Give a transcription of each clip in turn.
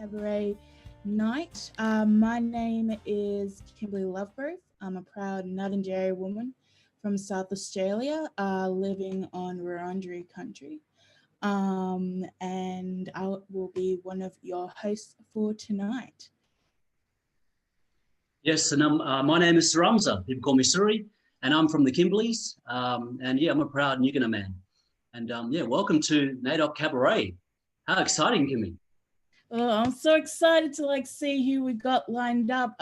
Cabaret night. My name is Kimberly Lovegrove. I'm a proud Ngarrindjeri woman from South Australia, living on Wurundjeri country. And I will be one of your hosts for tonight. Yes, and my name is Ramza. People call me Suri, and I'm from the Kimberleys. And yeah, I'm a proud Nugana man. And yeah, welcome to NAIDOC Cabaret. How exciting, Kimmy. Oh, I'm so excited to see who we got lined up.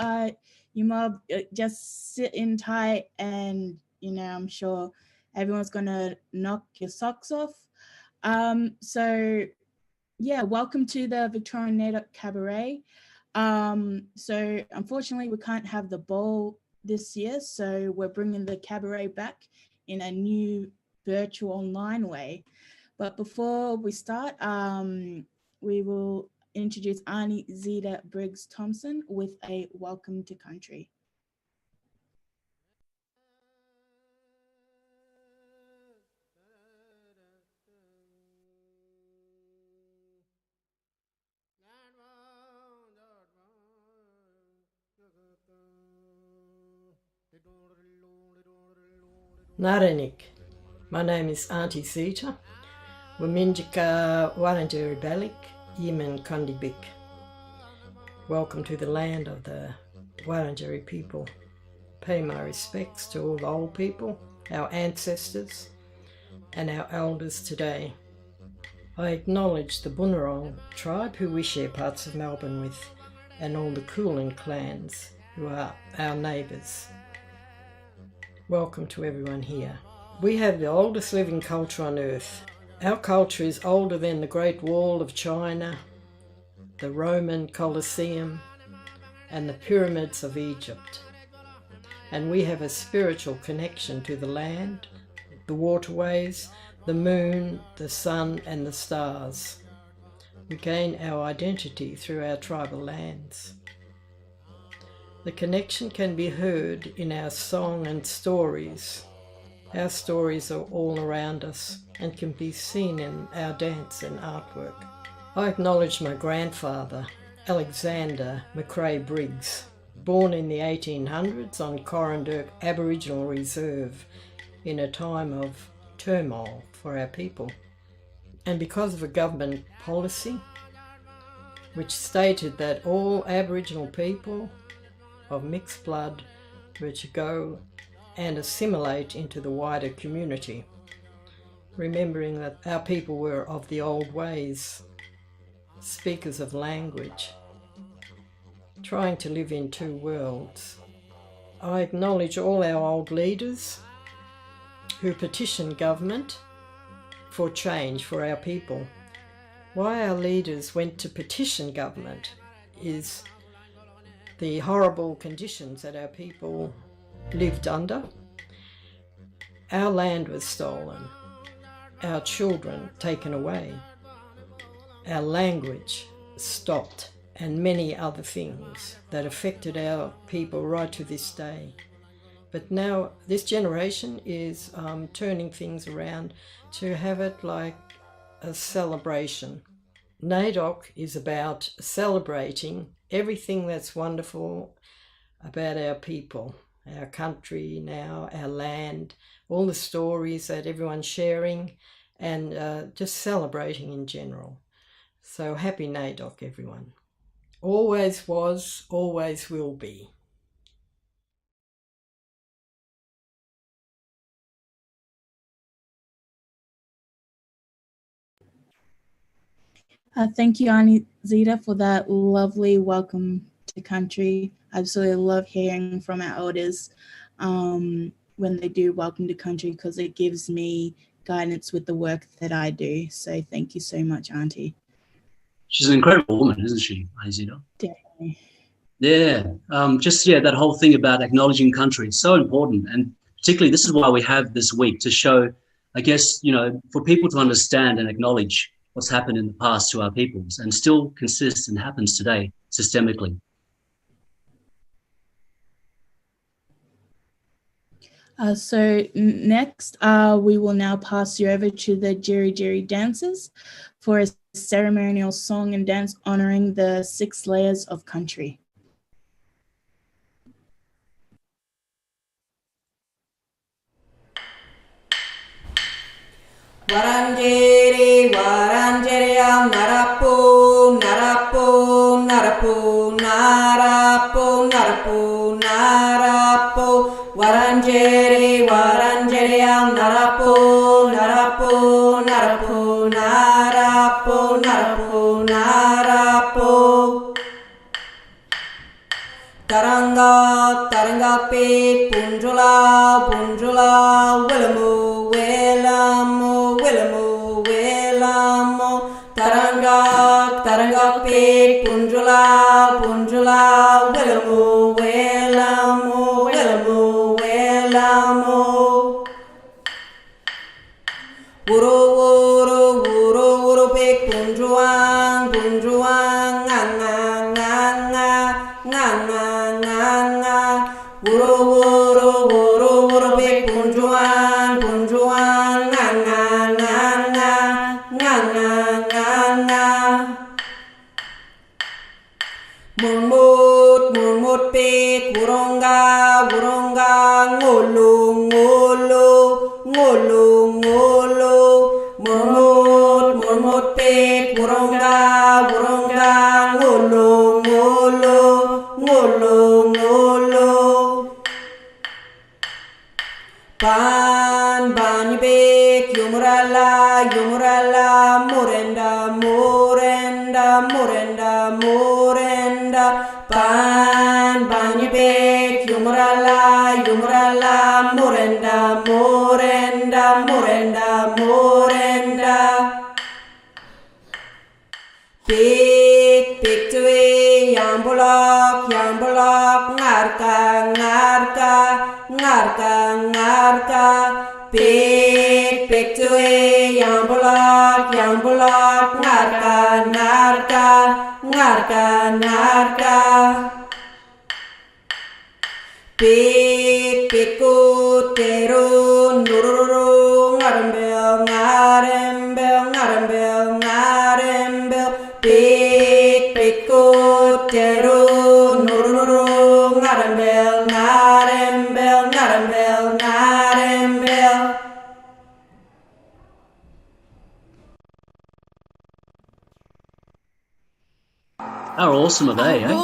You might just sit in tight, and I'm sure everyone's gonna knock your socks off. So yeah, welcome to the Victorian NAIDOC Cabaret. So unfortunately we can't have the ball this year, so we're bringing the cabaret back in a new virtual online way. But before we start, we will introduce Arnie Zeta Briggs Thompson with a welcome to country. Naranik. My name is Auntie Zeta. Waminjika Wurundjeri Balik, Yemen Kondibik. Welcome to the land of the Wurundjeri people. Pay my respects to all the old people, our ancestors, and our elders today. I acknowledge the Bunurong tribe who we share parts of Melbourne with, and all the Kulin clans who are our neighbours. Welcome to everyone here. We have the oldest living culture on earth. Our culture is older than the Great Wall of China, the Roman Colosseum, and the pyramids of Egypt. And we have a spiritual connection to the land, the waterways, the moon, the sun, and the stars. We gain our identity through our tribal lands. The connection can be heard in our song and stories. Our stories are all around us and can be seen in our dance and artwork. I acknowledge my grandfather, Alexander McRae Briggs, born in the 1800s on Corranderk Aboriginal Reserve in a time of turmoil for our people. And because of a government policy which stated that all Aboriginal people of mixed blood were to go and assimilate into the wider community, remembering that our people were of the old ways, speakers of language, trying to live in two worlds. I acknowledge all our old leaders who petitioned government for change for our people. Why our leaders went to petition government is the horrible conditions that our people lived under. Our land was stolen, our children taken away, our language stopped, and many other things that affected our people right to this day. But now this generation is turning things around to have it like a celebration. NAIDOC is about celebrating everything that's wonderful about our people, our country now, our land, all the stories that everyone's sharing, and just celebrating in general. So happy NAIDOC, everyone. Always was, always will be. Thank you, Arnie Zeta, for that lovely welcome to country. I absolutely love hearing from our elders when they do welcome to country, because it gives me guidance with the work that I do. So thank you so much, Auntie. She's an incredible woman, isn't she, Zeta? Definitely. Yeah, that whole thing about acknowledging country is so important. And particularly this is why we have this week, to show, I guess, for people to understand and acknowledge what's happened in the past to our peoples and still consists and happens today systemically. Next, we will now pass you over to the Jiri Jiri dancers for a ceremonial song and dance honoring the 6 layers of country. Waranjeri, waranjeri, narapu, narapu, narapu, narapu, narapu, narapu. Waranjeri, waranjeri, narapu, narapu, narapu, narapu, narapu, narapu. Taranga, taranga pe, punjula, punjula, willamu, willamu, willamu, willamu. Taranga, taranga pe, punjula, punjula, willamu, willamu, willamu, willamu. Wuru, wuru, wuru, wuru pe, punjuang, punjuang, nga, nga, nga, nga, nga, nga, nga. Wuru, wuru, wuru, wuru pe, punjuang, punjuang, nga, nga, nga, nga, nga, nga, nga, nga. Murmut, murmut pe, wuronga, wuronga, ngulu, ngulu, ngulu, ngulu. Murmut, murmut pe, wuronga, wuronga, ngulu, ngulu, ngulu, ngulu. Ban, ban bek, yumurala, yumurala, murenda, murenda, murenda, murenda. Ban, ban bek, yumurala, yumurala, murenda, murenda, murenda, murenda. Pik, pik tuwe, yambulak, yambulak, ngarka, ngarka, ngarka, ngarka. Pik, pik tuwe, yambulak, yambulak, ngarka, ngarka, ngarka, ngarka. Pik, pikut, terun, nururu, ngarembel, ngarembel, ngarembel, ngarembel. Pik, pikut, terun, nururu, ngarembel, ngarembel, ngarembel, ngarembel. How awesome are they, eh?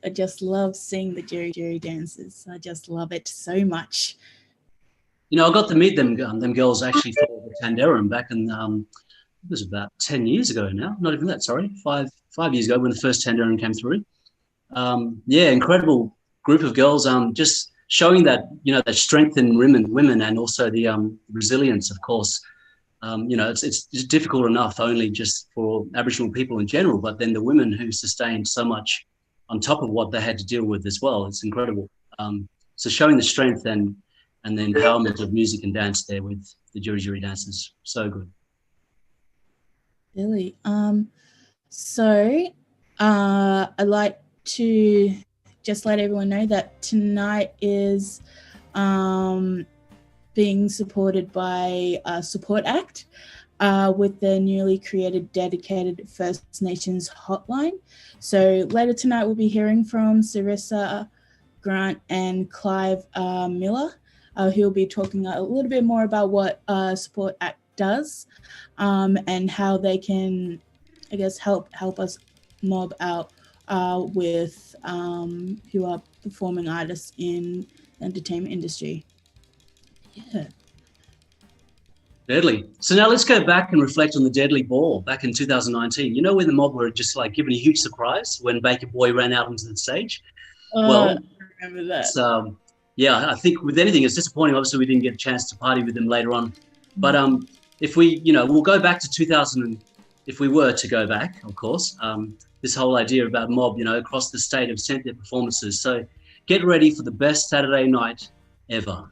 I just love seeing the Jiri Jiri dances. I just love it so much. You know, I got to meet them girls actually for the Tanderum back in, it was about 10 years ago now. Not even that, sorry. Five years ago when the first Tanderum came through. Yeah, incredible group of girls, just showing that, you know, that strength in women and also the resilience, of course. You know, it's difficult enough only just for Aboriginal people in general, but then the women who sustained so much on top of what they had to deal with as well. It's incredible. So showing the strength and the empowerment of music and dance there with the Jiri Jiri dancers. So good. Really. I'd like to just let everyone know that tonight is being supported by Support Act with the newly created dedicated First Nations hotline. So later tonight we'll be hearing from Sarissa Grant and Clive Miller, who'll be talking a little bit more about what Support Act does and how they can, I guess, help us mob out with who are performing artists in the entertainment industry. Yeah. Deadly. So now let's go back and reflect on the Deadly Ball back in 2019. You know, when the mob were just like given a huge surprise when Baker Boy ran out onto the stage? Well, I remember that. So, yeah, I think with anything, it's disappointing. Obviously, we didn't get a chance to party with them later on. But if we, you know, we'll go back to 2000, if we were to go back, of course, this whole idea about mob, you know, across the state have sent their performances. So get ready for the best Saturday night ever.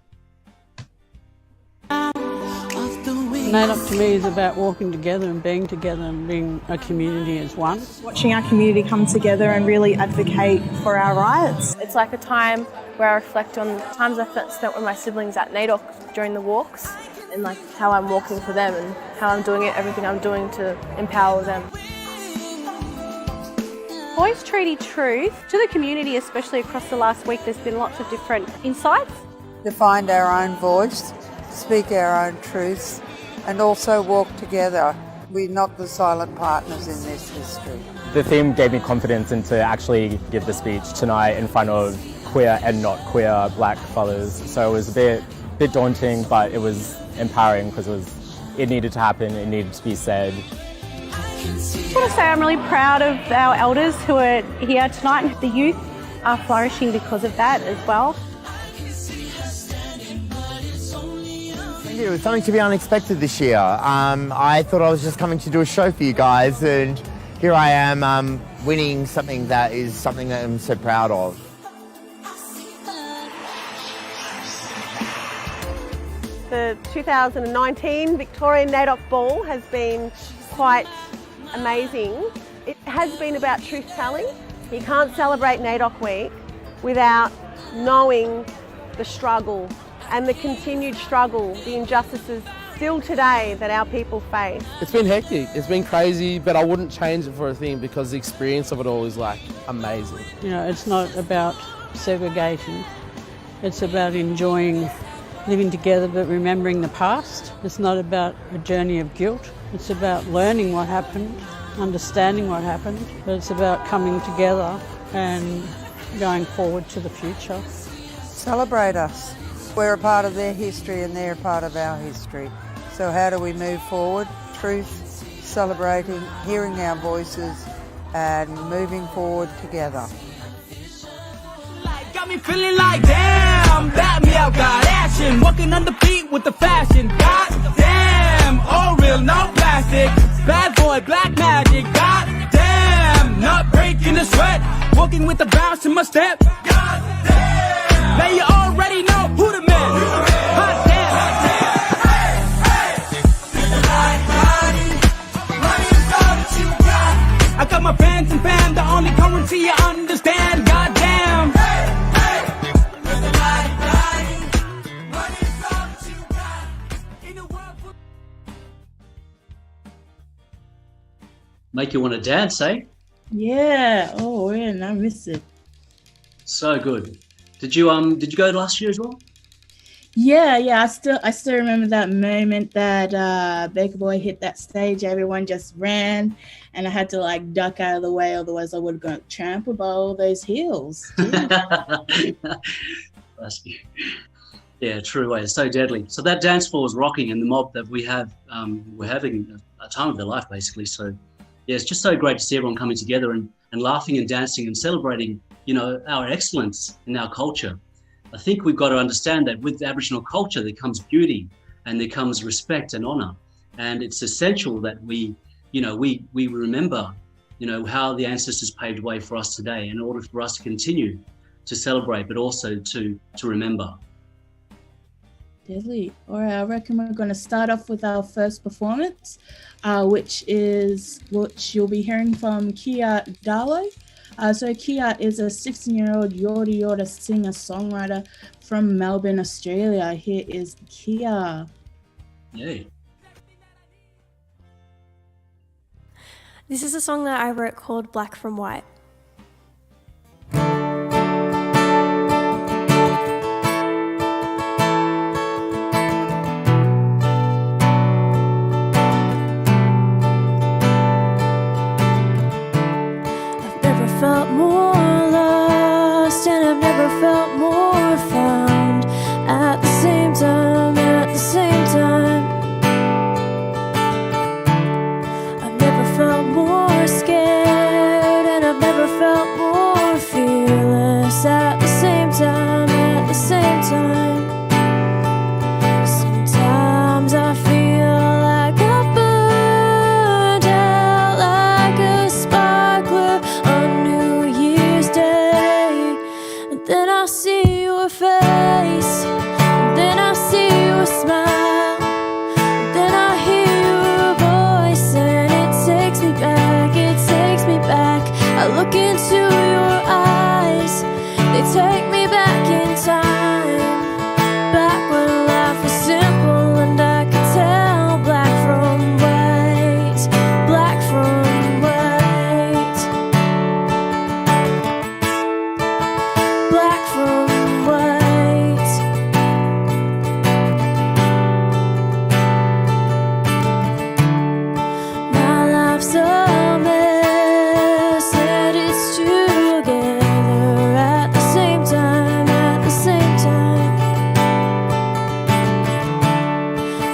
NAIDOC to me is about walking together and being a community as one. Watching our community come together and really advocate for our rights. It's like a time where I reflect on times I spent with my siblings at NAIDOC during the walks and like how I'm walking for them and how I'm doing everything I'm doing to empower them. Voice Treaty Truth to the community, especially across the last week, there's been lots of different insights. To find our own voice, speak our own truths, and also walk together. We're not the silent partners in this history. The theme gave me confidence and to actually give the speech tonight in front of queer and not queer black fellas. So it was a bit daunting, but it was empowering because it needed to happen, it needed to be said. I just want to say I'm really proud of our elders who are here tonight. The youth are flourishing because of that as well. It was something to be unexpected this year. I thought I was just coming to do a show for you guys, and here I am winning something that I'm so proud of. The 2019 Victorian NAIDOC Ball has been quite amazing. It has been about truth-telling. You can't celebrate NAIDOC Week without knowing the struggle and the continued struggle, the injustices still today that our people face. It's been hectic, it's been crazy, but I wouldn't change it for a thing because the experience of it all is like amazing. You know, it's not about segregation. It's about enjoying living together but remembering the past. It's not about a journey of guilt. It's about learning what happened, understanding what happened, but it's about coming together and going forward to the future. Celebrate us. We're a part of their history and they're a part of our history. So how do we move forward? Truth, celebrating, hearing our voices and moving forward together. Got me feeling like damn, back me up, got action. Walking on the beat with the fashion. God damn, all real, no plastic. Bad boy, black magic. God damn, not breaking the sweat. Walking with the bounce in my step. God damn. Now you already know who the man. Hot damn. I got my fans and fam, the only currency you understand. God damn. Make you want to dance, eh? Yeah. Oh, man, I missed it. So good. Did you go last year as well? Yeah. I still remember that moment that Baker Boy hit that stage. Everyone just ran, and I had to like duck out of the way, otherwise I would have gone trampled by all those heels. Yeah, true way. It's so deadly. So that dance floor was rocking, and the mob that we have, we're having a time of their life, basically. So yeah, it's just so great to see everyone coming together and laughing and dancing and celebrating, you know, our excellence in our culture. I think we've got to understand that with Aboriginal culture, there comes beauty and there comes respect and honour. And it's essential that we remember, you know, how the ancestors paved way for us today in order for us to continue to celebrate, but also to remember. Deadly. All right, I reckon we're going to start off with our first performance, which you'll be hearing from Kia Darlow. So Kia is a 16-year-old Yorta Yorta singer-songwriter from Melbourne, Australia. Here is Kia. Yay. This is a song that I wrote called Black from White. Felt more lost and I've never felt more found at the same time, I've never felt more scared and I've never felt more fearless at the same time, Sometimes I feel like I've burned out like a sparkler on New Year's Day, and then I I look into your eyes, they take me back in time, back when life was simple and I could tell black from white, black from white, black from white. My life's a mess and it's together at the same time, at the same time.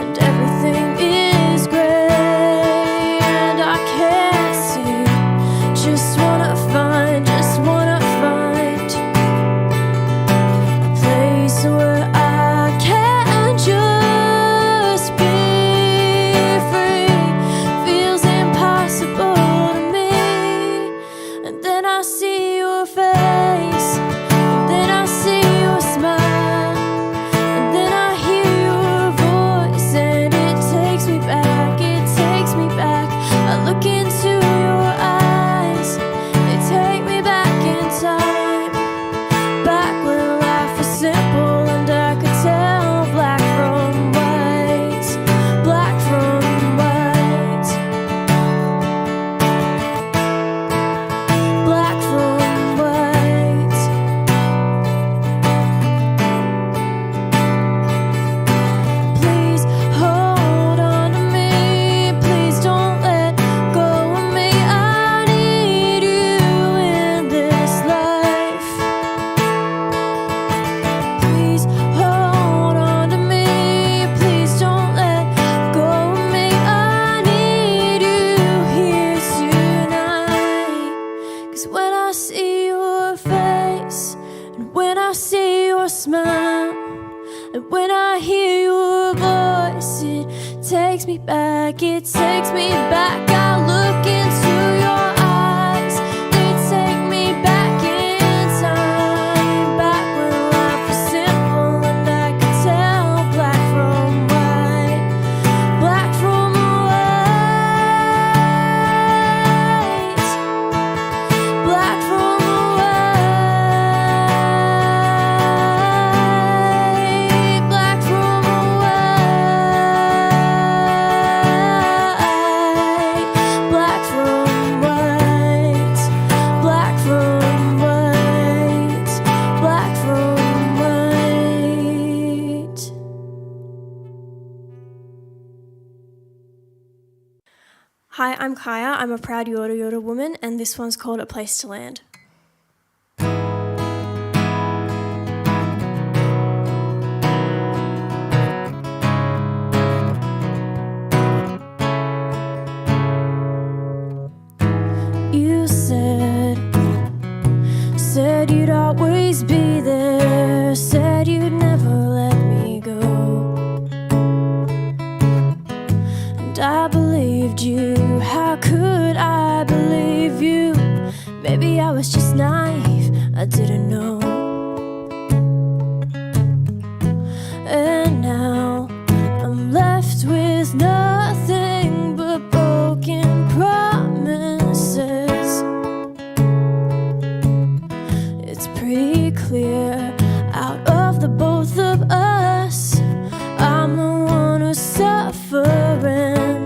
And everything is gray and I can't see. Just wanna find a place where I can just be free. Feels impossible to me. And then I see your face, and then I see your smile, and then I hear your voice, and it takes me back, it takes me back. I look into your eyes, they take me back in time, back when life was simple and I could tell black from white, black from white, black from white. Please hold on to me, please don't let go of me. I need you in this life. Please hold on to me, please don't let go of me. I need you here tonight. 'Cause when I see your face, and when I see your smile, and when I hear your voice, it takes me back, it takes me back. I look into your eyes, they take me back in time, back when life was simple and I could tell black from white, black from white, black from white, black from white, black from white, black from white, black from white. Hi, I'm Kaya. I'm a proud Yorta Yorta woman, and this one's called A Place to Land. You said you'd always be there, said you'd never let me go. And I believed you, how could I believe you? Maybe I was just naive, I didn't know. And now I'm left with nothing but broken promises. It's pretty clear out of the both of us, I'm the one who's suffering.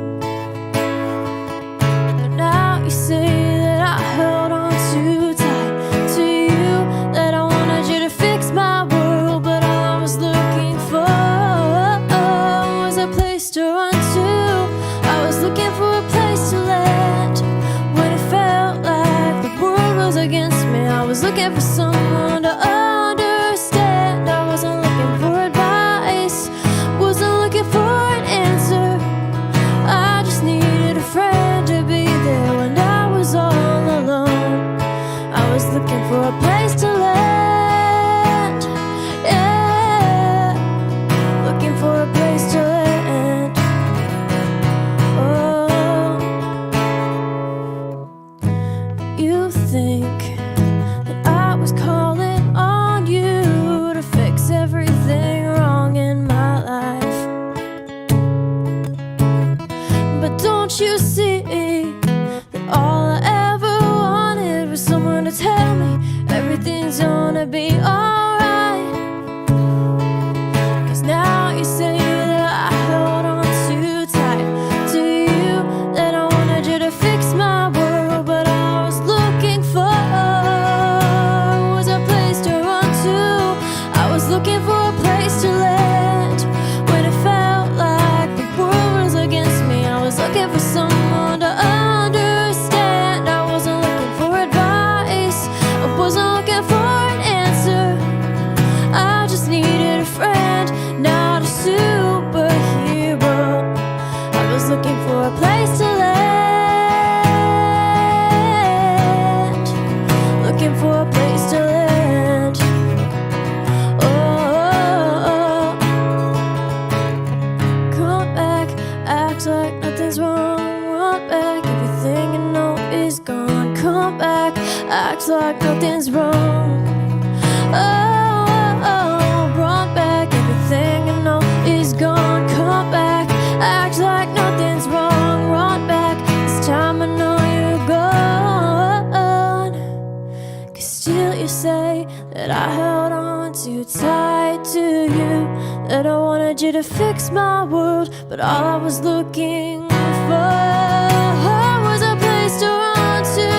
But now you say that I held on too tight to you, that I wanted you to fix my world, but all I was looking for was a place to run to. I was looking for a place to land when it felt like the world was against me. I was looking for someone to understand. I wasn't looking for advice, wasn't looking for an answer. I just needed a friend to be there when I was all alone. I was looking for a place to land, yeah, looking for a place to land. Oh, you think that I was calling on you to fix everything wrong in my life. But don't you see that all I ever wanted was gonna be alright. 'Cause now you say that I held on too tight to you, that I wanted you to fix my world, but all I was looking for was a place to run to. I was looking for a place to land when it felt like the world was against me. I was looking for someone to understand. I wasn't looking for advice, I wasn't looking for an answer. I just needed a friend, not a superhero. I was looking for a place to land, looking for a place to land. Oh, come back, act like nothing's wrong. Run back, everything you know is gone. Come back, act like nothing's wrong. Run back, everything you know is gone. Come back, act like nothing's wrong. Run back, this time I know you're gone. 'Cause still you say that I held on too tight to you, that I wanted you to fix my world, but all I was looking for was a place to run to.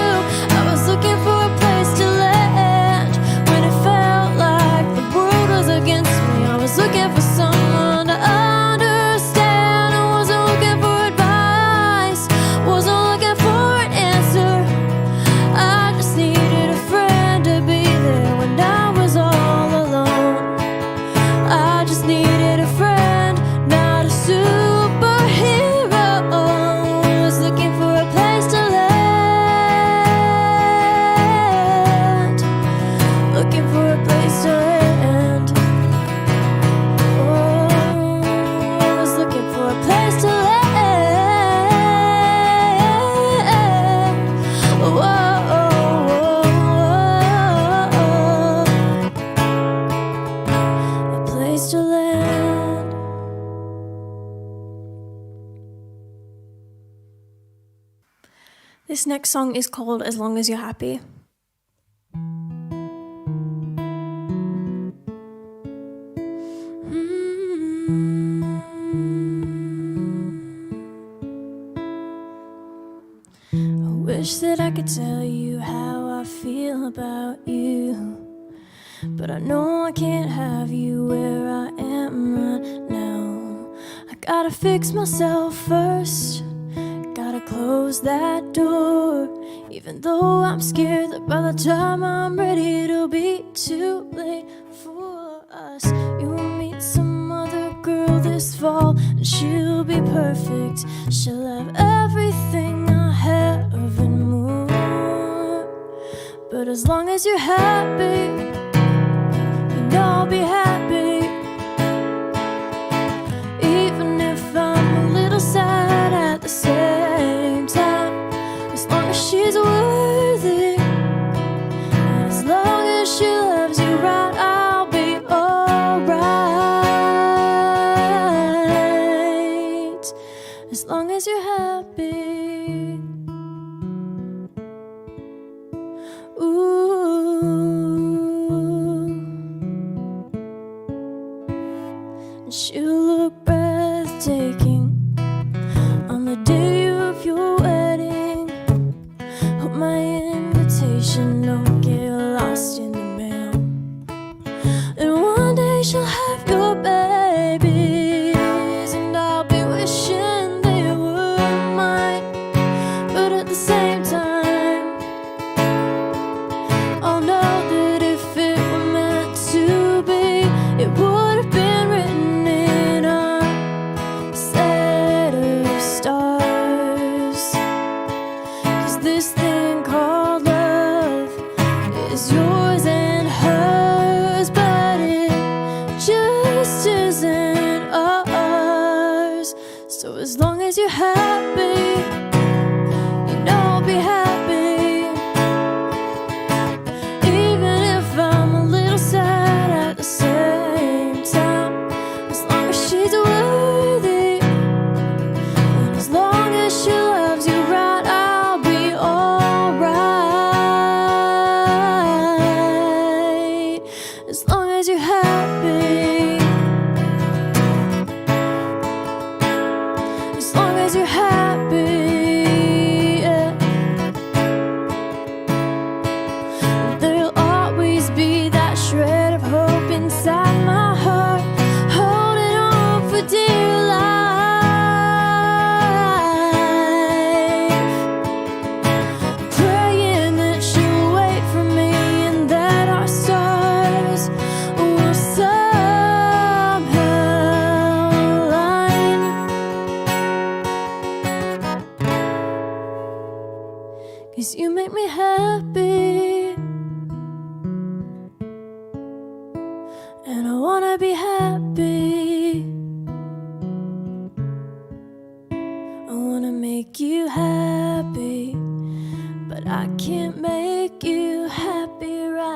I was looking for a place to land when it felt like the world was against me. I was looking for someone to understand. I wasn't looking for advice, wasn't looking for an answer. I just needed a friend to be there when I was all alone. I just needed a friend, not a superhero. I was looking for a place to land, looking for a place to land. Oh, I was looking for a place to land. A place to land. This next song is called As Long As You're Happy. I wish that I could tell you how I feel about you, but I know I can't have you where I am right now. I gotta fix myself first, gotta close that door, even though I'm scared that by the time I'm ready it'll be too late for us. You'll meet some other girl this fall and she'll be perfect. She'll have everything I have and more. But as long as you're happy, you know I'll be happy. Even if I'm a little sad at the same time, as long as she's worthy, and as long as she loves you right, I'll be alright. As long as you're happy. And she'll look breathtaking on the day of your wedding. Hope my invitation don't get lost in the mail. And one day she'll have your babies, and I'll be wishing they were mine. But at the same time, I'll know that if it were meant to be, it would have been written in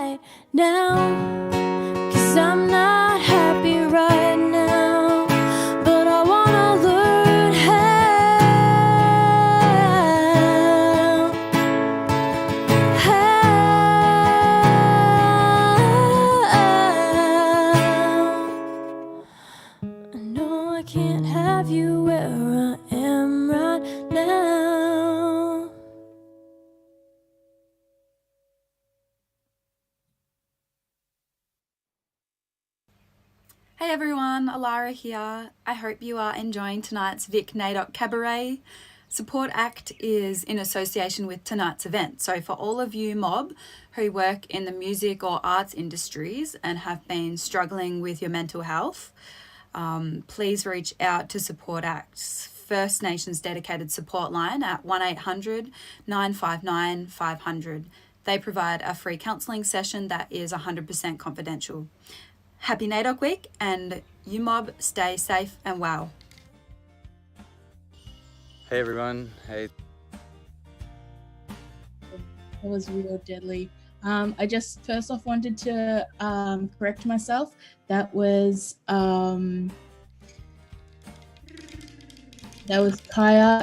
right now. 'Cause I'm not happy right now, but I wanna learn how. I know I can't have you where I am right now. Hey everyone, Alara here. I hope you are enjoying tonight's VIC NAIDOC Cabaret. Support Act is in association with tonight's event. So for all of you mob who work in the music or arts industries and have been struggling with your mental health, please reach out to Support Act's First Nations dedicated support line at 1-800-959-500. They provide a free counselling session that is 100% confidential. Happy NAIDOC week, and you mob stay safe and well. Hey everyone, hey. That was real deadly. I just first off wanted to correct myself. That was Kaya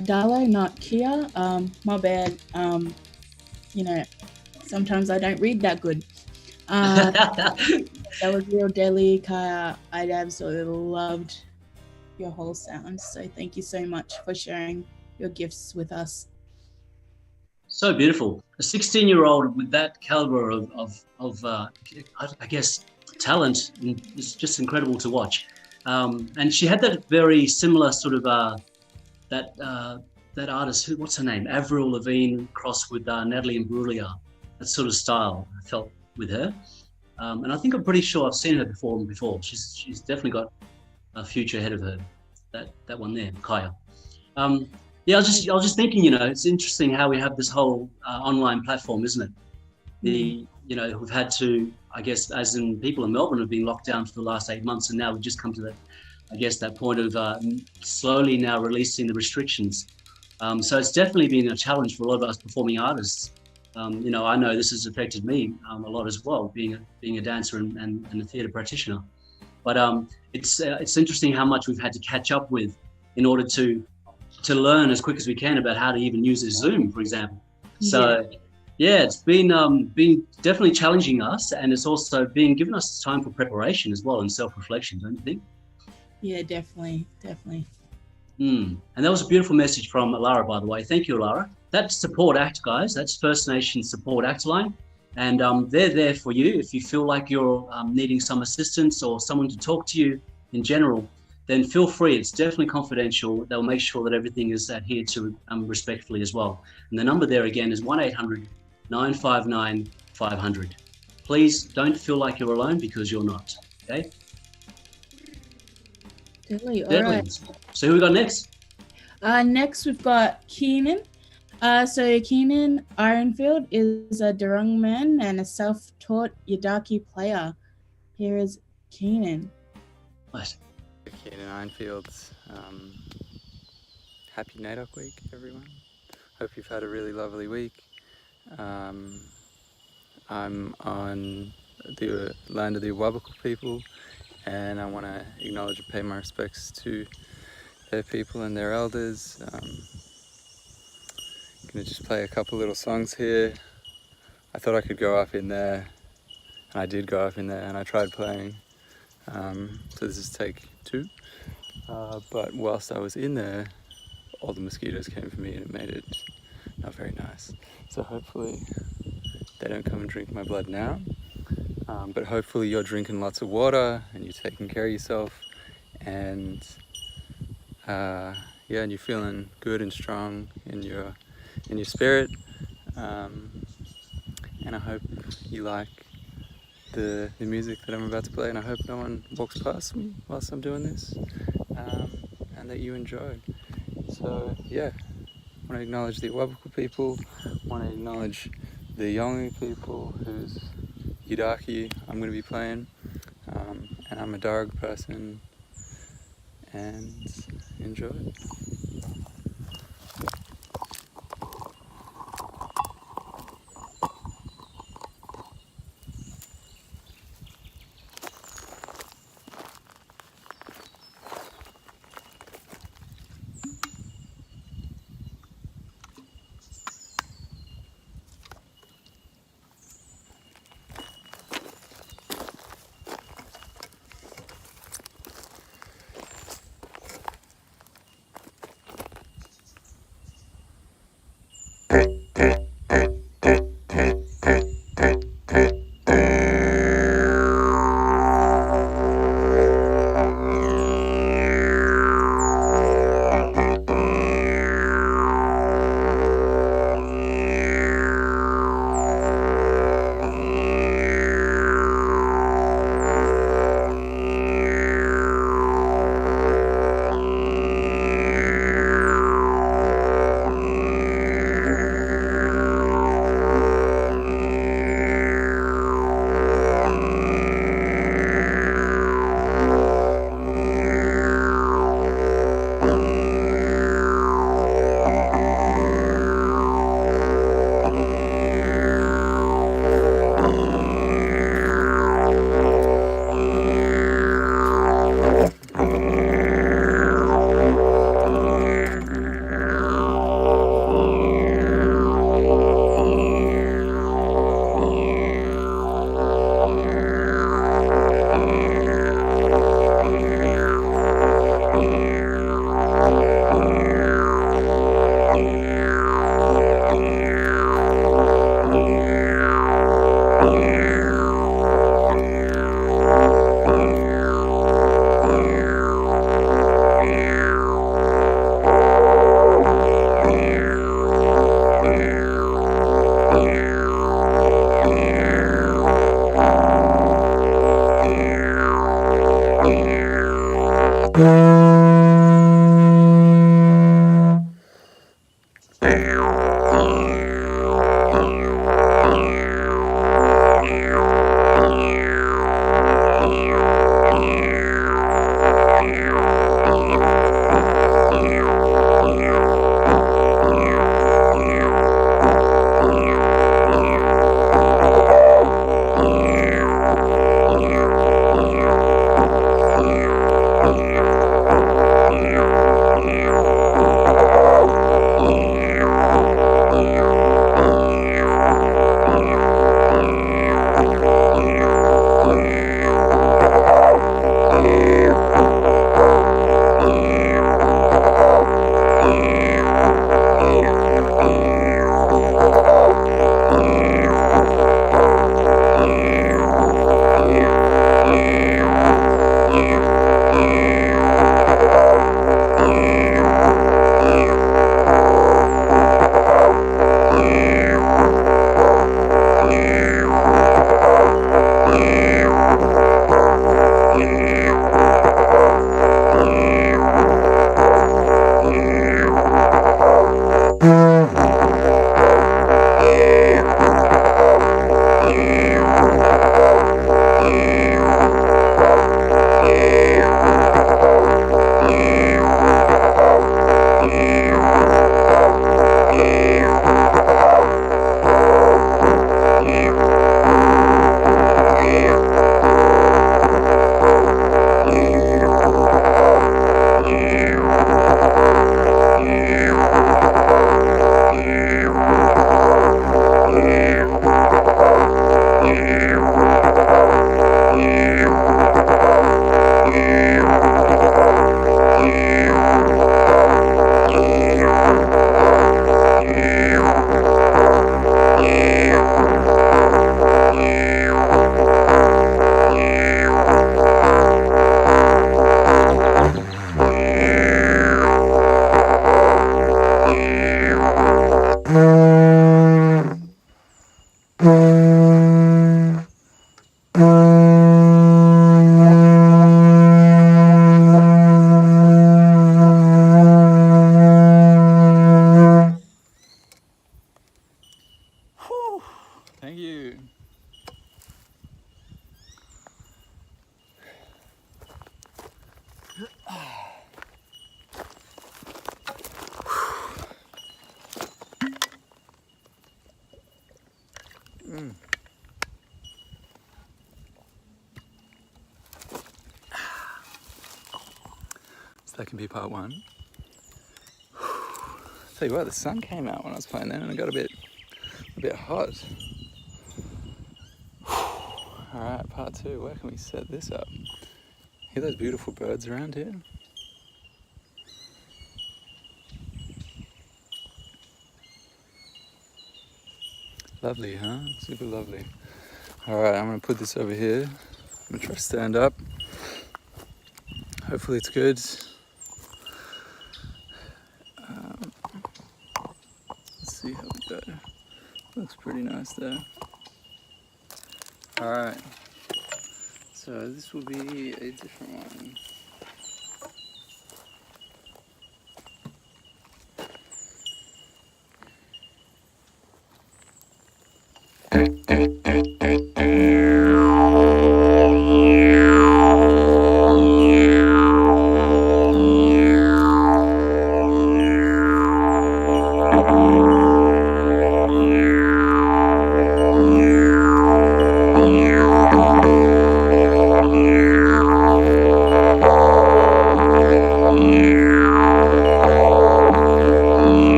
Darlo, not Kia. My bad. You know, sometimes I don't read that good. That was real deadly, Kaya. I absolutely loved your whole sound. So thank you so much for sharing your gifts with us. So beautiful. A 16-year-old with that caliber of I guess, talent is just incredible to watch. And she had that very similar sort of that artist. What's her name? Avril Lavigne crossed with Natalie Imbruglia. That sort of style I felt with her. And I think I'm pretty sure I've seen her perform before. She's definitely got a future ahead of her. That one there, Kaya. Yeah, I was just thinking, you know, it's interesting how we have this whole online platform, isn't it? We've had to, I guess, as in people in Melbourne have been locked down for the last 8 months, and now we've just come to that point of slowly now releasing the restrictions. So it's definitely been a challenge for a lot of us performing artists. I know this has affected me a lot as well, being a dancer and a theatre practitioner. But it's interesting how much we've had to catch up with in order to learn as quick as we can about how to even use a Zoom, for example. So yeah, it's been definitely challenging us, and it's also been giving us time for preparation as well and self-reflection, don't you think? Yeah, definitely. And that was a beautiful message from Alara, by the way. Thank you, Alara. That's Support Act, guys. That's First Nations Support Act line. And they're there for you if you feel like you're needing some assistance or someone to talk to you in general. Then feel free. It's definitely confidential. They'll make sure that everything is adhered to respectfully as well. And the number there again is 1-800-959-500. Please don't feel like you're alone, because you're not. Okay? Definitely. All right. So who we got next? Next we've got Keenan. So Keenan Ironfield is a Darung man and a self-taught Yidaki player. Here is Keenan. What? Keenan Ironfield. Happy NAIDOC week, everyone. Hope you've had a really lovely week. I'm on the land of the Awabakal people, and I want to acknowledge and pay my respects to their people and their elders. I'm going to just play a couple little songs here. I thought I could go up in there, and I did go up in there, and I tried playing. So this is take 2. But whilst I was in there, all the mosquitoes came for me, and it made it not very nice. So hopefully they don't come and drink my blood now. But hopefully you're drinking lots of water and you're taking care of yourself, and and you're feeling good and strong in your spirit. And I hope you like the music that I'm about to play, and I hope no one walks past me whilst I'm doing this, and that you enjoy. So yeah, I want to acknowledge the Awabakal people, I want to acknowledge the Yolngu people whose Yidaki I'm going to be playing, and I'm a Darug person, and enjoy. you. So that can be part one. Tell you what, the sun came out when I was playing then and it got a bit hot. Alright, part two, where can we set this up? Hear those beautiful birds around here? Lovely, huh? Super lovely. Alright, I'm gonna put this over here. I'm gonna try to stand up. Hopefully it's good. Let's see how we go. Looks pretty nice there. Alright, so this will be a different one.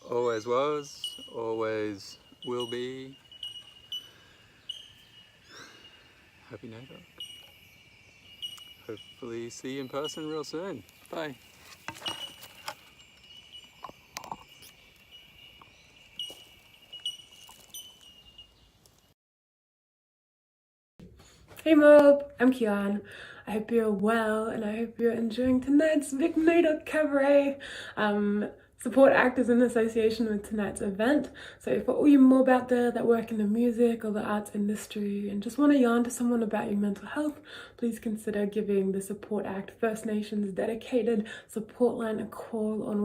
always was, always will be. Happy NAIDOC. Hopefully see you in person real soon. Bye. Hey Mob, I'm Kian. I hope you're well and I hope you're enjoying tonight's VIC NAIDOC Cabaret. Support Act is in association with tonight's event. So for all you mob out there that work in the music or the arts industry and just want to yarn to someone about your mental health, please consider giving the Support Act First Nations dedicated support line a call on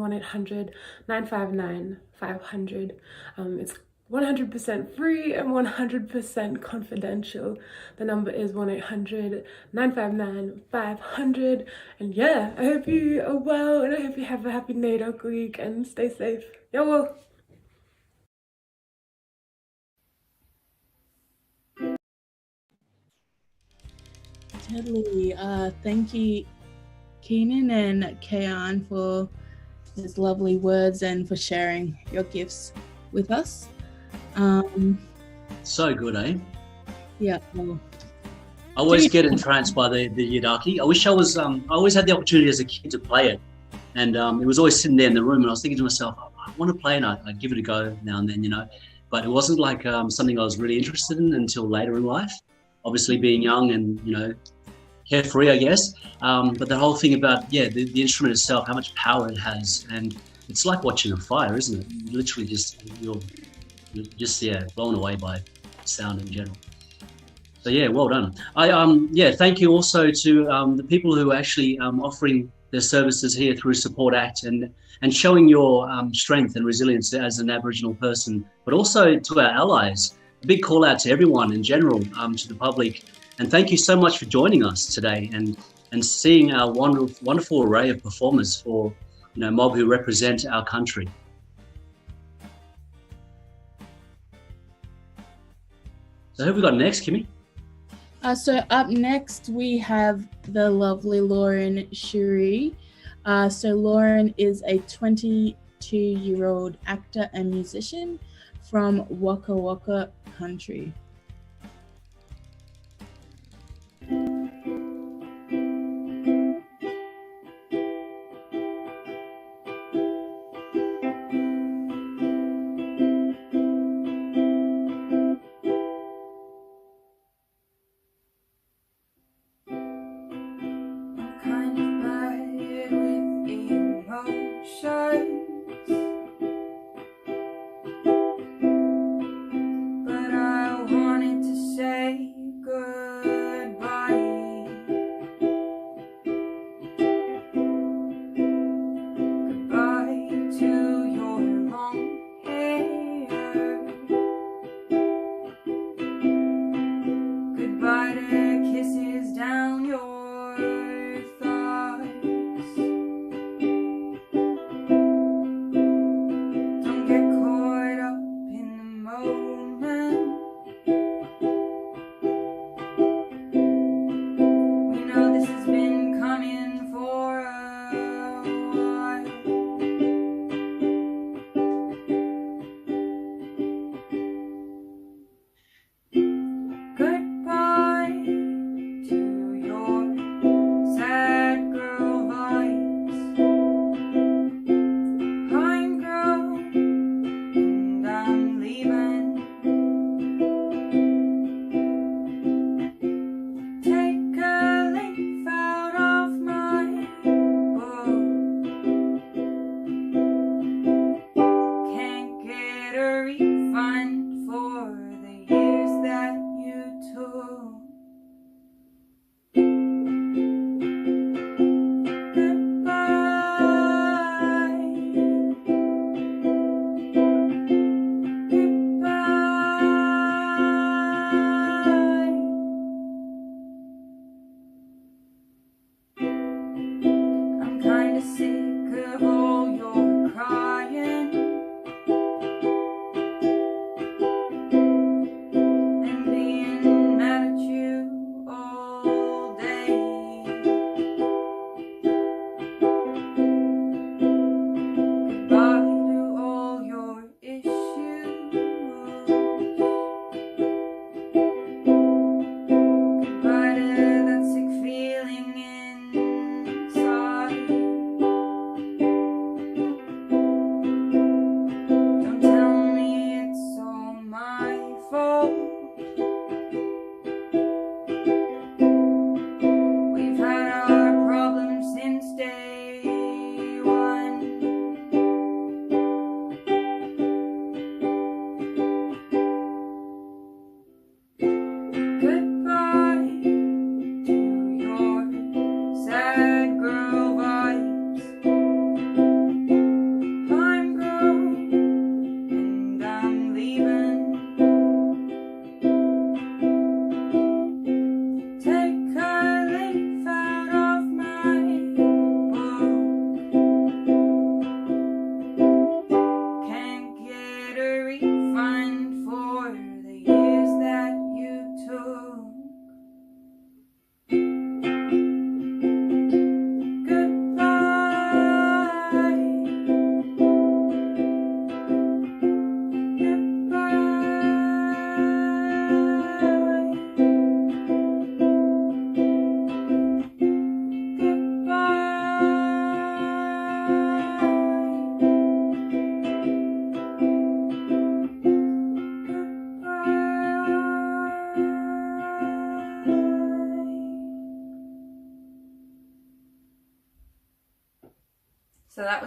1-800-959-500. It's 100% free and 100% confidential. The number is 1-800-959-500. And yeah, I hope you are well and I hope you have a happy NAIDOC week and stay safe. Yo, well. Totally. Thank you, Keenan and Kayan, for those lovely words and for sharing your gifts with us. So good, eh? Yeah. Well, I always get entranced by the yidaki. I wish I was, I always had the opportunity as a kid to play it. And it was always sitting there in the room and I was thinking to myself, I want to play and I'd give it a go now and then, you know. But it wasn't like something I was really interested in until later in life. Obviously being young and, you know, carefree, I guess. But the whole thing about, the instrument itself, how much power it has. And it's like watching a fire, isn't it? You literally you're just blown away by sound in general. So yeah, well done. Thank you also to the people who are actually offering their services here through Support Act and showing your strength and resilience as an Aboriginal person, but also to our allies. A big call out to everyone in general, to the public, and thank you so much for joining us today and seeing our wonderful array of performers for mob who represent our country. So who have we got next, Kimmy? So up next we have the lovely Lauren Shuri. So Lauren is a 22-year-old actor and musician from Waka Waka country. But I want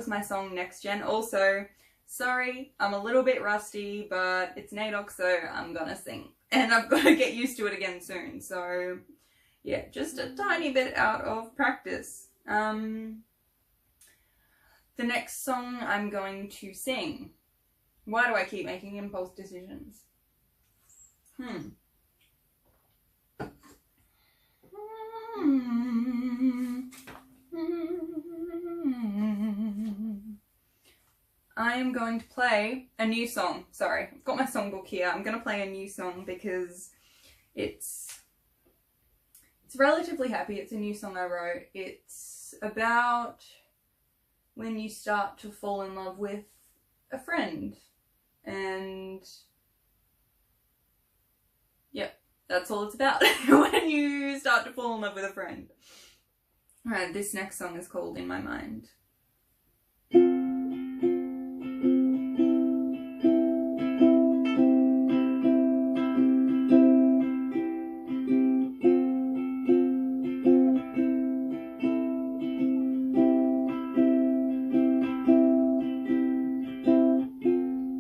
was my song Next Gen. Also, sorry, I'm a little bit rusty, but it's NAIDOC, so I'm gonna sing. And I've got to get used to it again soon. So, yeah, just a tiny bit out of practice. The next song I'm going to sing. Why do I keep making impulse decisions? I am going to play a new song. Sorry, I've got my songbook here. I'm going to play a new song because it's relatively happy. It's a new song I wrote. It's about when you start to fall in love with a friend. And yep, that's all it's about. When you start to fall in love with a friend. Alright, this next song is called In My Mind.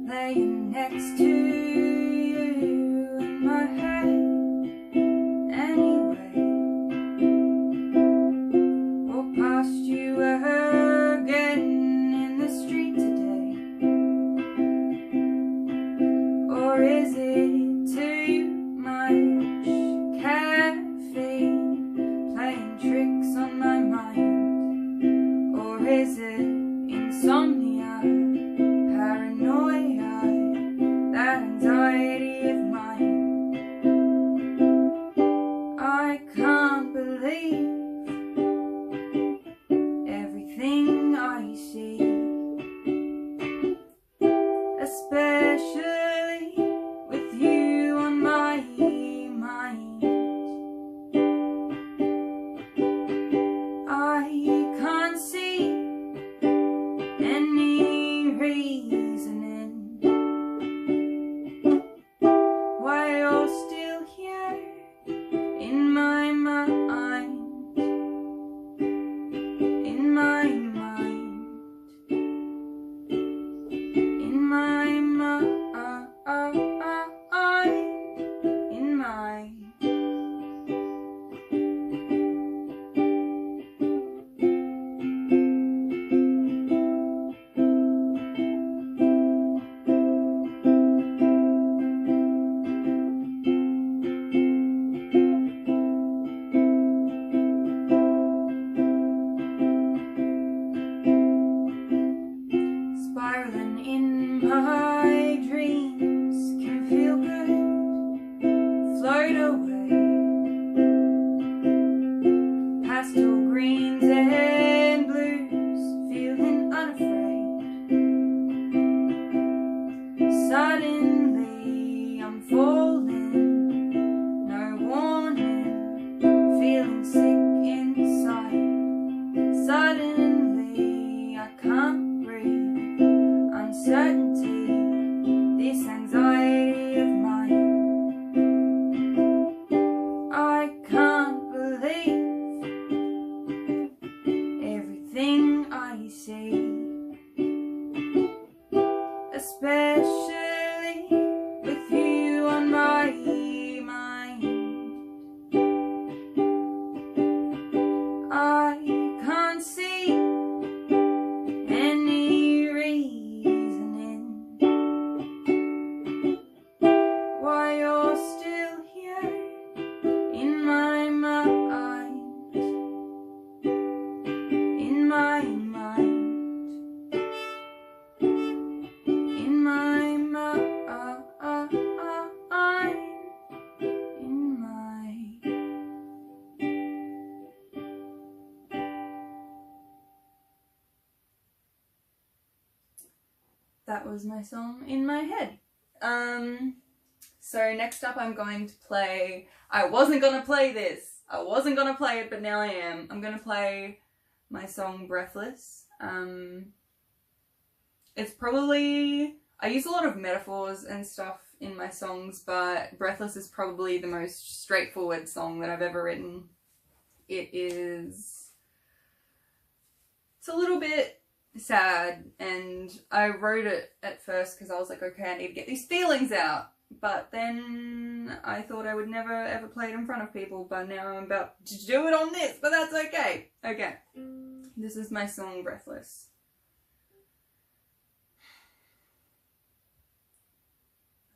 Laying next to you in my head anyway. Walk past you again in the street today. Or is it too much caffeine playing tricks on my mind? Or is it insomnia, paranoia, that anxiety of mine? I can't believe everything I see, especially with you on my mind. I can't see any reasoning why you're still here in my mind, in my mind, in my mind, in my. Spiraling in my dreams can feel good, float away. Pastel greens and blues, feeling unafraid. Suddenly I'm falling, no warning, feeling sick inside. Suddenly I can't breathe, uncertainty, this anxiety of mine. I can't believe everything I see, especially with you on my mind. I can't see any reasoning why you're still here in my mind, in my mind, in my mind, in my. That was my song In My Head. So next up I'm going to play, I wasn't gonna play this. I wasn't gonna play it, but now I am. I'm gonna play my song Breathless. It's probably, I use a lot of metaphors and stuff in my songs, but Breathless is probably the most straightforward song that I've ever written. It's a little bit sad, and I wrote it at first because I was like, okay, I need to get these feelings out. But then I thought I would never ever play it in front of people, but now I'm about to do it on this, but that's okay. Okay, this is my song, Breathless.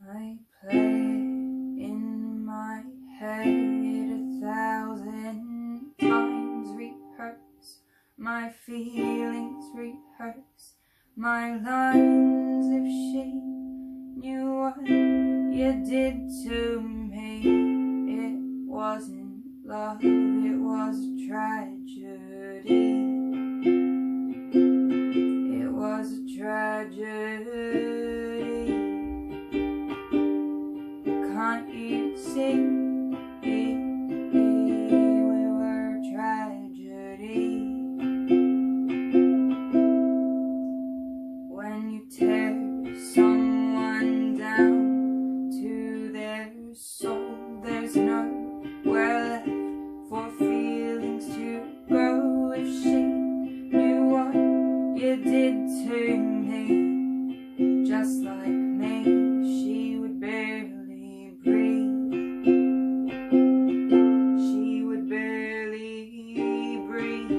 I play in my head 1,000 times, rehearse my feelings, rehearse my lines. If she knew what you did to me, it wasn't love, it was a tragedy. It was a tragedy. Can't you see? We were a tragedy. When you tear someone down to their soul, there's nowhere left for feelings to go. If she knew what you did to me, just like me, she would barely breathe. She would barely breathe.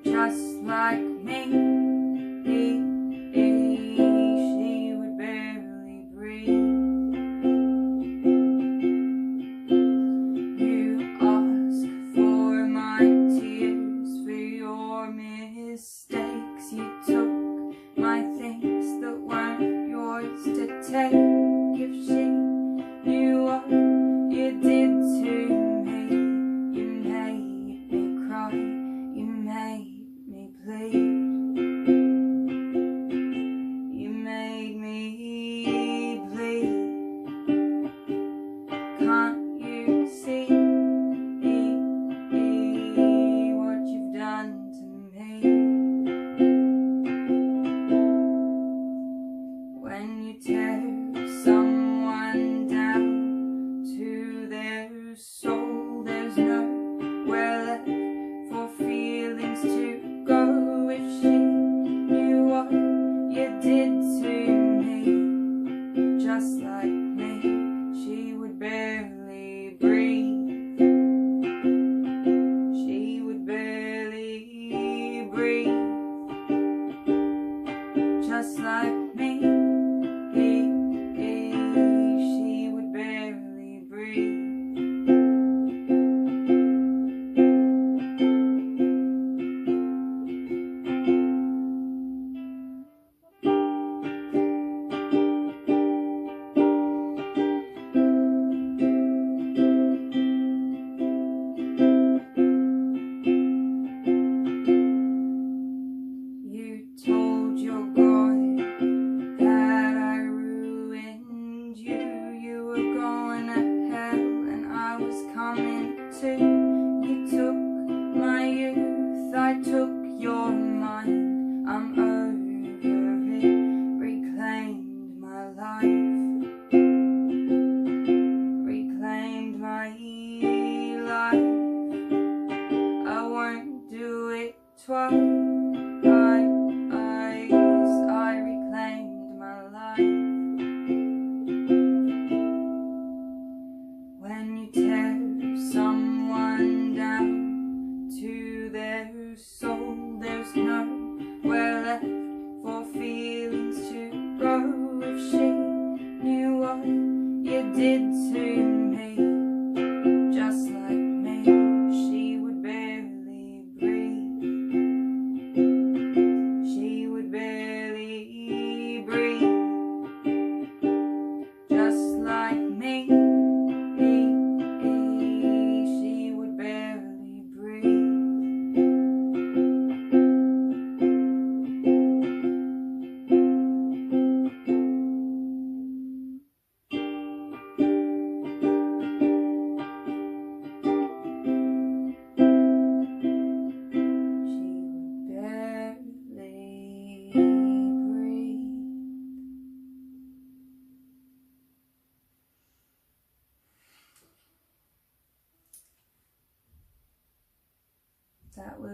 Just like me. She would barely breathe. You ask for my tears, for your mistakes. You took my things that weren't yours to take. If she knew what you did to me, you made me cry, you made me bleed. You made me bleed. Can't you see what you've done to me? When you tear someone down to their soul, there's nowhere left for feelings to go. If she knew what you did to me, just like me, she would barely breathe. She would barely breathe. Just like me, she would barely breathe. You told your God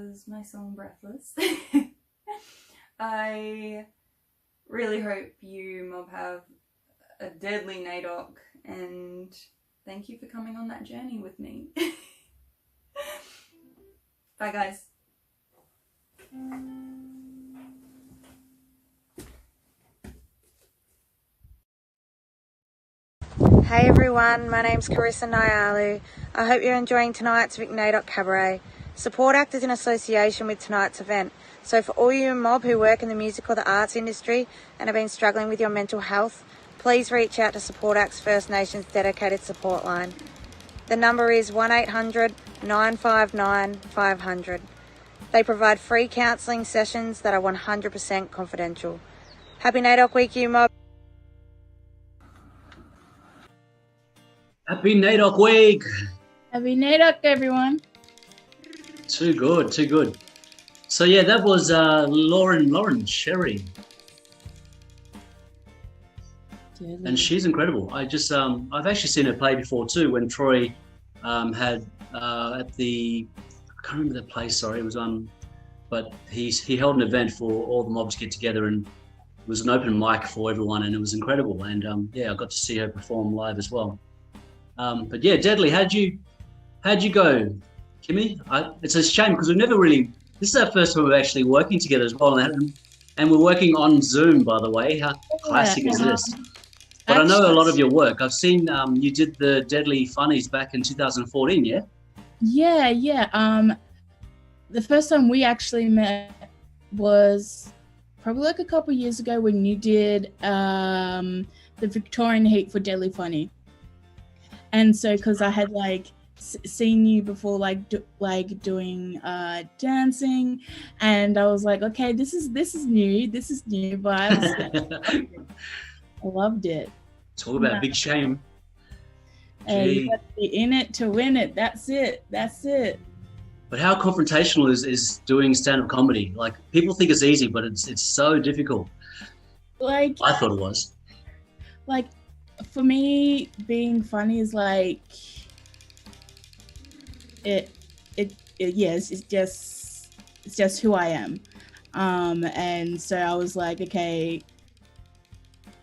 was my song Breathless. I really hope you mob have a deadly NAIDOC, and thank you for coming on that journey with me. Bye guys. Hey everyone, my name's Carissa Nyalu. I hope you're enjoying tonight's VIC NAIDOC Cabaret. Support Act is in association with tonight's event. So for all you mob who work in the music or the arts industry and have been struggling with your mental health, please reach out to Support Act's First Nations dedicated support line. The number is 1800 959 500. They provide free counselling sessions that are 100% confidential. Happy NAIDOC Week, you mob. Happy NAIDOC Week! Happy NAIDOC, everyone. Too good, too good. So yeah, that was Lauren Sherry. And she's incredible. I just, I've actually seen her play before too, when Troy had at the, I can't remember the place, sorry, it was but he held an event for all the mobs to get together, and it was an open mic for everyone, and it was incredible. And yeah, I got to see her perform live as well. But yeah, Deadly, how'd you go, Kimmy? It's a shame because we've never really, this is our first time we're actually working together as well, and we're working on Zoom, by the way. How classic is this? But I know a lot of your work. I've seen you did the Deadly Funnies back in 2014, yeah? Yeah. The first time we actually met was probably like a couple years ago when you did the Victorian Heat for Deadly Funny. And so, because I had like seen you before, doing dancing, and I was like, okay, this is new vibes. I loved it. Talk about big shame. And you got to be in it to win it. That's it. But how confrontational is doing stand-up comedy? Like, people think it's easy, but it's so difficult. Like, I thought it was. Like, for me, being funny is like it's just who I am. And so I was like, okay,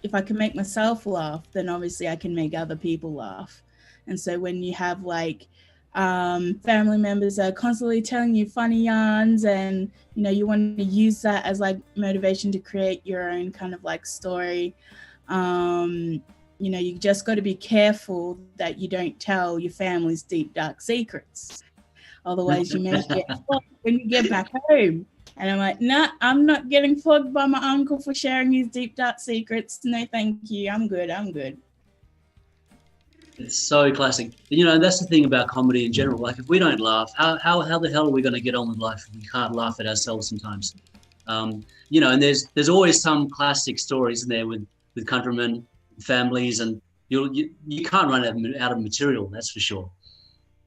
if I can make myself laugh, then obviously I can make other people laugh. And so when you have like family members that are constantly telling you funny yarns, and you want to use that as like motivation to create your own kind of like story, you just got to be careful that you don't tell your family's deep dark secrets, otherwise you may get flogged when you get back home. And I'm like, nah, I'm not getting flogged by my uncle for sharing his deep dark secrets. No, thank you. I'm good. It's so classic. That's the thing about comedy in general. Like, if we don't laugh, how the hell are we going to get on with life if we can't laugh at ourselves sometimes? And there's always some classic stories in there with countrymen, families, and you can't run out of material, that's for sure.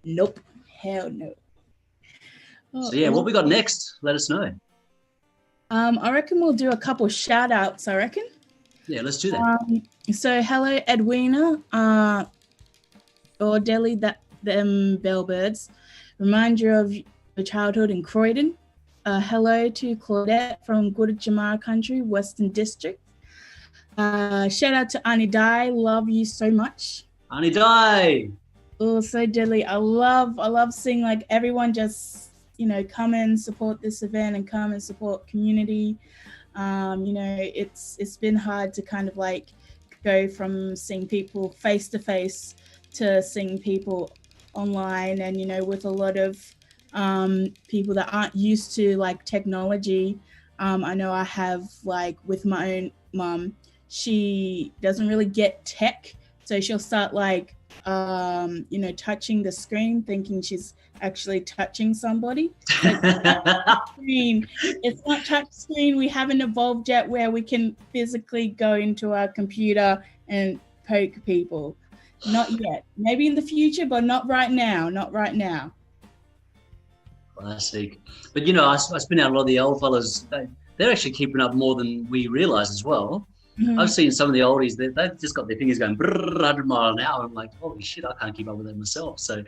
Nope. Hell no. So yeah, what we got next? Let us know. I reckon we'll do a couple shout outs, I reckon. Yeah, let's do that. So hello, Edwina, or Delhi, them bellbirds. Remind you of your childhood in Croydon. Hello to Claudette from Gurudjamara Country, Western District. Shout out to Ani Dai, love you so much. Ani Dai. Oh, so Deadly. I love seeing like everyone just come and support this event and come and support community. It's been hard to kind of like go from seeing people face to face to seeing people online, and with a lot of people that aren't used to like technology. I know I have, like, with my own mum, she doesn't really get tech, so she'll start like touching the screen thinking she's actually touching somebody. It's not touch screen. We haven't evolved yet where we can physically go into our computer and poke people. Not yet. Maybe in the future, but not right now. Classic. But I spin out a lot of the old fellas. They're actually keeping up more than we realise as well. I've seen some of the oldies, they've just got their fingers going 100 mile an hour. I'm like, holy shit, I can't keep up with that myself. So,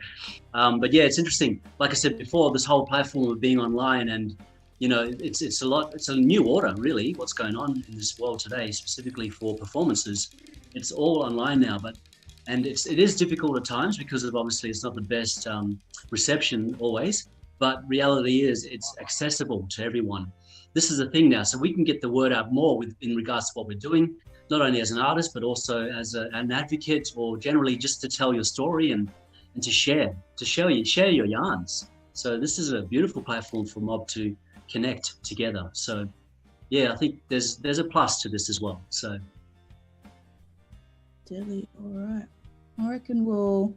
but yeah, it's interesting. Like I said before, this whole platform of being online and, you know, it's a new order, really, what's going on in this world today, specifically for performances. It's all online now, and it is difficult at times because of obviously it's not the best reception always, but reality is it's accessible to everyone. This is a thing now, so we can get the word out more in regards to what we're doing, not only as an artist, but also as an advocate, or generally just to tell your story and to share your yarns. So this is a beautiful platform for Mob to connect together. So yeah, I think there's a plus to this as well. So Dilly, all right. I reckon we'll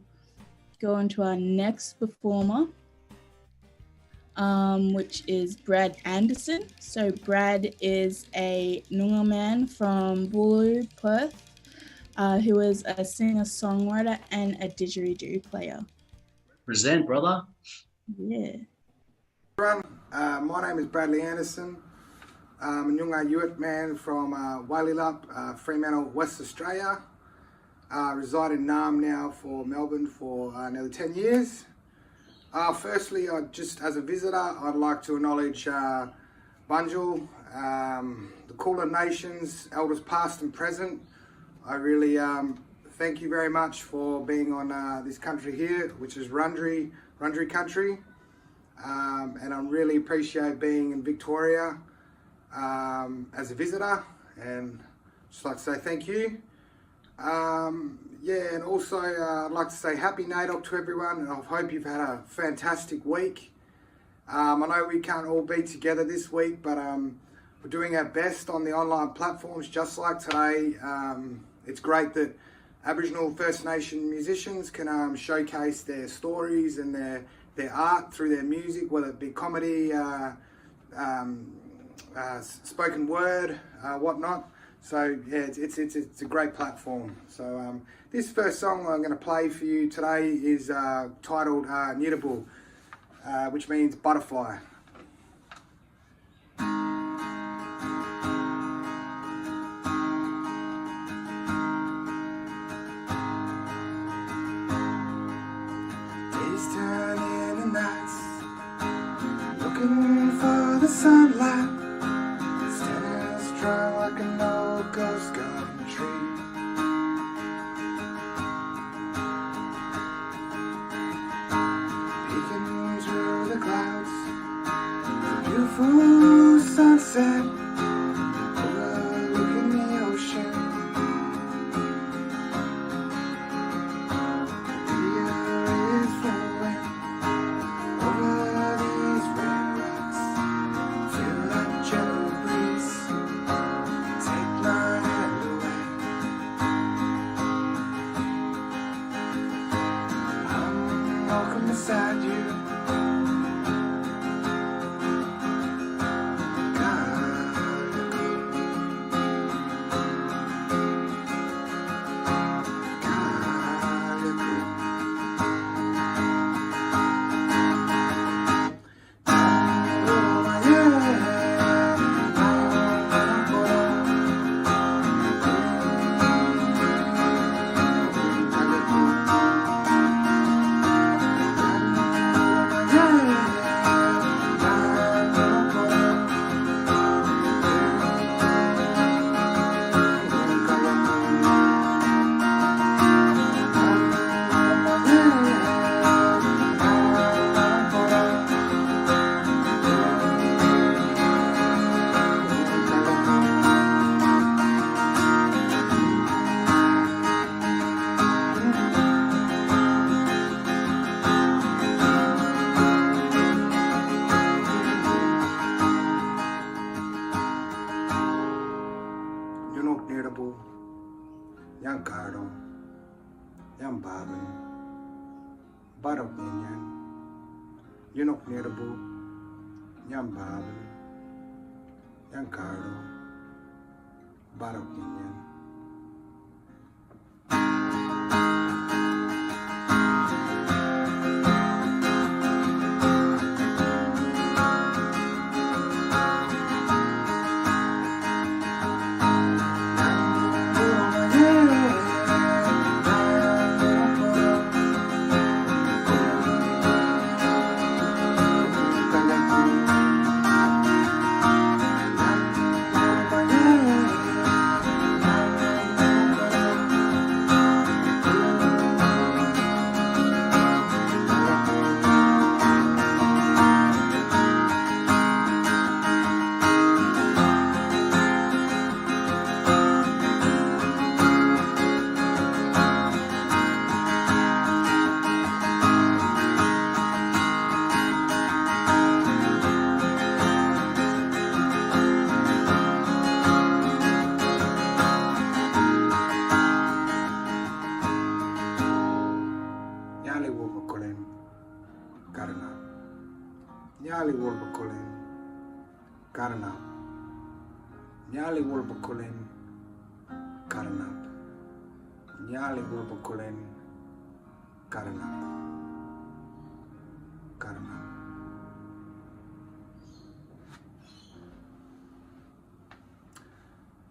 go on to our next performer, which is Brad Anderson. So Brad is a Noongar man from Bulu, Perth, who is a singer-songwriter and a didgeridoo player. Present, brother. Yeah. My name is Bradley Anderson. I'm a Noongar Ute man from Walilup, Fremantle, West Australia. Reside in Naarm now for Melbourne for nearly 10 years. Firstly, just as a visitor, I'd like to acknowledge Bunjil, the Kulin Nations, elders past and present. I really thank you very much for being on this country here, which is Wurundjeri country. And I really appreciate being in Victoria as a visitor, and just like to say thank you. Yeah, and also I'd like to say happy NAIDOC to everyone, and I hope you've had a fantastic week. I know we can't all be together this week, but we're doing our best on the online platforms just like today. It's great that Aboriginal First Nation musicians can showcase their stories and their art through their music, whether it be comedy, spoken word, whatnot. So yeah, it's a great platform. So this first song I'm going to play for you today is titled Nidabul, which means butterfly. Days turn into nights, looking for the sunlight, standing strong like an old ghost garden tree. Peeking through the clouds, the beautiful sunset, overlooking the ocean. The air is flowing over these red rocks. Feel that gentle breeze. Take my hand away. I'm walking beside you. Yang Cardo, Yang Babin, Barok Ninyan, Yunok Nirabu, Yang Babin, Yang Cardo, Barok Ninyan. Karanap. Nyali Wulbakulin, Karanap. Nyali Wulbakulin, Karanap. Karanap.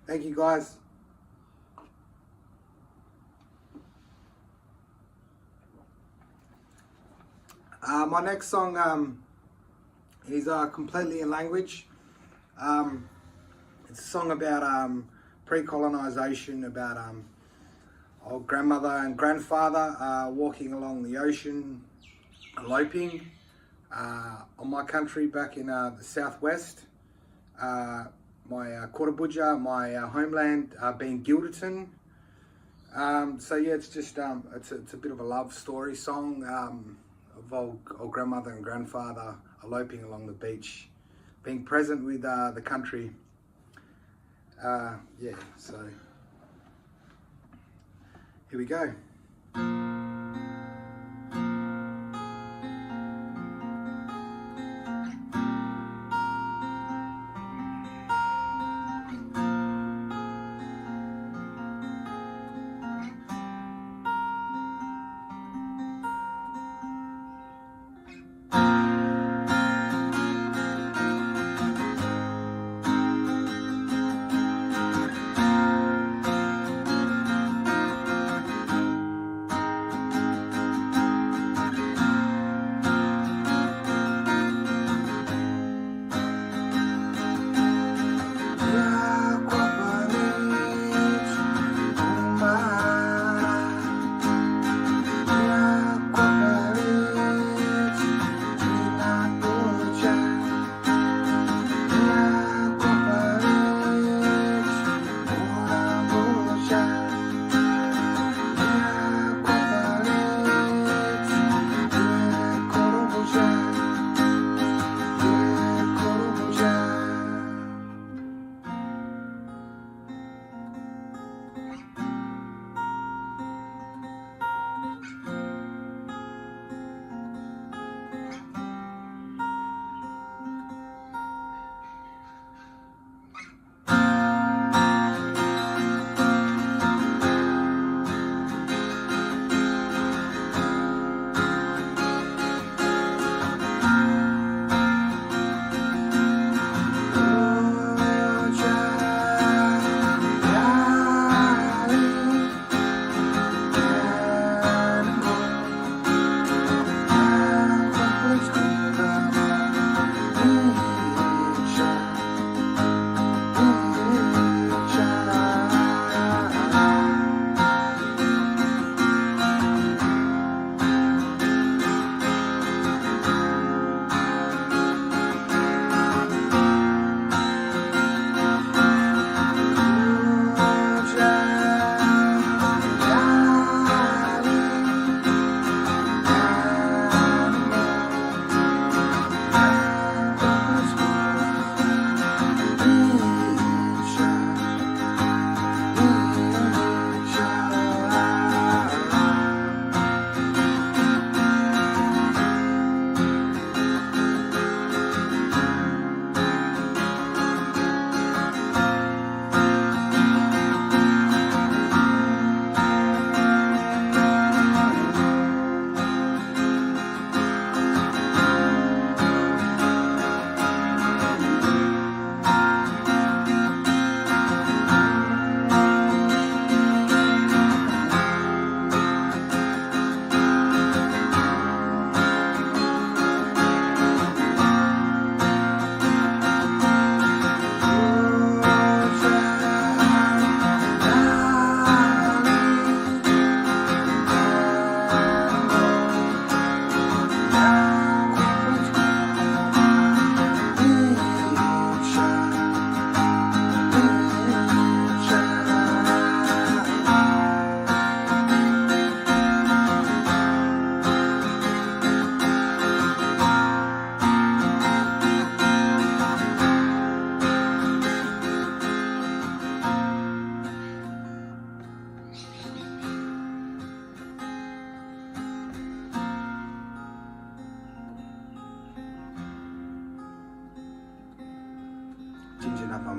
Thank you, guys. My next song is completely in language. It's a song about pre-colonization, about old grandmother and grandfather walking along the ocean, eloping on my country back in the southwest. My Kortabuja, my homeland, being Gilderton. So yeah, it's just it's a bit of a love story song of old grandmother and grandfather eloping along the beach, being present with the country. Yeah, so here we go.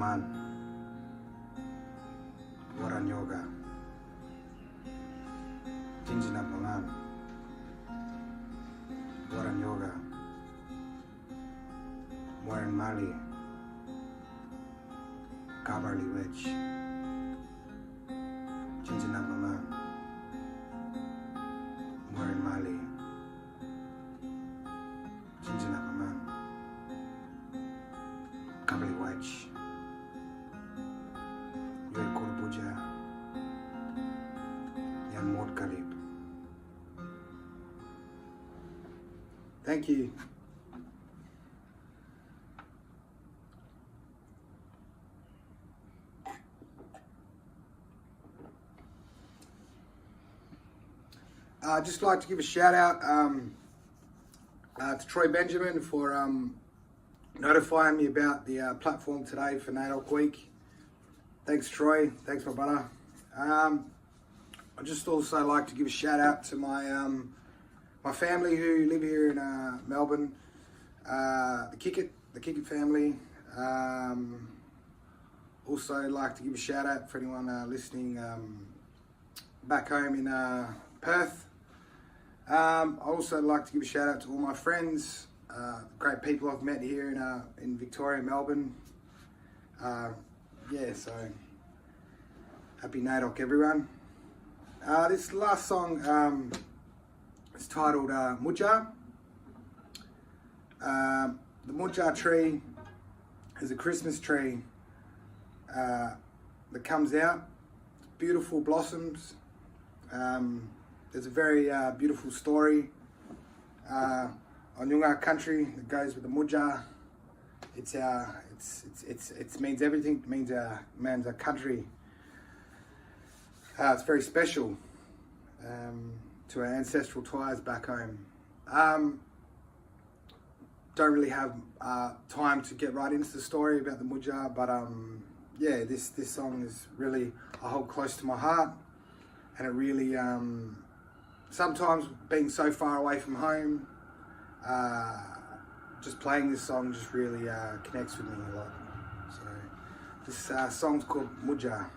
paman. Waran yoga. Jinjina paman. Waran yoga. Waran mali. Kabarli witch. Jinjina paman. Waran mali. Jinjina paman. Kabarli witch. Yuel Korbuja. Yan Mort Kalib. Thank you. I'd just like to give a shout out to Troy Benjamin for notifying me about the platform today for NAIDOC Week. Thanks, Troy. Thanks, my brother. I'd just also like to give a shout out to my my family who live here in Melbourne, the Kickett family. Also like to give a shout out for anyone listening back home in Perth. I also like to give a shout out to all my friends, great people I've met here in Victoria, Melbourne. Yeah, so happy NAIDOC, everyone. This last song is titled Mujja. The Mujja tree is a Christmas tree that comes out. Beautiful blossoms. There's a very beautiful story on Noongar country that goes with the Mujja. It means everything. It means our country. It's very special to our ancestral ties back home. Don't really have time to get right into the story about the Mujja, but yeah, this song is really, I hold close to my heart, and it really, sometimes being so far away from home, just playing this song just really connects with me a lot. So this song's called Mujja.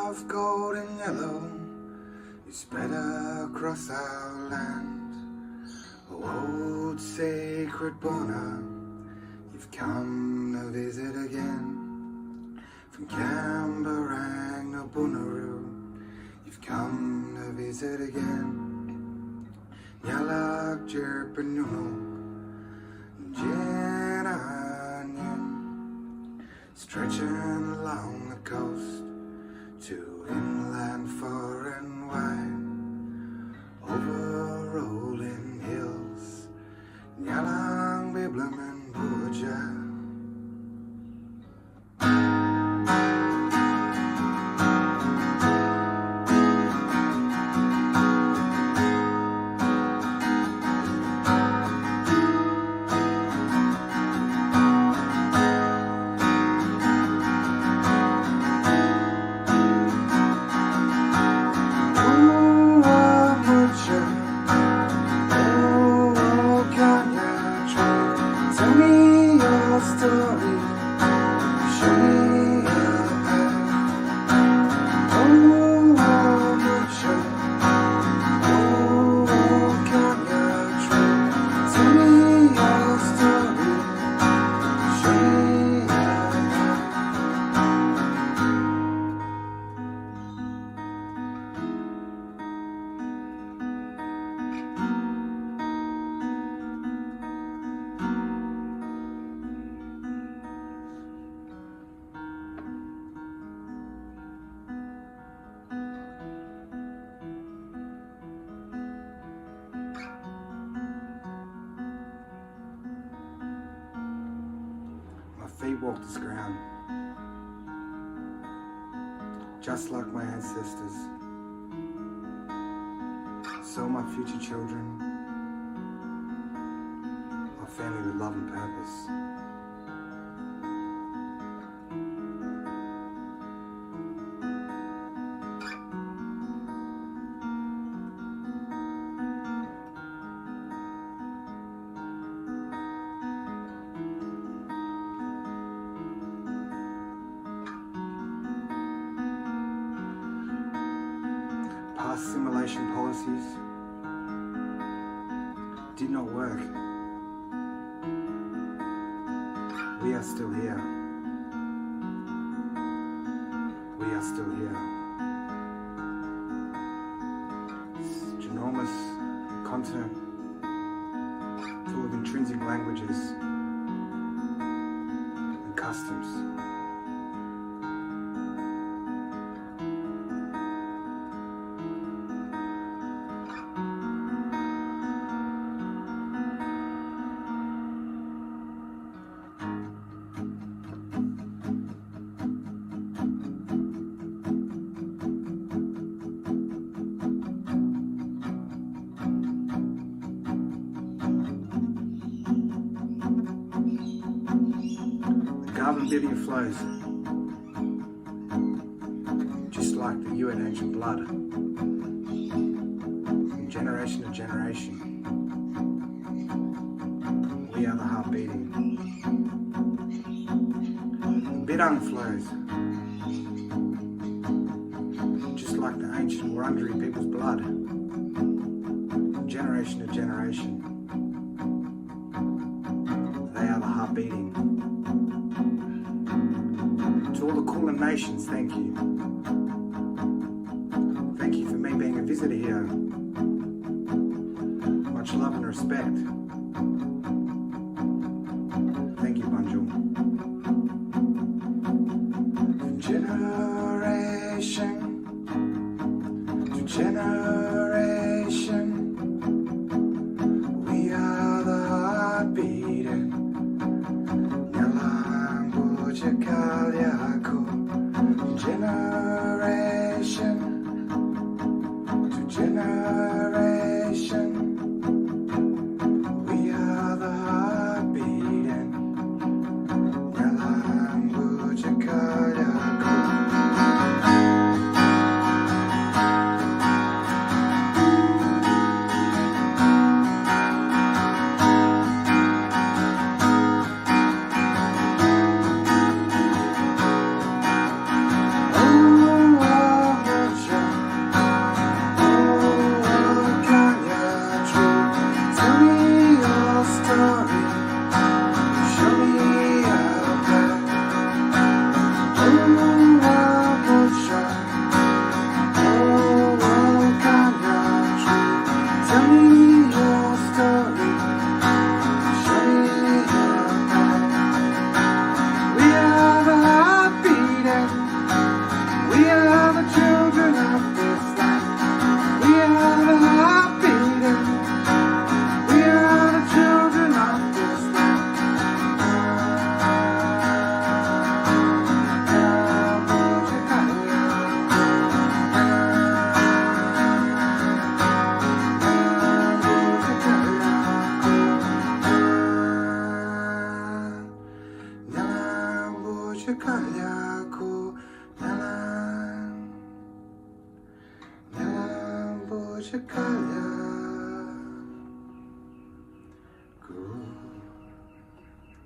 Of gold and yellow is spread across our land. Oh, old sacred Bona, you've come to visit again. From Camberang to Bunaroo, you've come to visit again. Nyalak Jerpanuno, Jenanyan, stretching along the coast to inland far and wide, over rolling hills, Nyalang Biblam and Buja. Feet walk this ground, just like my ancestors. So my future children, my family with love and purpose. assimilation policies did not work. We are still here. We are still here. This ginormous continent full of intrinsic languages and customs. Garden flows, just like the you in ancient blood, from generation to generation. We are the heart beating. The Bidang flows, just like the ancient Wurundjeri people's blood, from generation to generation. They are the heart beating. To all the Kulin nations, thank you. Thank you for me being a visitor here. Much love and respect. Thank you, Bunjil. From generation to generation, we are the heart beating. Generation to generation, we are the heart beating.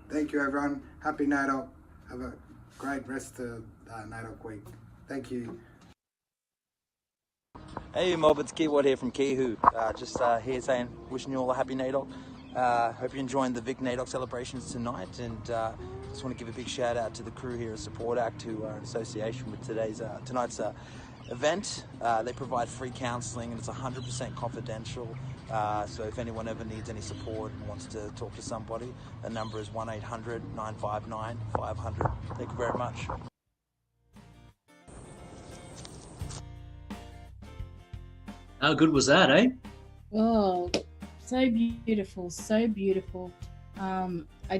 Thank you, everyone. Happy NAIDOC. Have a great rest of NAIDOC week. Thank you. Hey mob, it's Kiwad here from Kihu. Just here saying, wishing you all a happy NAIDOC. Hope you're enjoying the VIC NAIDOC celebrations tonight, and just want to give a big shout out to the crew here at Support Act who are in association with tonight's event. They provide free counselling and it's 100% confidential. So if anyone ever needs any support and wants to talk to somebody, the number is 1-800-959-500. Thank you very much. How good was that, eh? Oh, so beautiful, so beautiful. I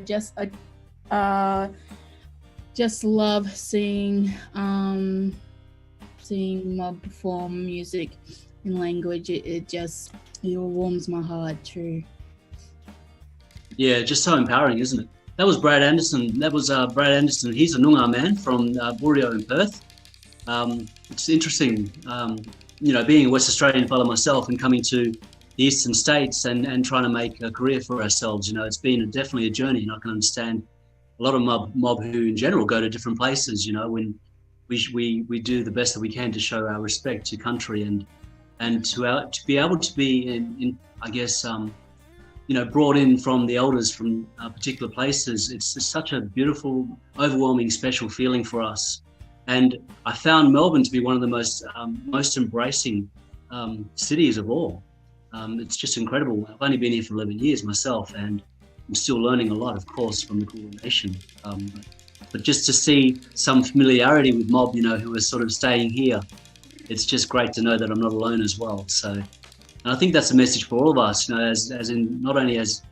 just love seeing mob perform music in language. It warms my heart, true. Yeah, just so empowering, isn't it? That was Brad Anderson. Brad Anderson. He's a Noongar man from Boorio in Perth. It's interesting, being a West Australian fellow myself and coming to the eastern states and trying to make a career for ourselves. It's been definitely a journey, and I can understand a lot of mob who in general go to different places, when we do the best that we can to show our respect to country and and to be able to be in I guess, brought in from the elders from particular places. It's just such a beautiful, overwhelming, special feeling for us. And I found Melbourne to be one of the most embracing cities of all. It's just incredible. I've only been here for 11 years myself, and I'm still learning a lot, of course, from the Kulin Nation. But just to see some familiarity with mob, who are sort of staying here, it's just great to know that I'm not alone as well. So, and I think that's a message for all of us, as in not only as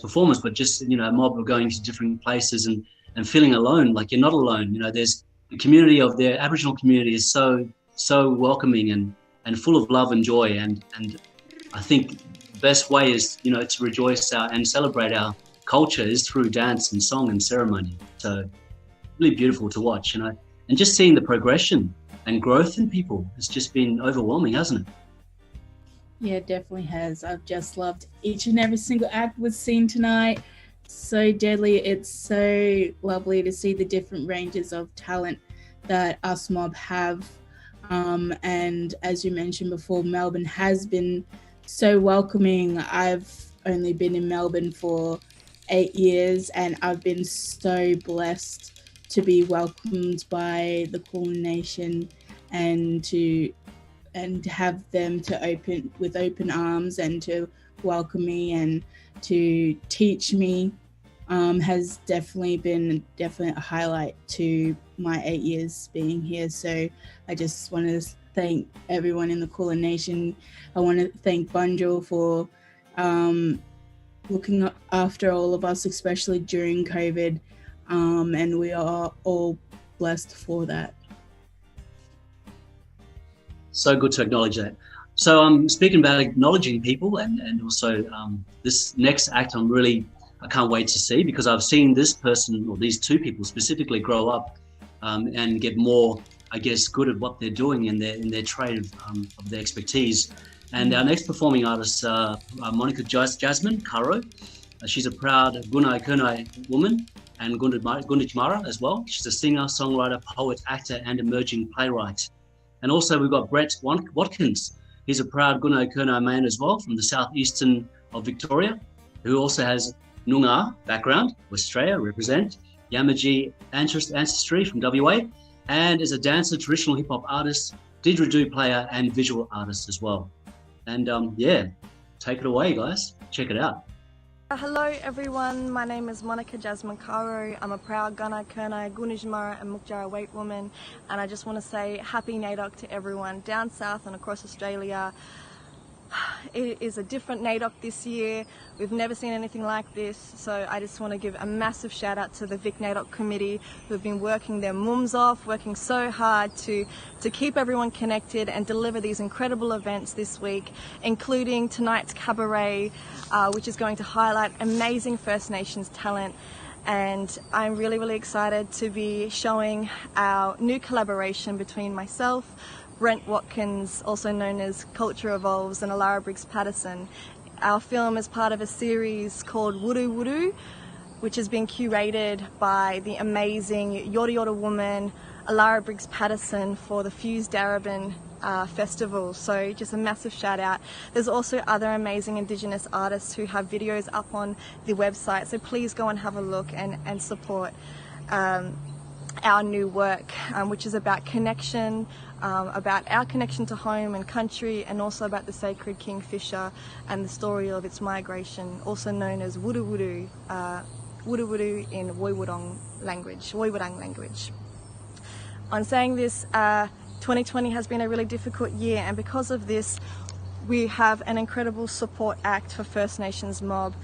performers, but just mob of going to different places and feeling alone, like you're not alone. There's the community of the Aboriginal community is so welcoming and full of love and joy, and I think the best way is to rejoice and celebrate our culture is through dance and song and ceremony. So really beautiful to watch, and just seeing the progression and growth in people has just been overwhelming, hasn't it? Yeah, it definitely has. I've just loved each and every single act we've seen tonight. So deadly. It's so lovely to see the different ranges of talent that us mob have. And as you mentioned before, Melbourne has been so welcoming. I've only been in Melbourne for 8 years, and I've been so blessed to be welcomed by the Kulin Nation and to have them with open arms and to welcome me and to teach me has definitely been a highlight to my 8 years being here. So I just want to thank everyone in the Kulin Nation. I want to thank Bunjil for looking after all of us, especially during COVID, and we are all blessed for that. So good to acknowledge that. So speaking about acknowledging people and also this next act I can't wait to see, because I've seen this person or these two people specifically grow up and get more, I guess, good at what they're doing in their trade of their expertise. And our next performing artist, Monica Jasmine Caro, she's a proud Gunai Kurnai woman and Gunditj Mara as well. She's a singer, songwriter, poet, actor, and emerging playwright. And also we've got Brett Watkins. He's a proud Gunai Kurnai man as well from the southeastern of Victoria, who also has Noongar background, Australia, represent, Yamaji ancestry from WA, and is a dancer, traditional hip hop artist, didgeridoo player, and visual artist as well. And take it away, guys. Check it out. Hello everyone, my name is Monica Jasmine Caro. I'm a proud Gunai Kurnai, Gunditj Mara and Mukjara Wait woman, and I just want to say happy NAIDOC to everyone down south and across Australia. It is a different NAIDOC this year. We've never seen anything like this, so I just want to give a massive shout out to the VIC NAIDOC committee who have been working their mums off, working so hard to keep everyone connected and deliver these incredible events this week, including tonight's cabaret, which is going to highlight amazing First Nations talent. And I'm really, really excited to be showing our new collaboration between myself, Brent Watkins, also known as Culture Evolves, and Alara Briggs-Patterson. Our film is part of a series called Wuru Wuru, which has been curated by the amazing Yorta Yorta woman, Alara Briggs-Patterson, for the Fused Darebin Festival. So just a massive shout out. There's also other amazing Indigenous artists who have videos up on the website, so please go and have a look and support our new work, which is about connection, about our connection to home and country, and also about the sacred kingfisher and the story of its migration, also known as Wuru Wuru, Wuru Wuru in Woiwurrung language. On saying this, 2020 has been a really difficult year, and because of this, we have an incredible support act for First Nations mob.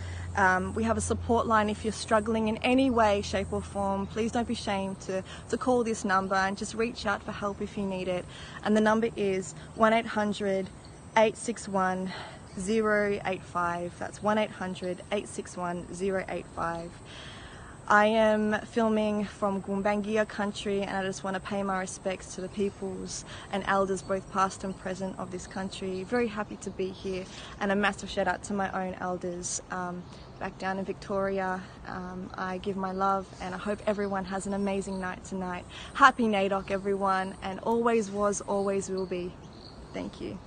We have a support line if you're struggling in any way, shape or form. Please don't be ashamed to call this number and just reach out for help if you need it. And the number is 1-800-861-085. That's 1-800-861-085. I am filming from Gumbaynggirr country, and I just want to pay my respects to the peoples and elders, both past and present, of this country. Very happy to be here, and a massive shout out to my own elders back down in Victoria. I give my love, and I hope everyone has an amazing night tonight. Happy NAIDOC everyone, and always was, always will be. Thank you.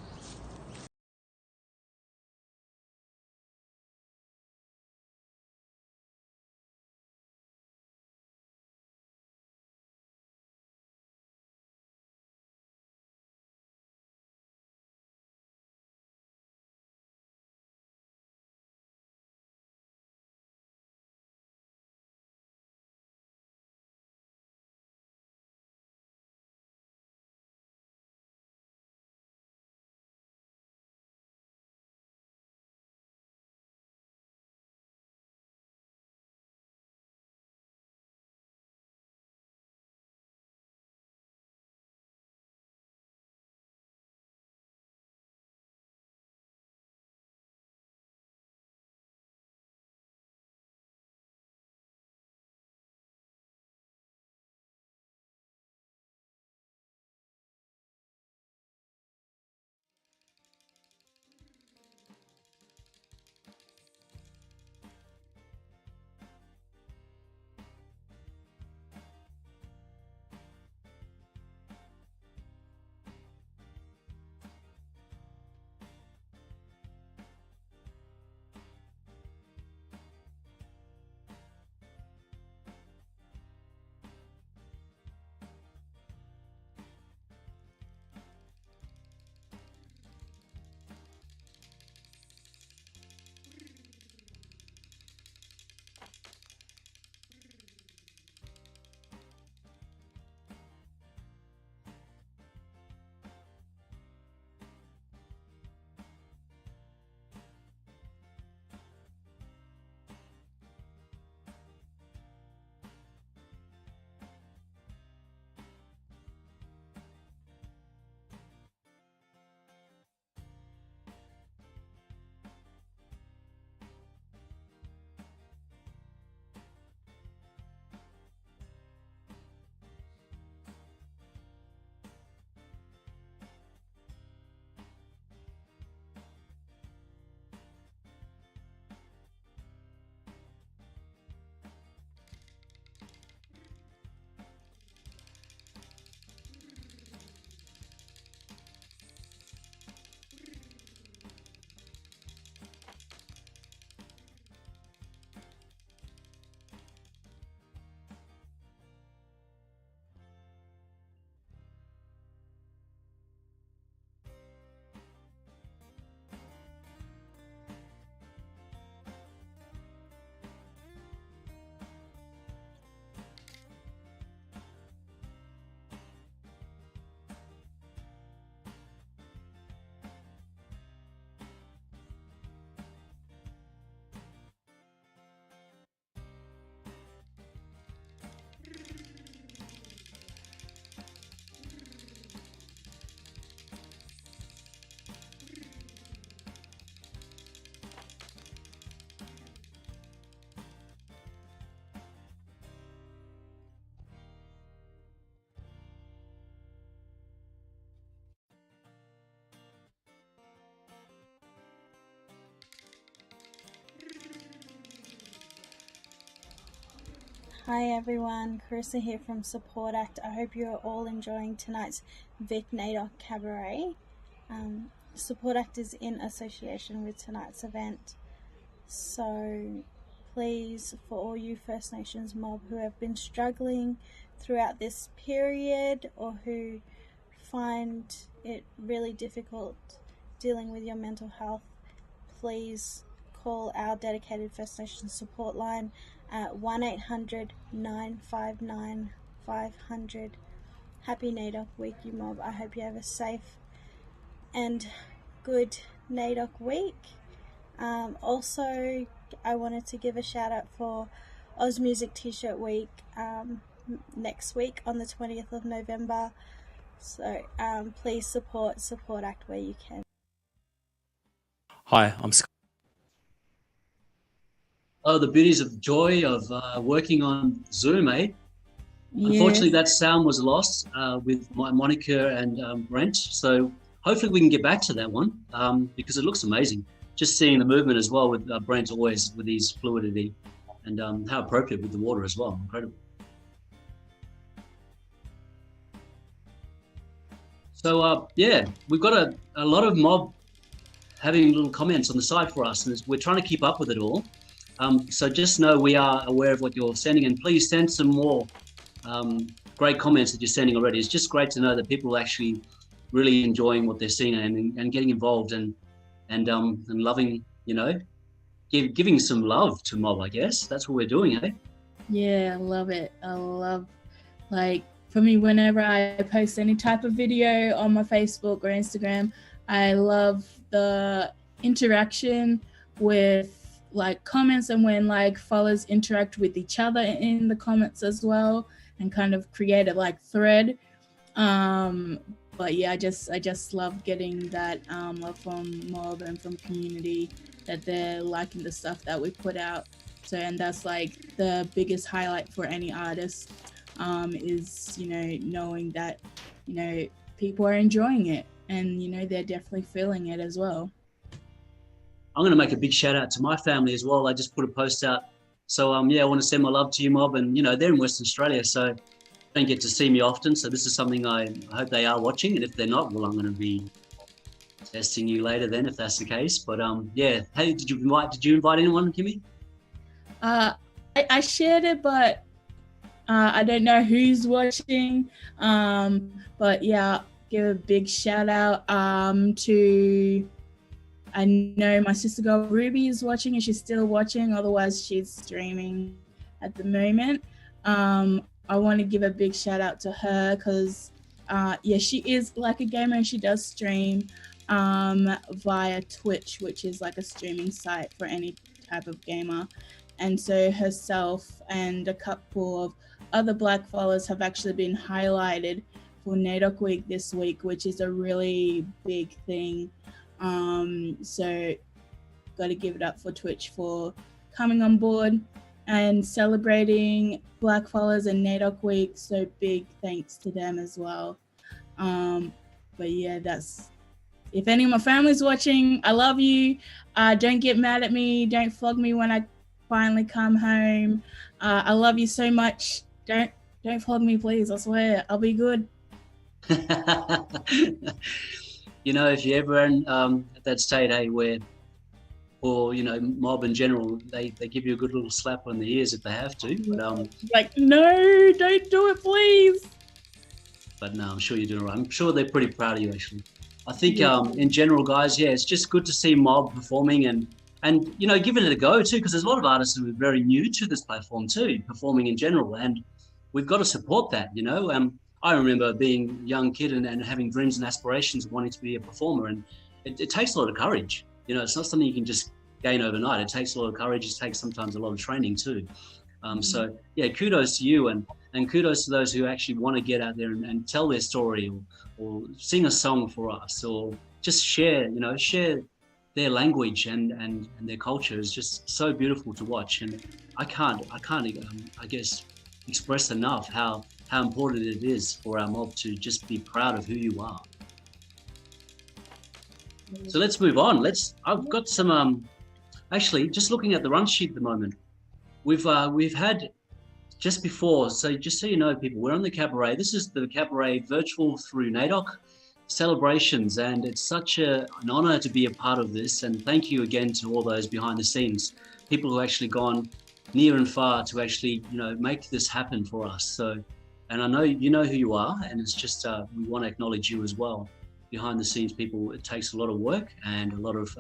Hi everyone, Carissa here from Support Act. I hope you're all enjoying tonight's VIC NAIDOC Cabaret. Support Act is in association with tonight's event. So please, for all you First Nations mob who have been struggling throughout this period or who find it really difficult dealing with your mental health, please call our dedicated First Nations support line at 1-800-959-500. Happy NAIDOC Week, you mob. I hope you have a safe and good NAIDOC week. Also, I wanted to give a shout out for Oz Music T-shirt week next week on the 20th of November. So please support Act where you can. Hi, I'm Scott. Oh, the beauties of joy of working on Zoom, eh? Yes. Unfortunately, that sound was lost with Monica and Brent. So hopefully we can get back to that one because it looks amazing. Just seeing the movement as well with Brent always with his fluidity and how appropriate with the water as well. Incredible. So, yeah, we've got a lot of mob having little comments on the side for us, and we're trying to keep up with it all. So just know we are aware of what you're sending, and please send some more great comments that you're sending already. It's just great to know that people are actually really enjoying what they're seeing and getting involved and loving, you know, giving some love to mob, I guess. That's what we're doing, eh? Yeah, I love it. I love, like, for me, whenever I post any type of video on my Facebook or Instagram, I love the interaction with like comments and when like followers interact with each other in the comments as well and kind of create a like thread. But yeah, I just love getting that love from mob and from community that they're liking the stuff that we put out. So, and that's like the biggest highlight for any artist is, you know, knowing that, you know, people are enjoying it and, you know, they're definitely feeling it as well. I'm going to make a big shout out to my family as well. I just put a post out. So, yeah, I want to send my love to you, mob. And, you know, they're in Western Australia, so they don't get to see me often. So this is something I hope they are watching. And if they're not, well, I'm going to be testing you later then, if that's the case. But, yeah. Hey, did you invite anyone, Kimmy? I shared it, but I don't know who's watching. But, yeah, give a big shout out to... I know my sister girl Ruby is watching and she's still watching, otherwise she's streaming at the moment. I want to give a big shout out to her because yeah, she is like a gamer and she does stream via Twitch, which is like a streaming site for any type of gamer. And so herself and a couple of other Black followers have actually been highlighted for NAIDOC Week this week, which is a really big thing. So got to give it up for Twitch for coming on board and celebrating Black followers and NAIDOC Week. So big thanks to them as well. But yeah, that's, if any of my family's watching, I love you. Don't get mad at me. Don't flog me when I finally come home. I love you so much. Don't flog me, please. I swear, I'll be good. You know, if you're ever at that state, hey, where, or, you know, mob in general, they give you a good little slap on the ears if they have to. But like, no, don't do it, please. But no, I'm sure you're doing all right. I'm sure they're pretty proud of you, actually. I think in general, guys, yeah, it's just good to see mob performing and you know, giving it a go too, because there's a lot of artists who are very new to this platform too, performing in general, and we've got to support that, you know. I remember being a young kid and having dreams and aspirations of wanting to be a performer, and it takes a lot of courage. You know, it's not something you can just gain overnight. It takes a lot of courage. It takes sometimes a lot of training too. So yeah, kudos to you and kudos to those who actually want to get out there and tell their story or sing a song for us or just share their language and their culture is just so beautiful to watch. And I can't I guess express enough how important it is for our mob to just be proud of who you are. So let's move on. I've got some actually just looking at the run sheet at the moment. We've had just before, so just so you know, people, we're on the Cabaret. This is the Cabaret virtual through NAIDOC celebrations, and it's such an honor to be a part of this. And thank you again to all those behind the scenes, people who actually gone near and far to actually, make this happen for us. So, and I know you know who you are, and it's just we want to acknowledge you as well. Behind the scenes, people, it takes a lot of work and a lot of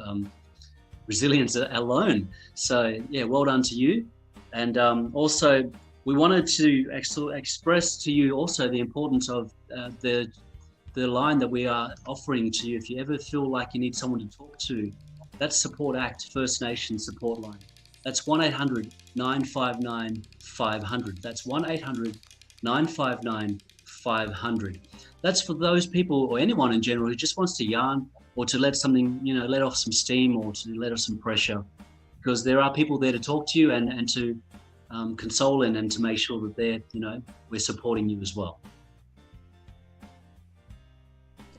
resilience alone. So yeah, well done to you. And also, we wanted to express to you also the importance of the line that we are offering to you. If you ever feel like you need someone to talk to, that's Support Act First Nation support line. That's 1-800-959-500. That's 1-800-959-500. That's for those people or anyone in general who just wants to yarn or to let something, let off some steam or to let off some pressure, because there are people there to talk to you and to console and to make sure that they're, we're supporting you as well.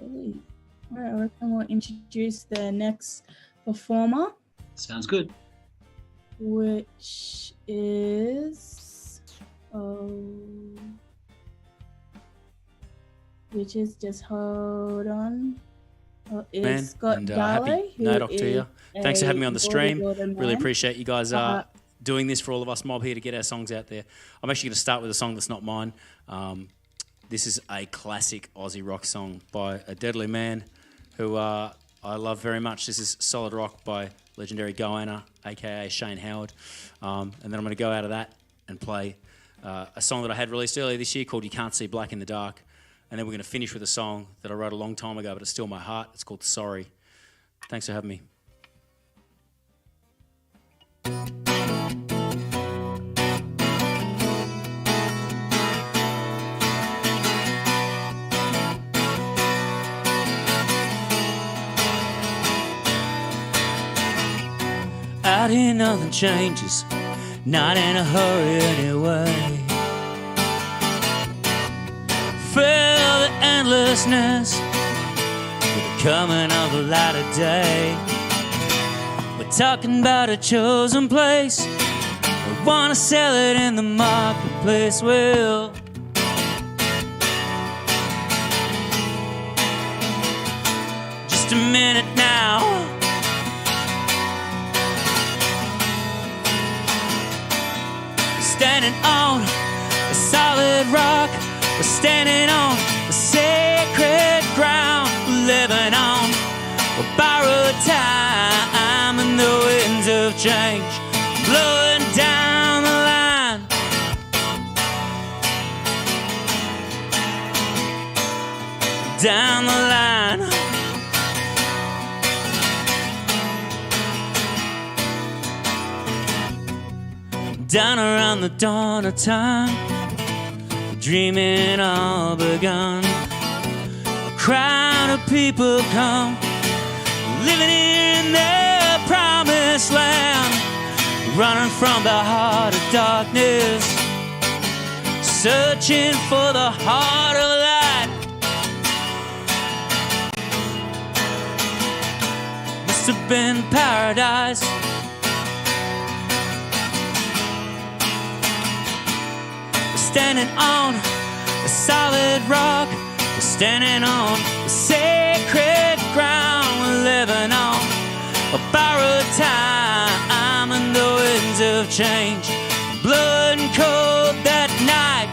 All right, I reckon we'll introduce the next performer. Sounds good. Which is, just hold on. It's Scott Darley, happy NAIDOC to you. Thanks for having me on the stream. Really appreciate you guys doing this for all of us mob here to get our songs out there. I'm actually going to start with a song that's not mine. This is a classic Aussie rock song by a deadly man who I love very much. This is Solid Rock by legendary Goanna, aka Shane Howard. And then I'm going to go out of that and play a song that I had released earlier this year called You Can't See Black in the Dark. And then we're going to finish with a song that I wrote a long time ago, but it's still in my heart. It's called Sorry. Thanks for having me. Out here nothing changes, not in a hurry anyway. Feel the endlessness with the coming of the light of day. We're talking about a chosen place. We wanna sell it in the marketplace. Well, just a minute now. Standing on a solid rock, we're standing on a sacred ground, living on a borrowed time, and the winds of change blowing down the line. Down the line. Down around the dawn of time, dreaming all begun. A crowd of people come, living in their promised land, running from the heart of darkness, searching for the heart of light. Must have been paradise. Standing on a solid rock, we're standing on a sacred ground, we're living on a borrowed time, and the winds of change blowing cold that night.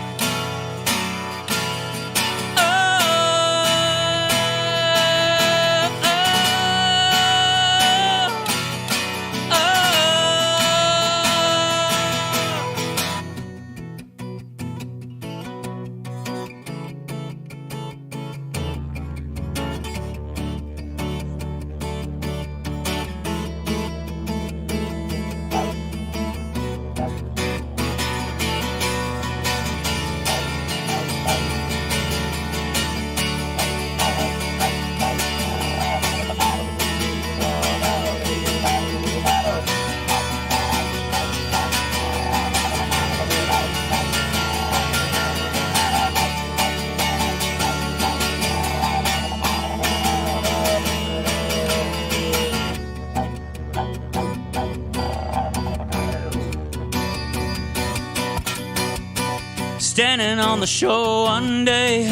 Standing on the shore one day,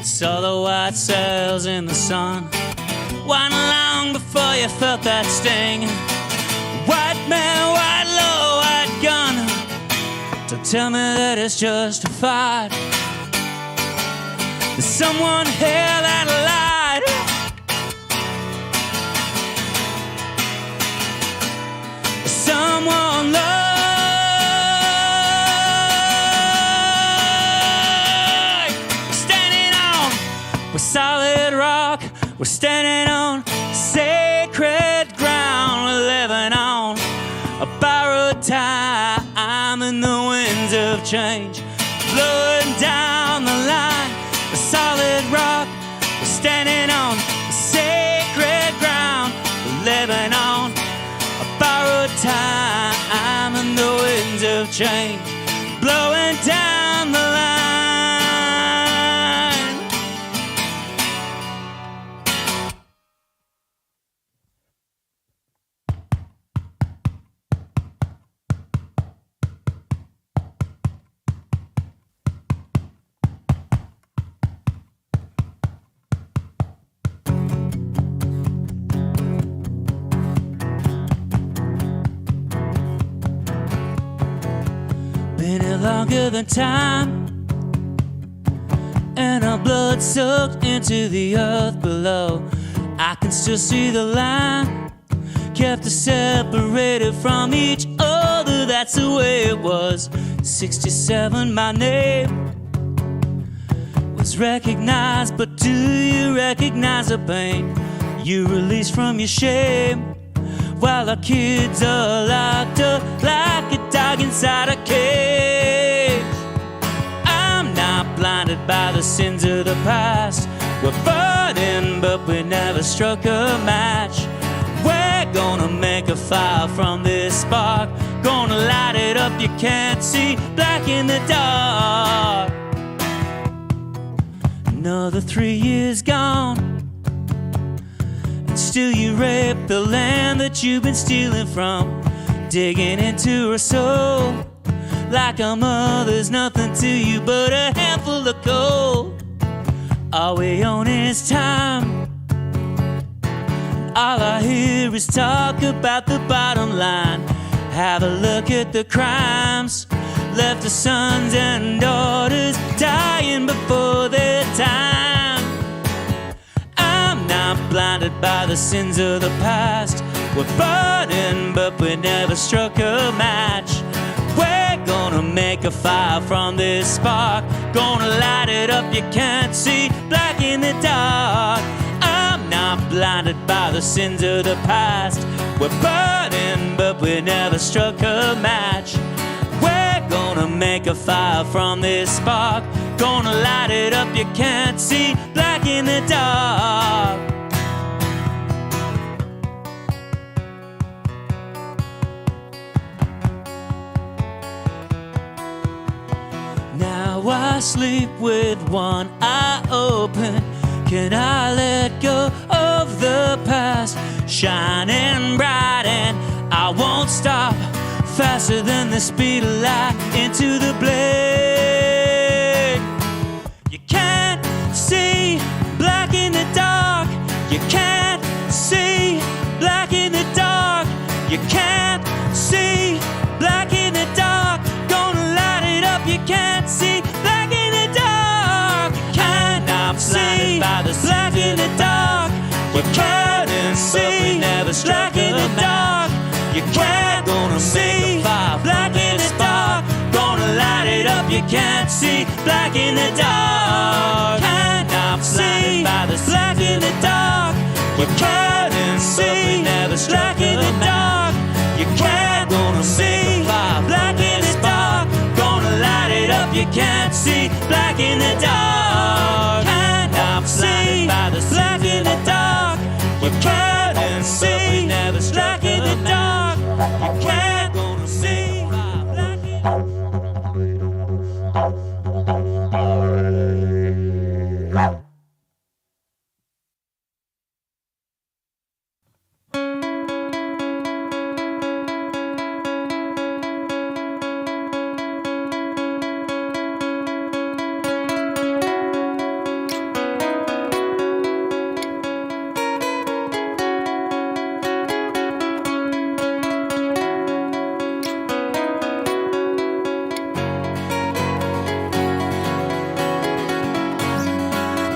saw the white sails in the sun. Wasn't long before you felt that sting. White man, white law, white gun. Don't tell me that it's justified. There's someone here that lied. Someone lied. Standing on with solid rock. We're standing on sacred ground. We're living on a borrowed time in the winds of change, blowing down the line. A solid rock, we're standing on sacred ground. We're living on a borrowed time in the winds of change, blowing down the line. Been here longer than time, and our blood soaked into the earth below. I can still see the line, kept us separated from each other. That's the way it was. 67, my name was recognized, but do you recognize the pain you release from your shame? While our kids are locked up like a dog inside a cage. I'm not blinded by the sins of the past. We're burning, but we never struck a match. We're gonna make a fire from this spark, gonna light it up, you can't see black in the dark. Another 3 years gone, still you rape the land that you've been stealing from, digging into her soul like a mother's nothing to you but a handful of coal. All we own is time. All I hear is talk about the bottom line. Have a look at the crimes left the sons and daughters dying before their time. Not blinded by the sins of the past. We're burning, but we never struck a match. We're gonna make a fire from this spark, gonna light it up, you can't see black in the dark. I'm not blinded by the sins of the past. We're burning, but we never struck a match. We're gonna make a fire from this spark, gonna light it up, you can't see black in the dark. Now I sleep with one eye open. Can I let go of the past? Shining bright and I won't stop. Faster than the speed of light into the blade. You can't see black in the dark. You can't see black in the dark. You can't see black in the dark. Gonna light it up, you can't see black in the dark. You cannot see black in the dark. You can't see black in the dark. You can't see black in the dark. Gonna light it up, you can't see black in the dark. Cannot see black in the dark. You can't see black in the dark. You can't see black in the dark. Gonna light it up, you can't see black in the dark. Cannot see black in the dark. You can't see black in the dark. You can't see black in the dark.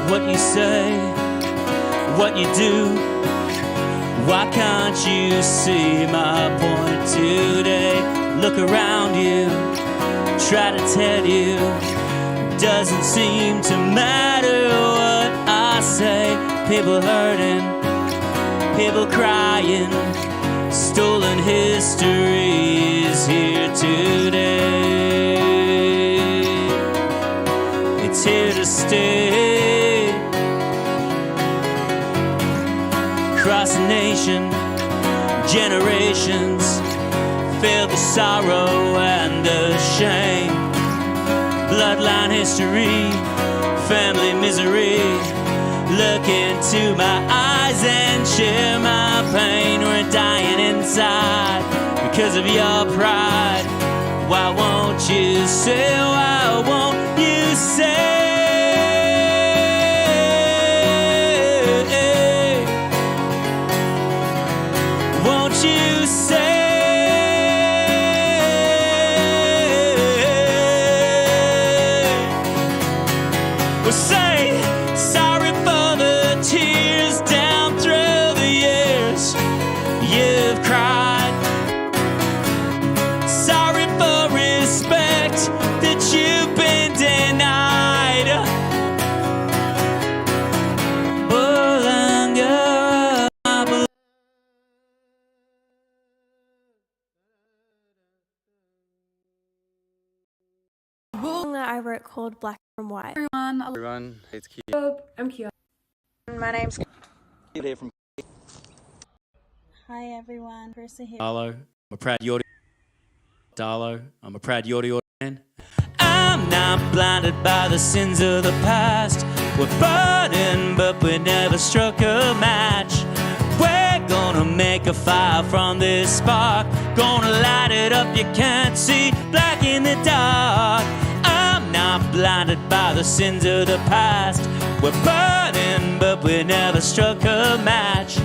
What you say, what you do, why can't you see my point today? Look around you, try to tell you, doesn't seem to matter what I say. People hurting, people crying, stolen history is here today. It's here to stay. Across the nation, generations feel the sorrow and the shame. Bloodline history, family misery. Look into my eyes and share my pain. We're dying inside because of your pride. Why won't you say, why won't you say? Won't you say? Well, say sorry for the tears down through the years you've cried. Sorry for respect that you've been denied. Oh, longer song that I wrote called Black from White. Everyone, it's Keith. I'm Kia. My name's Here from Hi everyone, Carissa here. Darlo, I'm a proud Yordi. Darlo, I'm a proud Yordi man. I'm not blinded by the sins of the past. We're burning, but we never struck a match. We're gonna make a fire from this spark. Gonna light it up, you can't see black in the dark. I'm not blinded by the sins of the past. We're burning, but we never struck a match.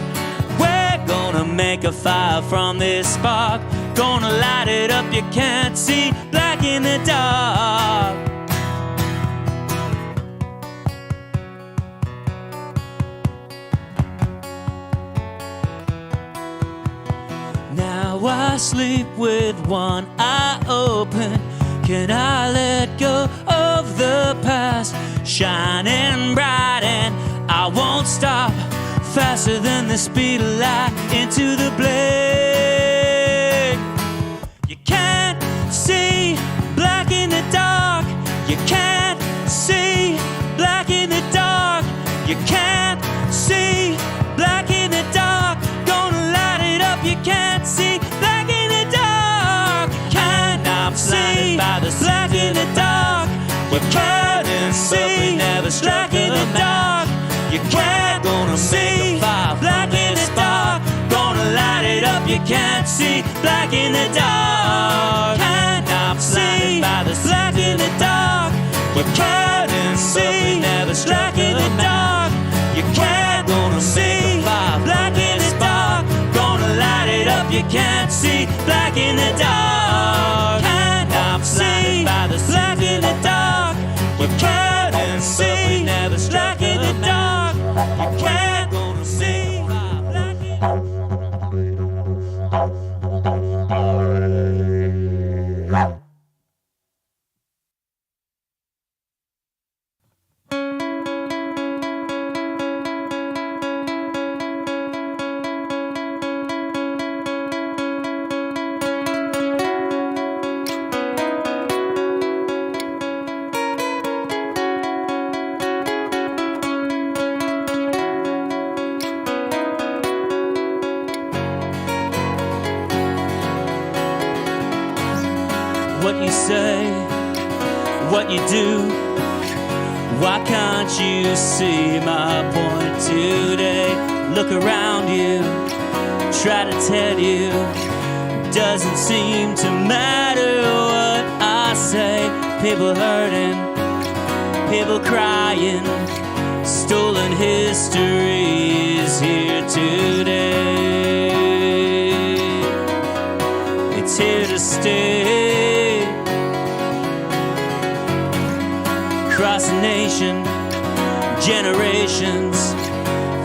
We're gonna make a fire from this spark. Gonna light it up, you can't see black in the dark. Now I sleep with one eye open. Can I let go of the past? Shining bright and I won't stop. Faster than the speed of light into the blade. You can't see black in the dark. You can't see black in the dark. You can't see black in the dark. Gonna light it up, you can't see black in the dark. You cannot see black in the dark. You can't see black in the dark. You can't see black in the dark. Gonna light it up, you can't see black in the dark. Cannot see black in the dark. You can't see black in the dark. You can't see black in the dark. Gonna light it up, you can't see black in the dark. Cannot see black in the dark. You can't see black in the dark. You can't see black in the dark. What you say, what you do, why can't you see my point today? Look around you, try to tell you, doesn't seem to matter what I say. People hurting, people crying, stolen history is here today. It's here to stay. Across the nation, Generations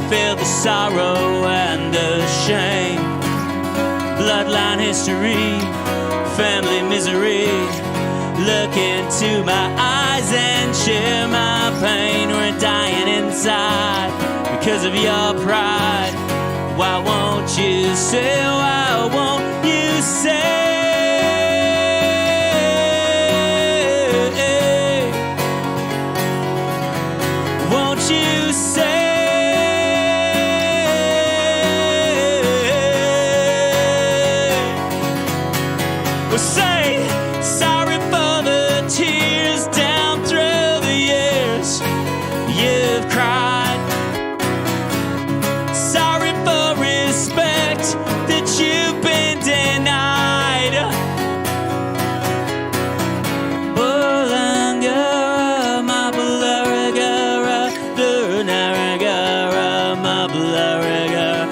feel the sorrow and the shame. Bloodline history, family misery. Look into my eyes and share my pain. We're dying inside because of your pride. Why won't you say, why won't you say? Won't you say? Well, say sorry for the tears down through the years you've cried. Sorry for respect that you've been denied. Bolangara, my Bolangara, Lunaragara, my Bolangara.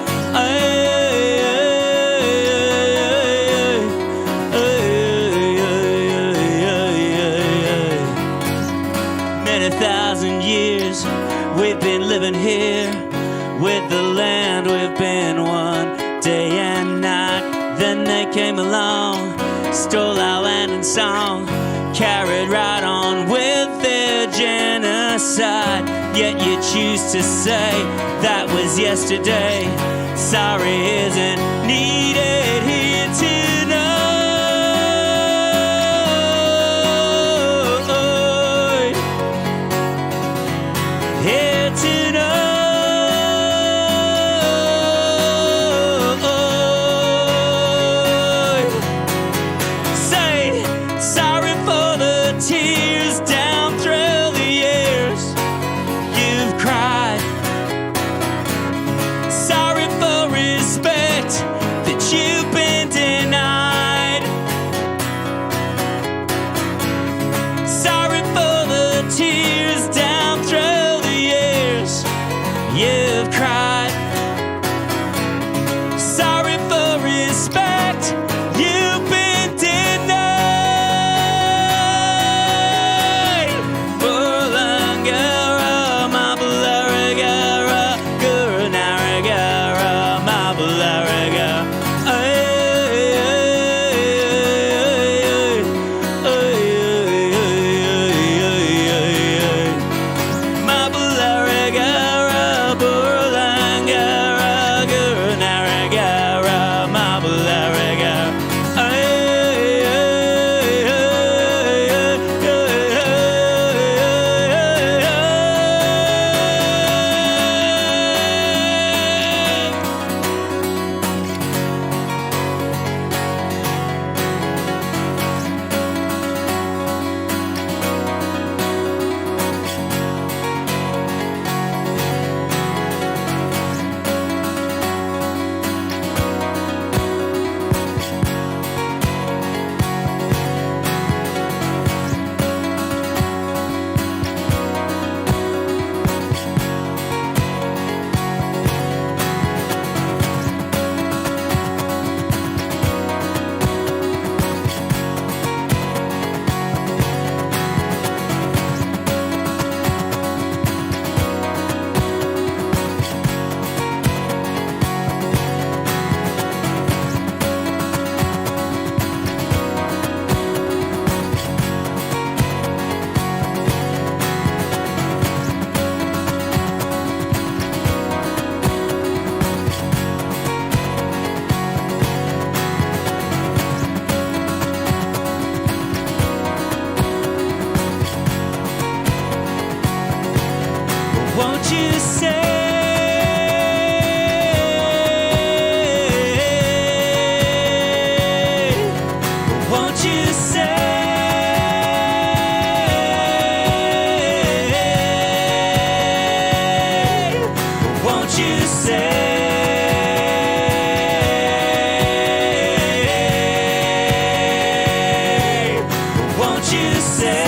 Many thousand years we've been living here with the land. We've been one day and night. Then they came along, stole our land and song, carried right on with their genocide. Yet you choose to say that was yesterday. Sorry isn't needed here tonight. Here tonight. Say sorry for the tears down through the years you've cried. Sorry for respect that you've been denied. Sorry for the tears down through the years you've cried. Sorry for respect you've been denied. Bolangara, my Bolangara, Gurunaragara, my Bolangara. My Bolangara, Bolangara, Gurunaragara, my Bolangara. Won't you say? Won't you say? Won't you say? Won't you say?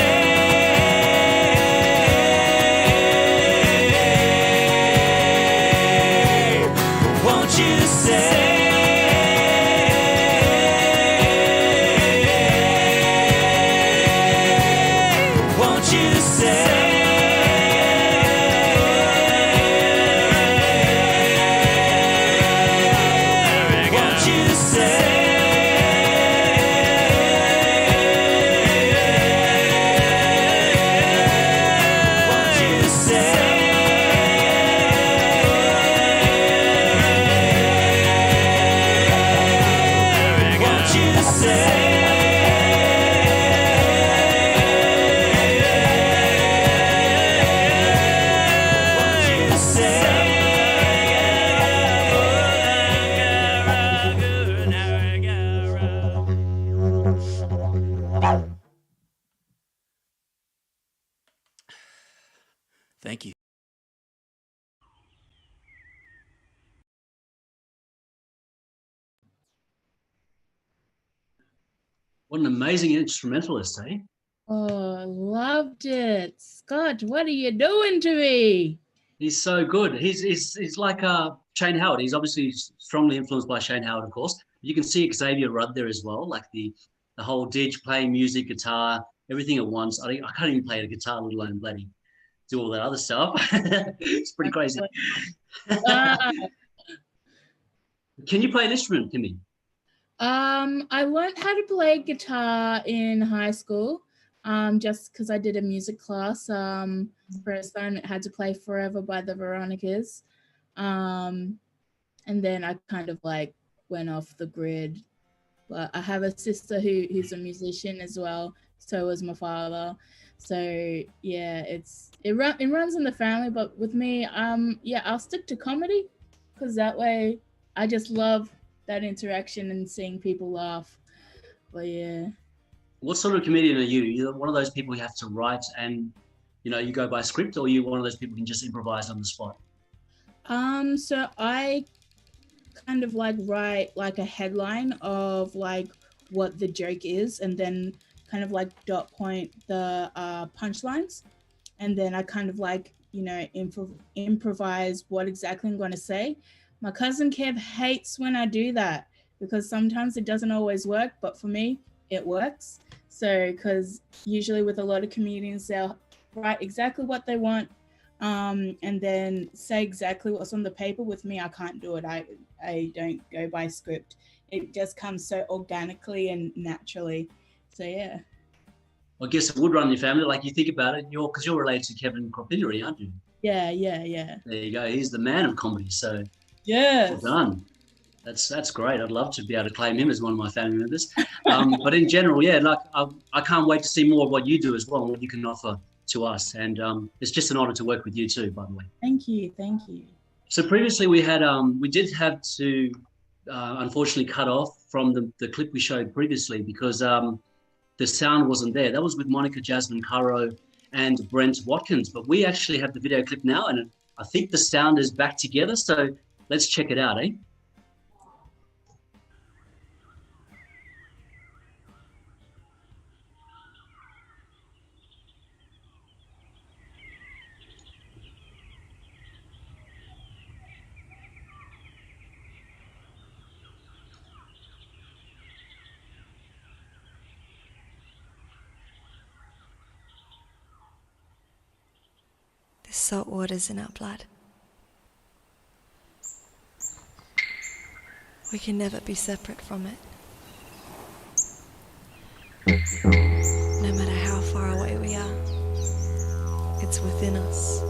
Thank you. What an amazing instrumentalist, eh? Oh, loved it. Scott, what are you doing to me? He's so good. He's like Shane Howard. He's obviously strongly influenced by Shane Howard, of course. You can see Xavier Rudd there as well, like the whole Didge playing music, guitar, everything at once. I can't even play the guitar, let alone bloody do all that other stuff. It's pretty crazy. Can you play an instrument, Kimmy? I learned how to play guitar in high school, just because I did a music class. For a assignment, had to play Forever by the Veronicas. And then I kind of like went off the grid. But I have a sister who's a musician as well. So was my father. So yeah, it runs in the family. But with me, yeah, I'll stick to comedy, because that way I just love that interaction and seeing people laugh. But yeah. What sort of comedian are you? You're one of those people you have to write and, you go by script, or are you one of those people who can just improvise on the spot? So I kind of like write like a headline of like what the joke is, and then kind of like dot point the punchlines, and then I kind of like improvise what exactly I'm going to say. My cousin Kev hates when I do that, because sometimes it doesn't always work, but for me it works. So because usually with a lot of comedians, they'll write exactly what they want, and then say exactly what's on the paper. With me, I can't do it. I don't go by script. It just comes so organically and naturally. So yeah. I guess it would run in your family. Like, you think about it, because you're related to Kevin Cropinnery, aren't you? Yeah. There you go. He's the man of comedy. So yes, well done. That's great. I'd love to be able to claim him as one of my family members. But in general, yeah, like I can't wait to see more of what you do as well, and what you can offer to us. And it's just an honor to work with you too, by the way. Thank you. So previously we did have to unfortunately cut off from the clip we showed previously, because the sound wasn't there. That was with Monica Jasmine Caro and Brent Watkins. But we actually have the video clip now, and I think the sound is back together. So let's check it out, eh? The salt water's in our blood. We can never be separate from it. No matter how far away we are, it's within us.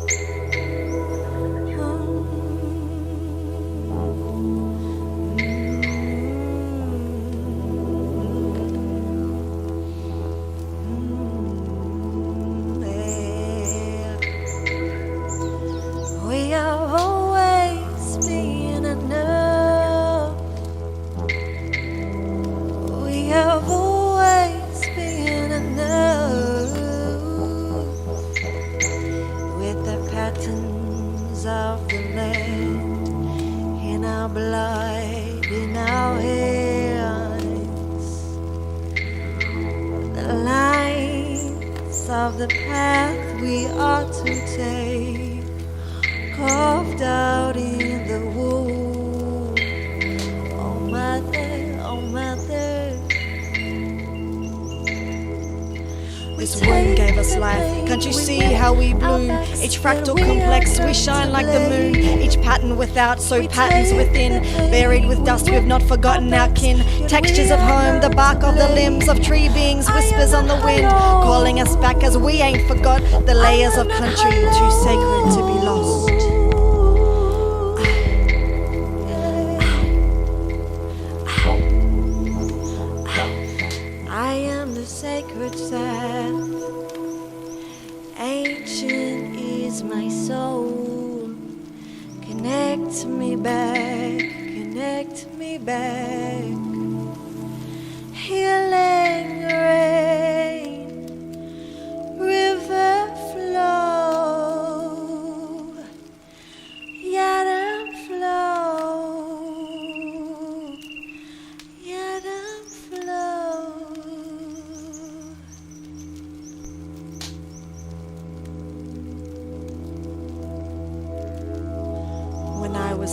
We have always been enough. We have always been enough. With the patterns of the land in our blood, in our hands, the lines of the path we ought to take, carved out in the wool. Oh mother, oh mother. This womb gave us life. Can't you see how we bloom? Each fractal complex, we shine like the moon. Each pattern without, so patterns within. Buried with dust, we've not forgotten our kin. Textures of home, the bark of the limbs of tree beings, whispers on the wind, calling us back as we ain't forgot the layers of country, too sacred to be lost. I am the sacred self. Ancient is my soul. Connect me back, connect me back. Healing rain, river flow.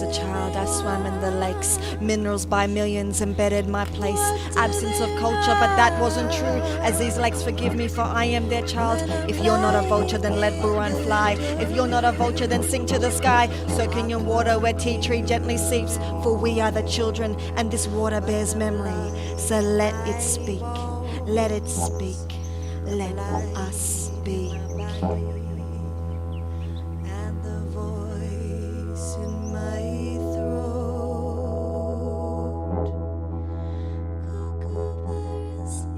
was a child, I swam in the lakes. Minerals by millions embedded my place. Absence of culture, but that wasn't true. As these lakes forgive me, for I am their child. If you're not a vulture, then let Buran fly. If you're not a vulture, then sing to the sky. Soaking in water where tea tree gently seeps. For we are the children, and this water bears memory. So let it speak, let it speak, let us speak. And the voice in my throat, kookaburra sing,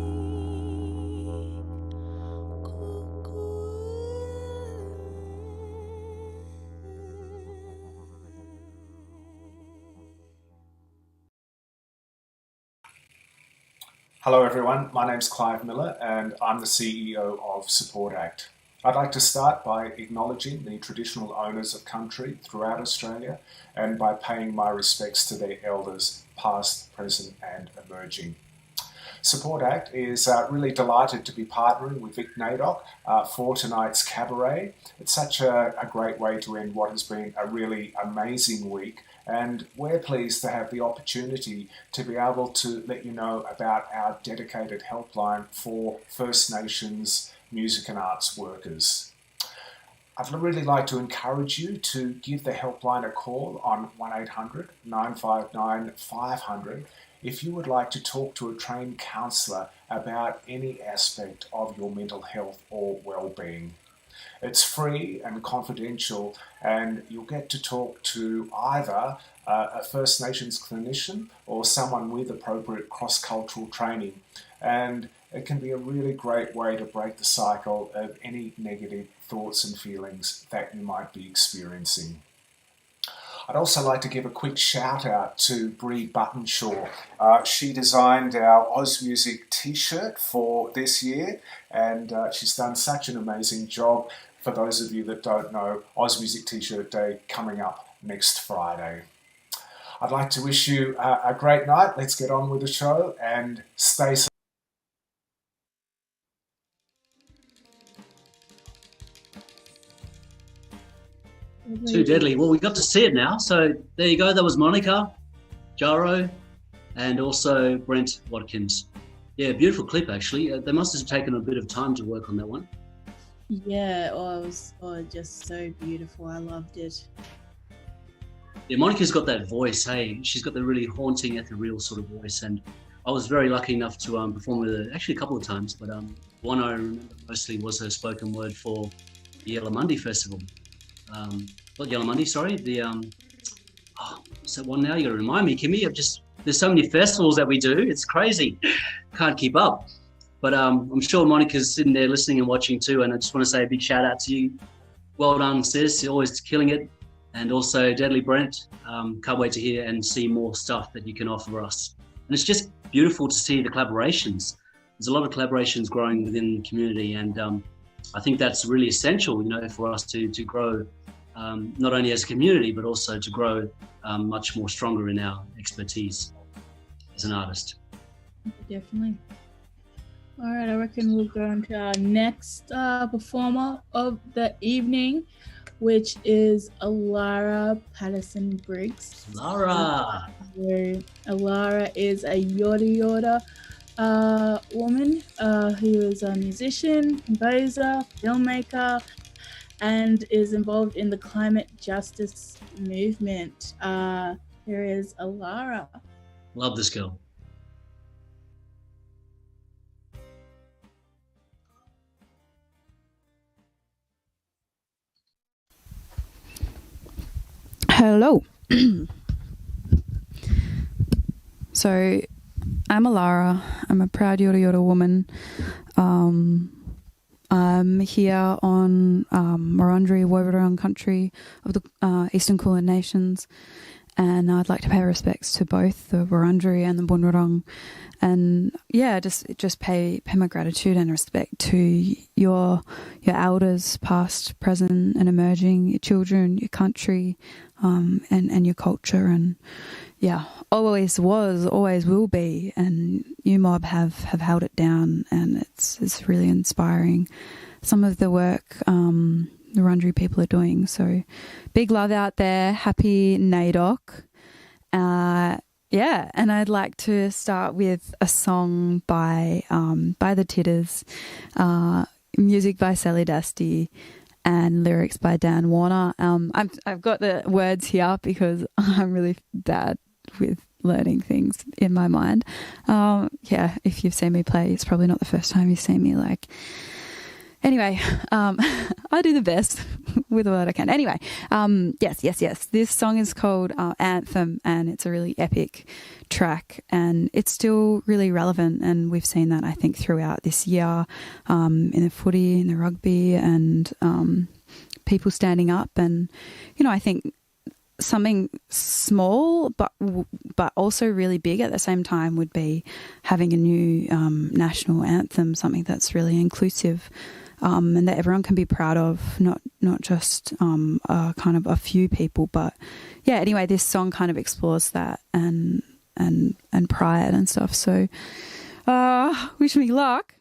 Hello everyone, my name's Clive Miller and I'm the CEO of Support Act. I'd like to start by acknowledging the traditional owners of country throughout Australia and by paying my respects to their elders, past, present and emerging. Support Act is really delighted to be partnering with VIC NAIDOC for tonight's cabaret. It's such a great way to end what has been a really amazing week, and we're pleased to have the opportunity to be able to let you know about our dedicated helpline for First Nations music and arts workers. I'd really like to encourage you to give the helpline a call on 1800 959 500 if you would like to talk to a trained counsellor about any aspect of your mental health or well-being. It's free and confidential, and you'll get to talk to either a First Nations clinician or someone with appropriate cross-cultural training. And it can be a really great way to break the cycle of any negative thoughts and feelings that you might be experiencing. I'd also like to give a quick shout out to Bree Buttonshaw. She designed our Oz Music t-shirt for this year, and she's done such an amazing job. For those of you that don't know, Oz Music T-shirt Day coming up next Friday. I'd like to wish you a great night. Let's get on with the show and stay safe. Too deadly. Well, we got to see it now. So there you go. That was Monica, Jaro, and also Brent Watkins. Yeah, beautiful clip actually. They must have taken a bit of time to work on that one. Yeah, it was just so beautiful. I loved it. Yeah, Monica's got that voice, hey? She's got the really haunting, ethereal sort of voice, and I was very lucky enough to perform with her actually a couple of times, but one I remember mostly was her spoken word for the Yalamundi Festival. Not Yalamundi, sorry, the what's that one now? You got to remind me, Kimmy. There's so many festivals that we do. It's crazy. Can't keep up. But I'm sure Monica's sitting there listening and watching too, and I just want to say a big shout out to you. Well done, sis. You're always killing it. And also, Deadly Brent, can't wait to hear and see more stuff that you can offer us. And it's just beautiful to see the collaborations. There's a lot of collaborations growing within the community, and I think that's really essential, for us to grow, not only as a community, but also to grow much more stronger in our expertise as an artist. Definitely. All right, I reckon we'll go into our next performer of the evening, which is Alara Patterson-Briggs. Alara! Alara is a Yoda woman who is a musician, composer, filmmaker, and is involved in the climate justice movement. Here is Alara. Love this girl. Hello. So, I'm Alara. I'm a proud Yoda woman. I'm here on Wurundjeri Woiwurrung country of the Eastern Kulin Nations, and I'd like to pay respects to both the Wurundjeri and the Bunurong, and just pay my gratitude and respect to your elders, past, present, and emerging, your children, your country, and your culture, and always was, always will be, and you mob have held it down, and it's really inspiring. Some of the work the Wurundjeri people are doing. So big love out there. Happy NAIDOC. Yeah, and I'd like to start with a song by the Titters, music by Sally Dusty, and lyrics by Dan Warner. I've got the words here because I'm really bad with learning things in my mind. Yeah, if you've seen me play, it's probably not the first time you've seen me. Anyway, I do the best with what I can. Anyway, yes. This song is called Anthem, and it's a really epic track, and it's still really relevant. And we've seen that, I think, throughout this year in the footy, in the rugby, and people standing up. And, I think something small but also really big at the same time would be having a new national anthem, something that's really inclusive. And that everyone can be proud of, not just kind of a few people. But yeah, anyway, this song kind of explores that and pride and stuff. So wish me luck.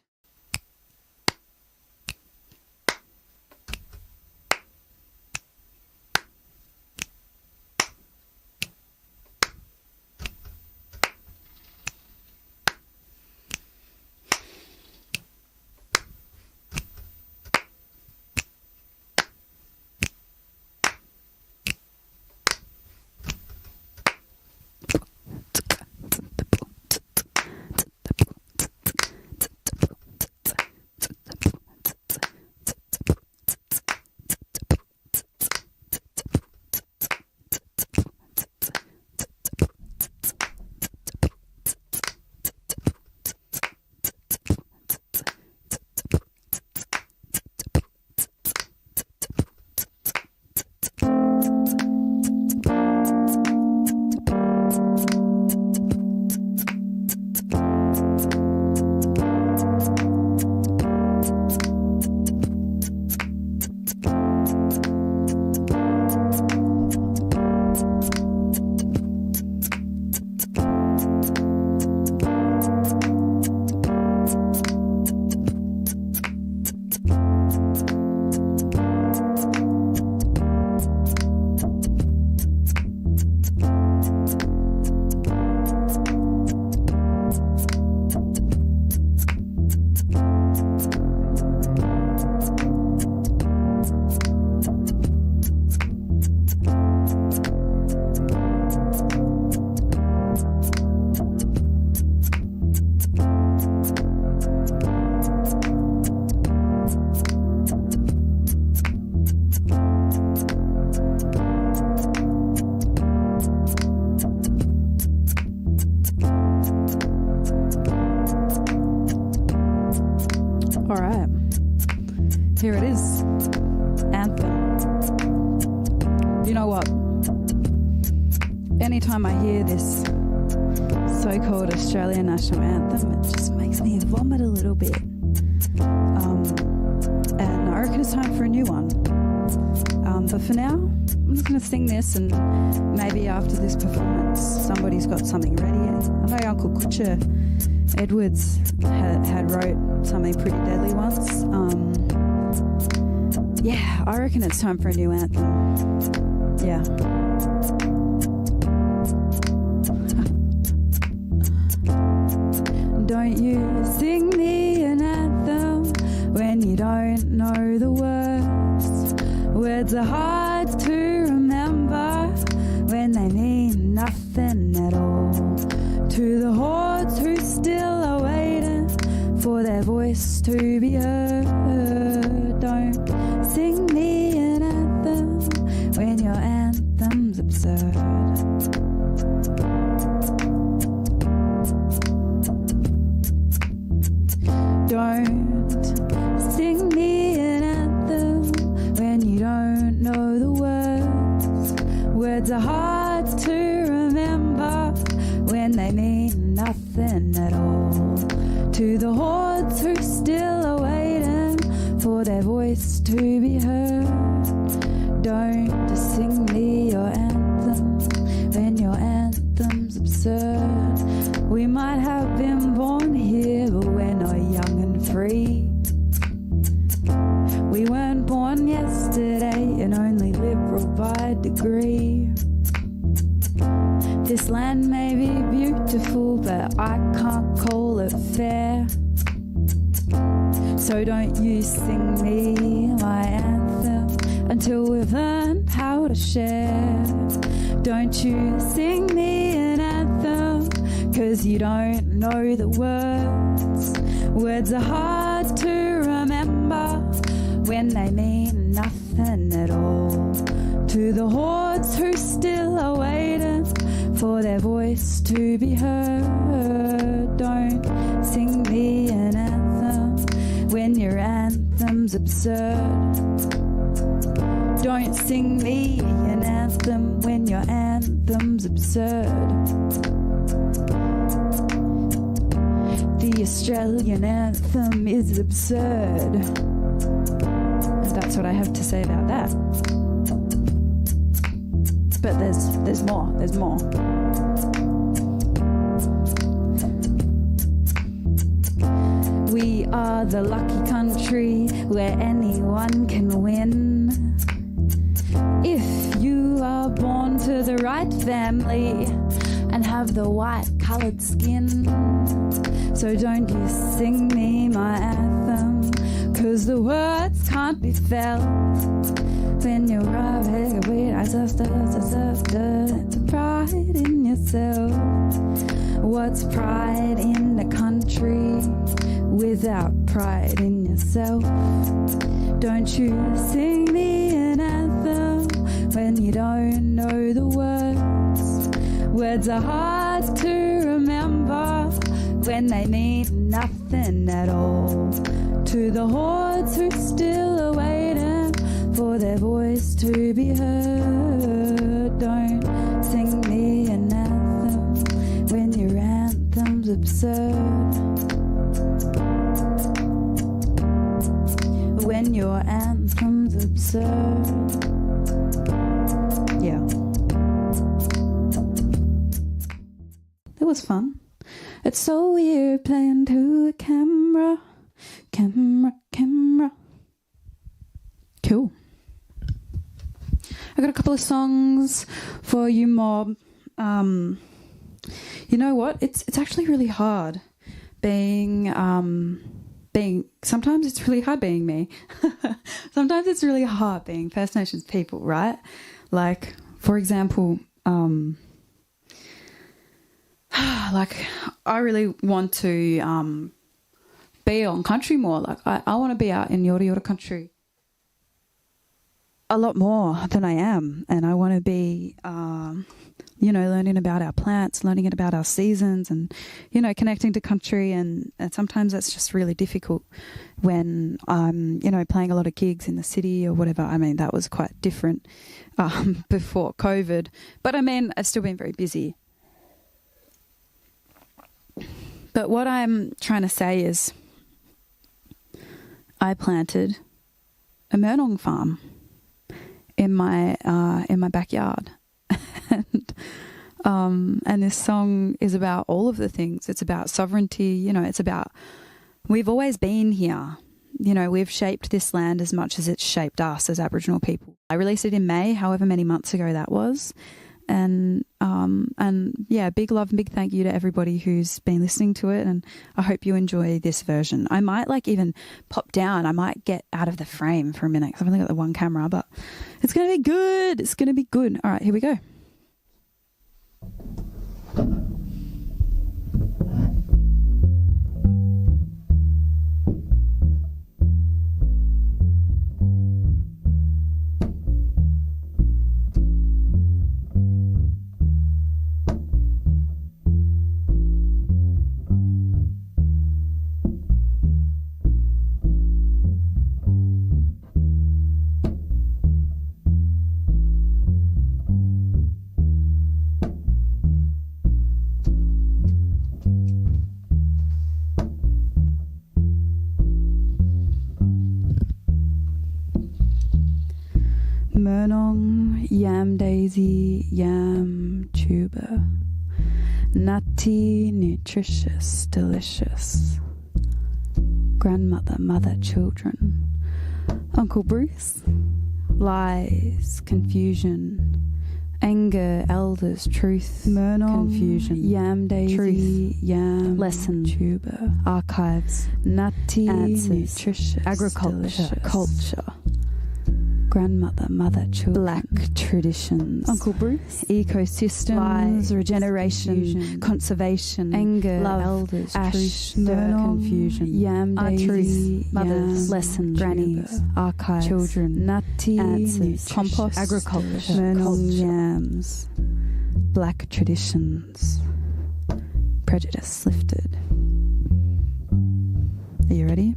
Here it is. Anthem. You know what? Anytime I hear this so-called Australian national anthem, it just makes me vomit a little bit. And I reckon it's time for a new one. But for now, I'm just going to sing this, and maybe after this performance, somebody's got something ready. I know Uncle Kutcher Edwards had wrote something pretty deadly once. Yeah, I reckon it's time for a new anthem. Yeah. Don't you sing me an anthem when you don't know the words. Words are hard to remember when they mean nothing at all. To the hordes who still are waiting for their voice to be heard. Don't sing me an anthem when your anthem's absurd. Don't sing me an anthem when you don't know the words. Words are hard to remember when they mean nothing at all. To the hordes who still are waiting for their voice to be heard. Don't just sing me your anthem when your anthem's absurd. We might have been born here, but we're not young and free. We weren't born yesterday. This land may be beautiful, but I can't call it fair. So don't you sing me my anthem until we've learned how to share. Don't you sing me an anthem, 'cause you don't know the words. Words are hard to remember when they mean nothing at all. To the hordes who still are waiting for their voice to be heard, don't sing me an anthem when your anthem's absurd. Don't sing me an anthem when your anthem's absurd. The Australian anthem is absurd. And that's what I have to say about that. But there's more. We are the lucky country where anyone can win. If you are born to the right family and have the white coloured skin. So don't you sing me my anthem, 'cause the words can't be felt. When you're right, it's a pride in yourself. What's pride in a country without pride in yourself? Don't you sing me an anthem when you don't know the words. Words are hard to remember when they mean nothing at all. To the hordes who still are waiting for their voice to be heard, don't sing me an anthem when your anthem's absurd. When your anthem's absurd. Yeah. It was fun. It's so weird playing to a camera. Cool. I got a couple of songs for you, mob. You know what? It's actually really hard being sometimes it's really hard being me. Sometimes it's really hard being First Nations people, right? Like, for example, like I really want to be on country more. Like I want to be out in Yorta Yorta country a lot more than I am, and I want to be learning about our plants, learning about our seasons, and connecting to country, and sometimes that's just really difficult when I'm playing a lot of gigs in the city or whatever. I mean, that was quite different before COVID, but I mean, I've still been very busy. But what I'm trying to say is I planted a Murnong farm in my backyard. And this song is about all of the things. It's about sovereignty, it's about, we've always been here. We've shaped this land as much as it's shaped us as Aboriginal people. I released it in May, however many months ago that was. And yeah, big love and big thank you to everybody who's been listening to it, and I hope you enjoy this version. I might even pop down. I might get out of the frame for a minute because I've only got the one camera, but it's going to be good. It's going to be good. All right, here we go. Murnong, yam daisy, yam tuber. Nutty, nutritious, delicious. Grandmother, mother, children. Uncle Bruce, lies, confusion, Anger, elders, truth, Murnong, confusion, yam daisy, truth, yam, lesson, tuber, archives, nutty, answers, nutritious, agriculture, culture, grandmother, mother, children, black traditions, Uncle Bruce, ecosystems, regeneration, confusion, conservation, anger, love, elders, ash, truth, confusion, yam daisy, mothers, lesson, grannies, archives, children, nutty, answers, compost, agriculture, culture, yams, black traditions, prejudice lifted. Are you ready?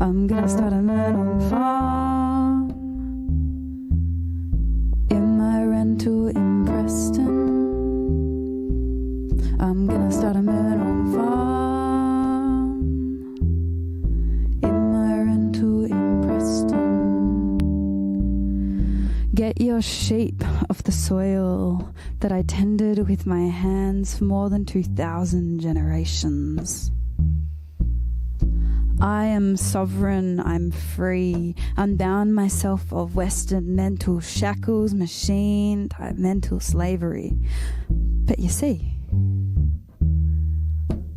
I'm gonna start a Murnong farm in my rental in Preston. I'm gonna start a Murnong farm in my rental in Preston. Get your sheep off the soil that I tended with my hands for more than 2,000 generations. I am sovereign, I'm free, unbound myself of Western mental shackles, machine-type mental slavery. But you see,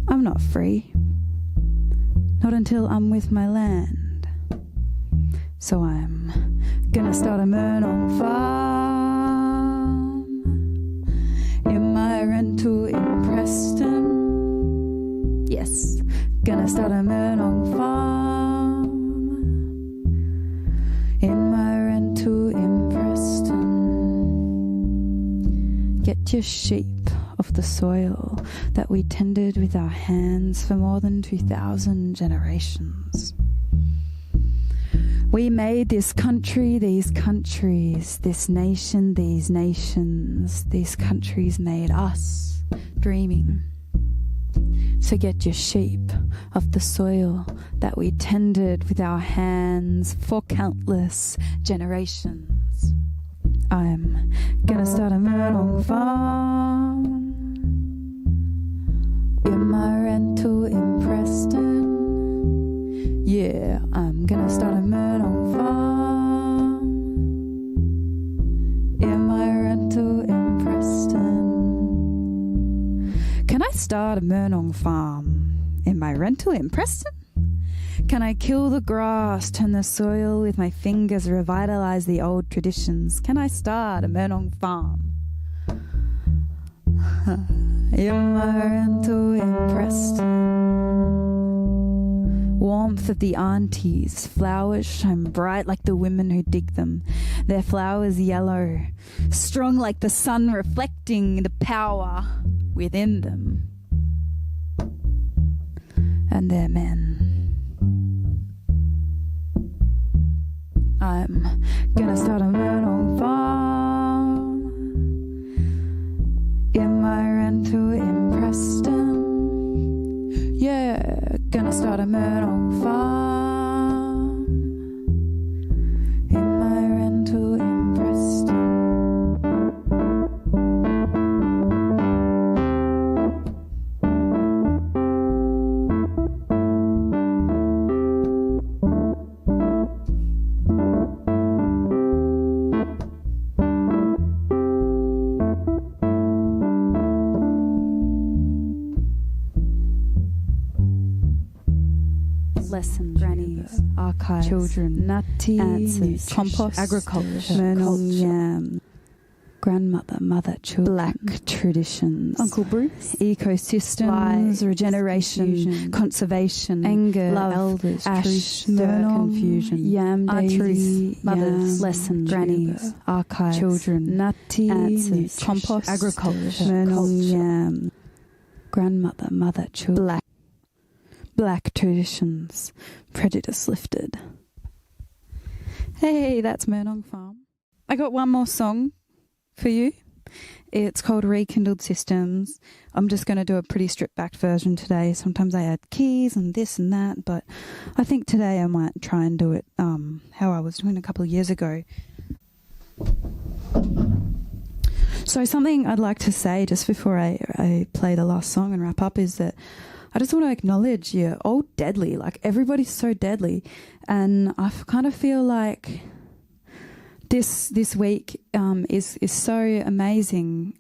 I'm not free. Not until I'm with my land. So I'm gonna start a Murnong farm in my rental in Preston. Yes. Gonna start a Murnong farm in my rental in Preston. Get your sheep off the soil that we tended with our hands for more than 2,000 generations. We made this country, these countries, this nation, these nations. These countries made us dreaming. So get your sheep off the soil that we tended with our hands for countless generations. I'm gonna start a Murnong farm in my rental in Preston. Yeah, I'm gonna start a Murnong farm in my rental in Preston. Can I start a Murnong farm in my rental in Preston? Can I kill the grass, turn the soil with my fingers, revitalize the old traditions? Can I start a Murnong farm in my rental in Preston? Warmth of the aunties, flowers shine bright like the women who dig them. Their flowers yellow, strong like the sun reflecting the power within them. And their men. I'm gonna start a Murnong farm in my rental in Preston. Yeah, gonna start a Murnong farm in my rental in Preston. Lesson, grannies, archives, children, nutty, answers, compost, agriculture, Murnong yam, grandmother, mother, children, black traditions, Uncle Bruce, ecosystems, regeneration, conservation, anger, love, elders, ash, truth, confusion, yam daisy, mothers, lesson, grannies, archives, children, nutty, answers, compost, agriculture, Murnong yam, grandmother, mother, children, black traditions, prejudice lifted. Hey, that's Murnong Farm. I got one more song for you. It's called Rekindled Systems. I'm just going to do a pretty stripped back version today. Sometimes I add keys and this and that, but I think today I might try and do it how I was doing a couple of years ago. So something I'd like to say just before I play the last song and wrap up is that I just want to acknowledge you're all deadly. Like, everybody's so deadly. And I kind of feel like this week is so amazing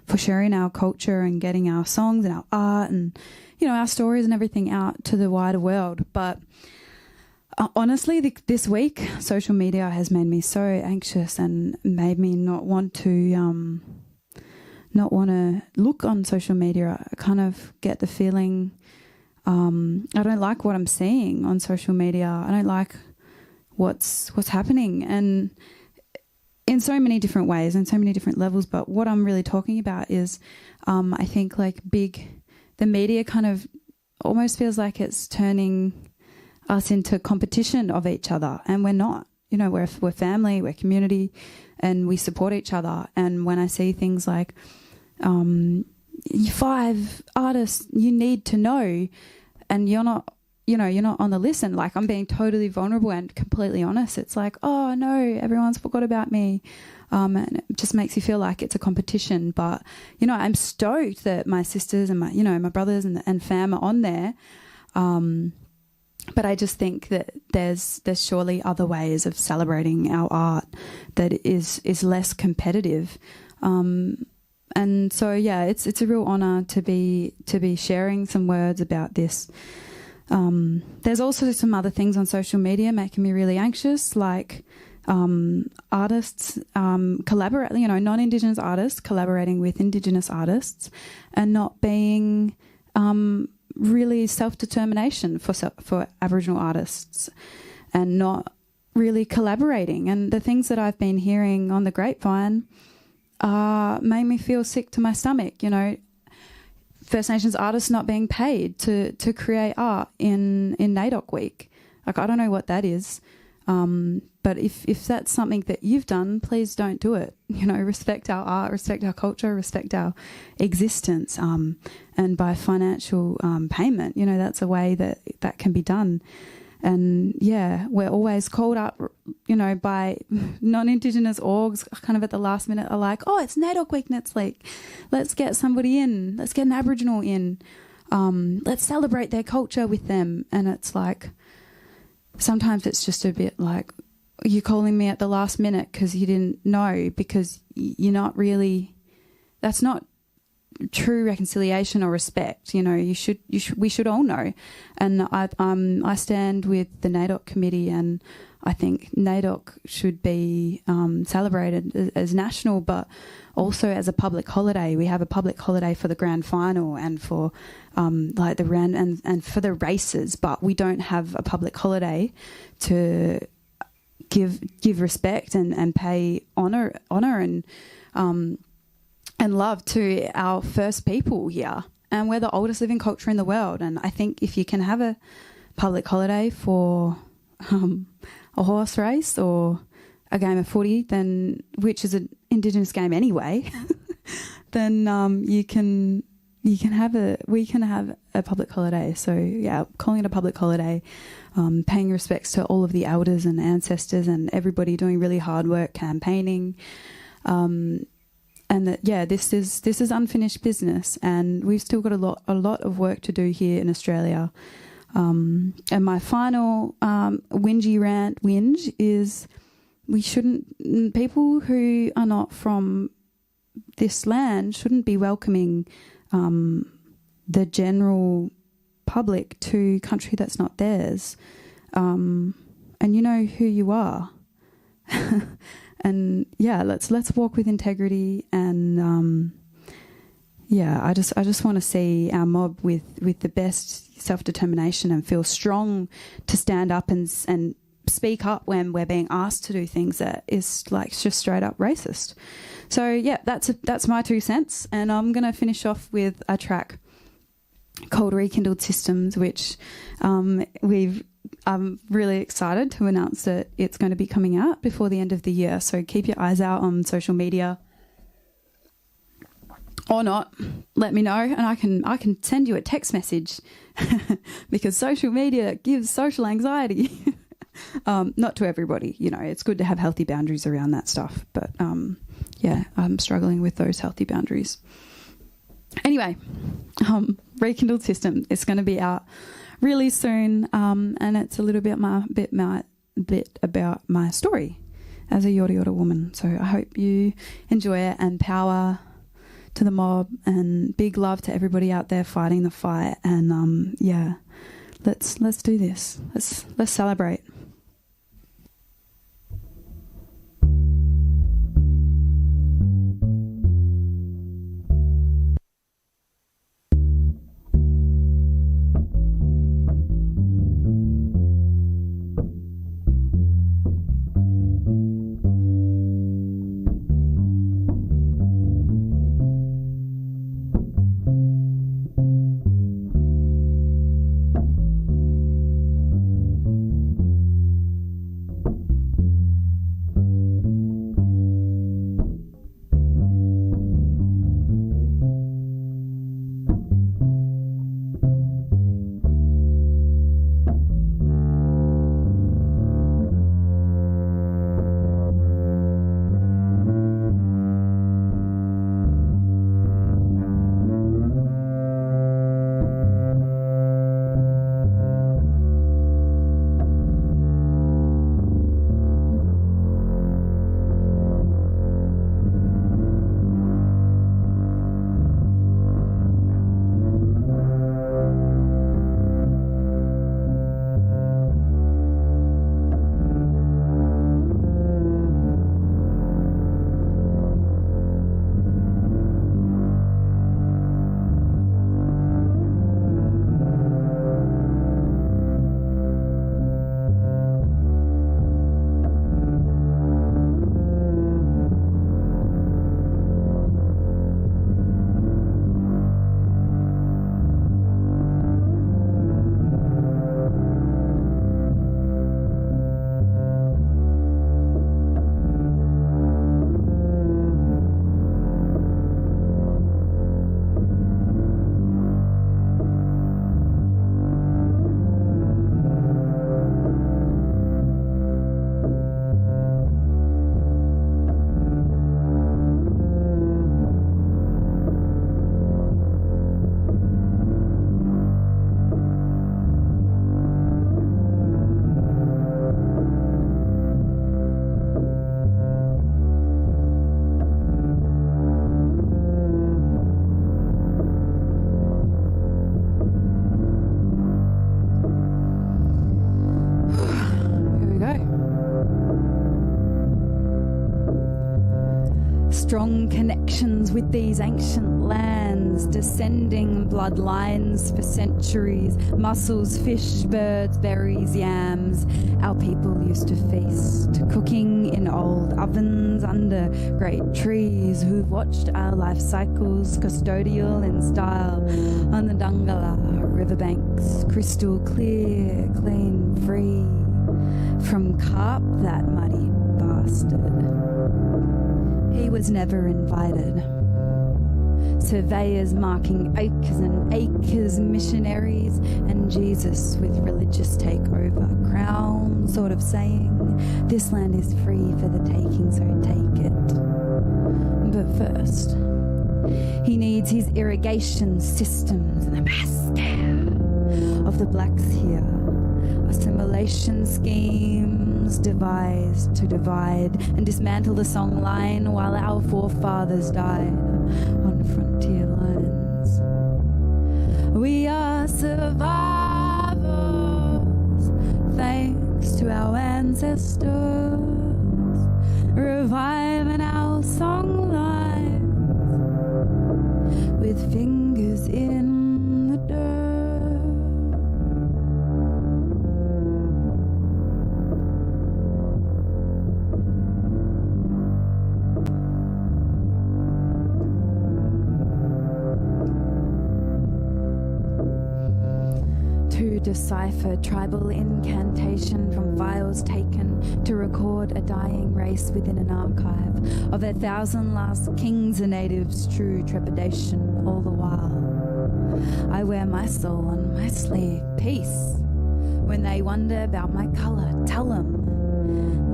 for sharing our culture and getting our songs and our art and, you know, our stories and everything out to the wider world. But honestly, this week, social media has made me so anxious and made me not want to look on social media. I kind of get the feeling I don't like what I'm seeing on social media. I don't like what's happening, and in so many different ways and so many different levels. But what I'm really talking about is I think like the media kind of almost feels like it's turning us into competition of each other, and we're not. You know, we're family, we're community, and we support each other. And when I see things like 5 artists you need to know, and you're not on the list, and like I'm being totally vulnerable and completely honest, it's like, oh no, everyone's forgot about me. And it just makes you feel like it's a competition. But, you know, I'm stoked that my sisters and my brothers and fam are on there. But I just think that there's surely other ways of celebrating our art that is less competitive. And so, yeah, it's a real honour to be sharing some words about this. There's also some other things on social media making me really anxious, like artists collaborate, you know, non-Indigenous artists collaborating with Indigenous artists and not being really self-determination for Aboriginal artists, and not really collaborating. And the things that I've been hearing on the grapevine made me feel sick to my stomach. You know, First Nations artists not being paid to create art in NAIDOC week. Like, I don't know what that is. But if that's something that you've done, please don't do it. You know, respect our art, respect our culture, respect our existence. And by financial payment, you know, that's a way that can be done. And yeah, we're always called up, you know, by non-Indigenous orgs kind of at the last minute are like, oh, it's NAIDOC week next week. Let's get somebody in. Let's get an Aboriginal in. Let's celebrate their culture with them. And it's like, sometimes it's just a bit like, you're calling me at the last minute because you didn't know, because you're not really, that's not true reconciliation or respect. You know, we should all know. And I stand with the NAIDOC committee, and I think NAIDOC should be celebrated as national, but also as a public holiday. We have a public holiday for the grand final and for like the round and for the races, but we don't have a public holiday to give respect and pay honor and love to our first people here. And we're the oldest living culture in the world. And I think if you can have a public holiday for a horse race or a game of footy, then, which is an Indigenous game anyway, then we can have a public holiday. So yeah, calling it a public holiday, paying respects to all of the elders and ancestors and everybody doing really hard work campaigning. And that, yeah, this is unfinished business, and we've still got a lot of work to do here in Australia. And my final whinge is people who are not from this land shouldn't be welcoming the general public to country that's not theirs. And you know who you are. And yeah, let's walk with integrity. And yeah, I just want to see our mob with the best self-determination and feel strong to stand up and speak up when we're being asked to do things that is like just straight up racist. So yeah, that's my 2 cents. And I'm going to finish off with a track called Rekindled Systems, which I'm really excited to announce that it's going to be coming out before the end of the year. So keep your eyes out on social media, or not. Let me know, and I can send you a text message because social media gives social anxiety. Not to everybody, you know. It's good to have healthy boundaries around that stuff. But yeah, I'm struggling with those healthy boundaries. Anyway, Rekindled System is going to be out really soon, and it's a little bit about my story as a Yorta Yorta woman. So I hope you enjoy it, and power to the mob, and big love to everybody out there fighting the fight. And yeah, let's do this. Let's celebrate. Strong connections with these ancient lands, descending bloodlines for centuries, mussels, fish, birds, berries, yams. Our people used to feast, cooking in old ovens under great trees, who've watched our life cycles, custodial in style, on the Dangala riverbanks, crystal clear, clean, free, from carp, that muddy bastard. He was never invited. Surveyors marking acres and acres, missionaries, and Jesus with religious takeover. Crown sort of saying, this land is free for the taking, so take it. But first, he needs his irrigation systems and the mass care of the blacks here. Assimilation schemes devised to divide and dismantle the song line while our forefathers died on frontier lines. We are survivors thanks to our ancestors, reviving our song lines with fingers in the dirt. To decipher tribal incantation from files taken to record a dying race within an archive of 1,000 last kings and natives, true trepidation all the while. I wear my soul on my sleeve, peace. When they wonder about my colour, tell them.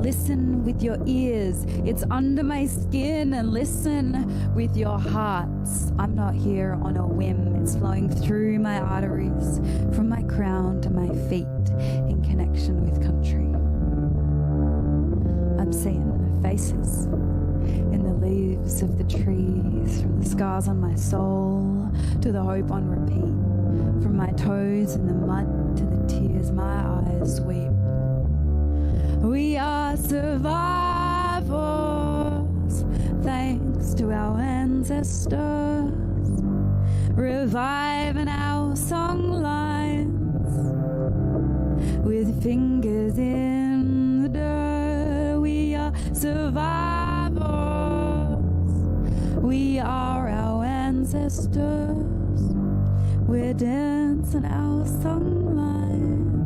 Listen with your ears, it's under my skin, and listen with your hearts. I'm not here on a whim, it's flowing through my arteries, from my crown to my feet, in connection with country. I'm seeing faces, in the leaves of the trees, from the scars on my soul to the hope on repeat, from my toes in the mud to the tears my eyes weep. We are survivors, thanks to our ancestors, reviving our song lines with fingers in the dirt. We are survivors, we are our ancestors, we're dancing our song lines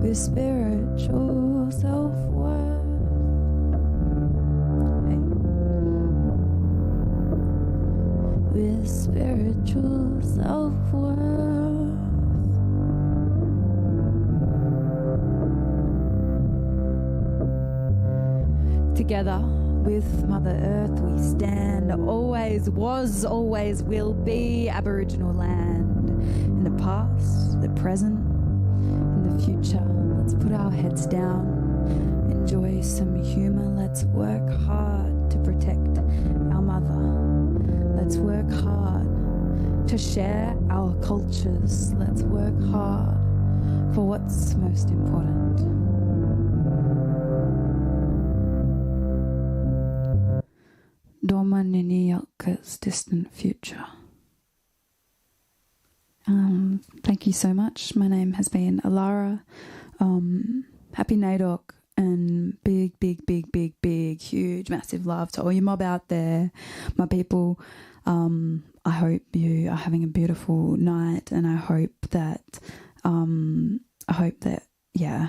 with spiritual self-worth. With spiritual self-worth. Together with Mother Earth we stand, always was, always will be Aboriginal land. In the past, the present, in the future, let's put our heads down, enjoy some humour, let's work hard to protect our mother. Let's work hard to share our cultures. Let's work hard for what's most important. Dorma Niniyalka's distant future. Thank you so much. My name has been Alara. Happy NAIDOC, and big, huge, massive love to all you mob out there, my people. I hope you are having a beautiful night, and I hope that, yeah,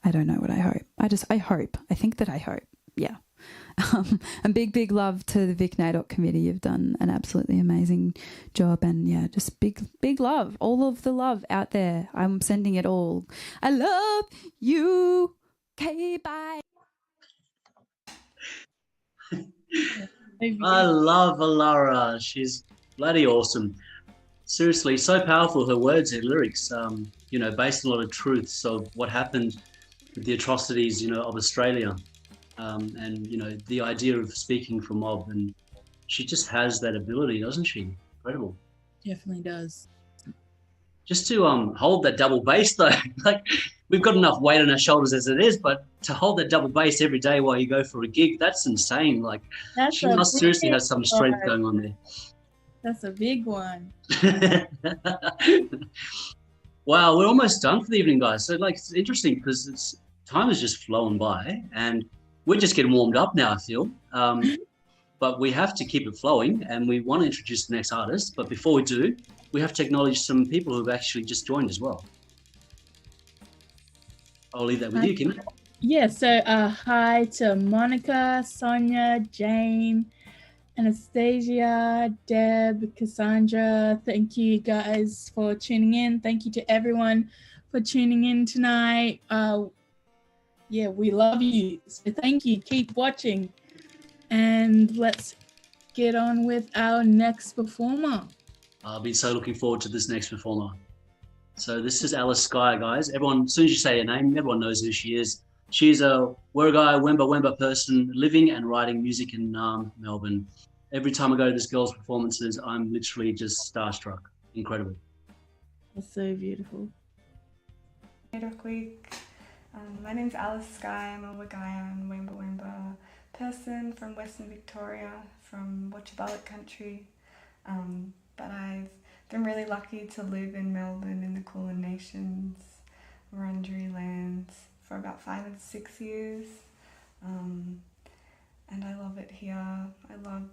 I don't know what I hope. I think that I hope, yeah. And big love to the VIC NAIDOC committee. You've done an absolutely amazing job, and yeah, just big love, all of the love out there. I'm sending it all. I love you. Okay, bye. I love Alara. She's bloody awesome. Seriously, so powerful, her words, her lyrics, based on a lot of truths of what happened with the atrocities, of Australia. And the idea of speaking for mob, and she just has that ability, doesn't she? Incredible. Definitely does. Just to hold that double bass though, like we've got enough weight on our shoulders as it is, but to hold that double bass every day while you go for a gig, that's insane. Like she must seriously have some strength going on there. That's a big one. Wow, we're almost done for the evening, guys. So it's interesting because time is just flowing by, and we're just getting warmed up now, I feel. But we have to keep it flowing, and we want to introduce the next artist. But before we do, we have to acknowledge some people who've actually just joined as well. I'll leave that with you, Kim. Yeah, so hi to Monica, Sonia, Jane, Anastasia, Deb, Cassandra. Thank you guys for tuning in. Thank you to everyone for tuning in tonight. Yeah, we love you. So thank you. Keep watching. And let's get on with our next performer. I'll be so looking forward to this next performer. So this is Alice Skye, guys. Everyone, as soon as you say her name, everyone knows who she is. She's a Wirragai Wemba person living and writing music in Melbourne. Every time I go to this girl's performances, I'm literally just starstruck. Incredible. That's so beautiful. NAIDOC Week. My name's Alice Skye. I'm a Wirragai Wemba person from Western Victoria, from Wotjobaluk country. But I've been really lucky to live in Melbourne in the Kulin Nations, Wurundjeri lands for about 5 and 6 years. And I love it here. I love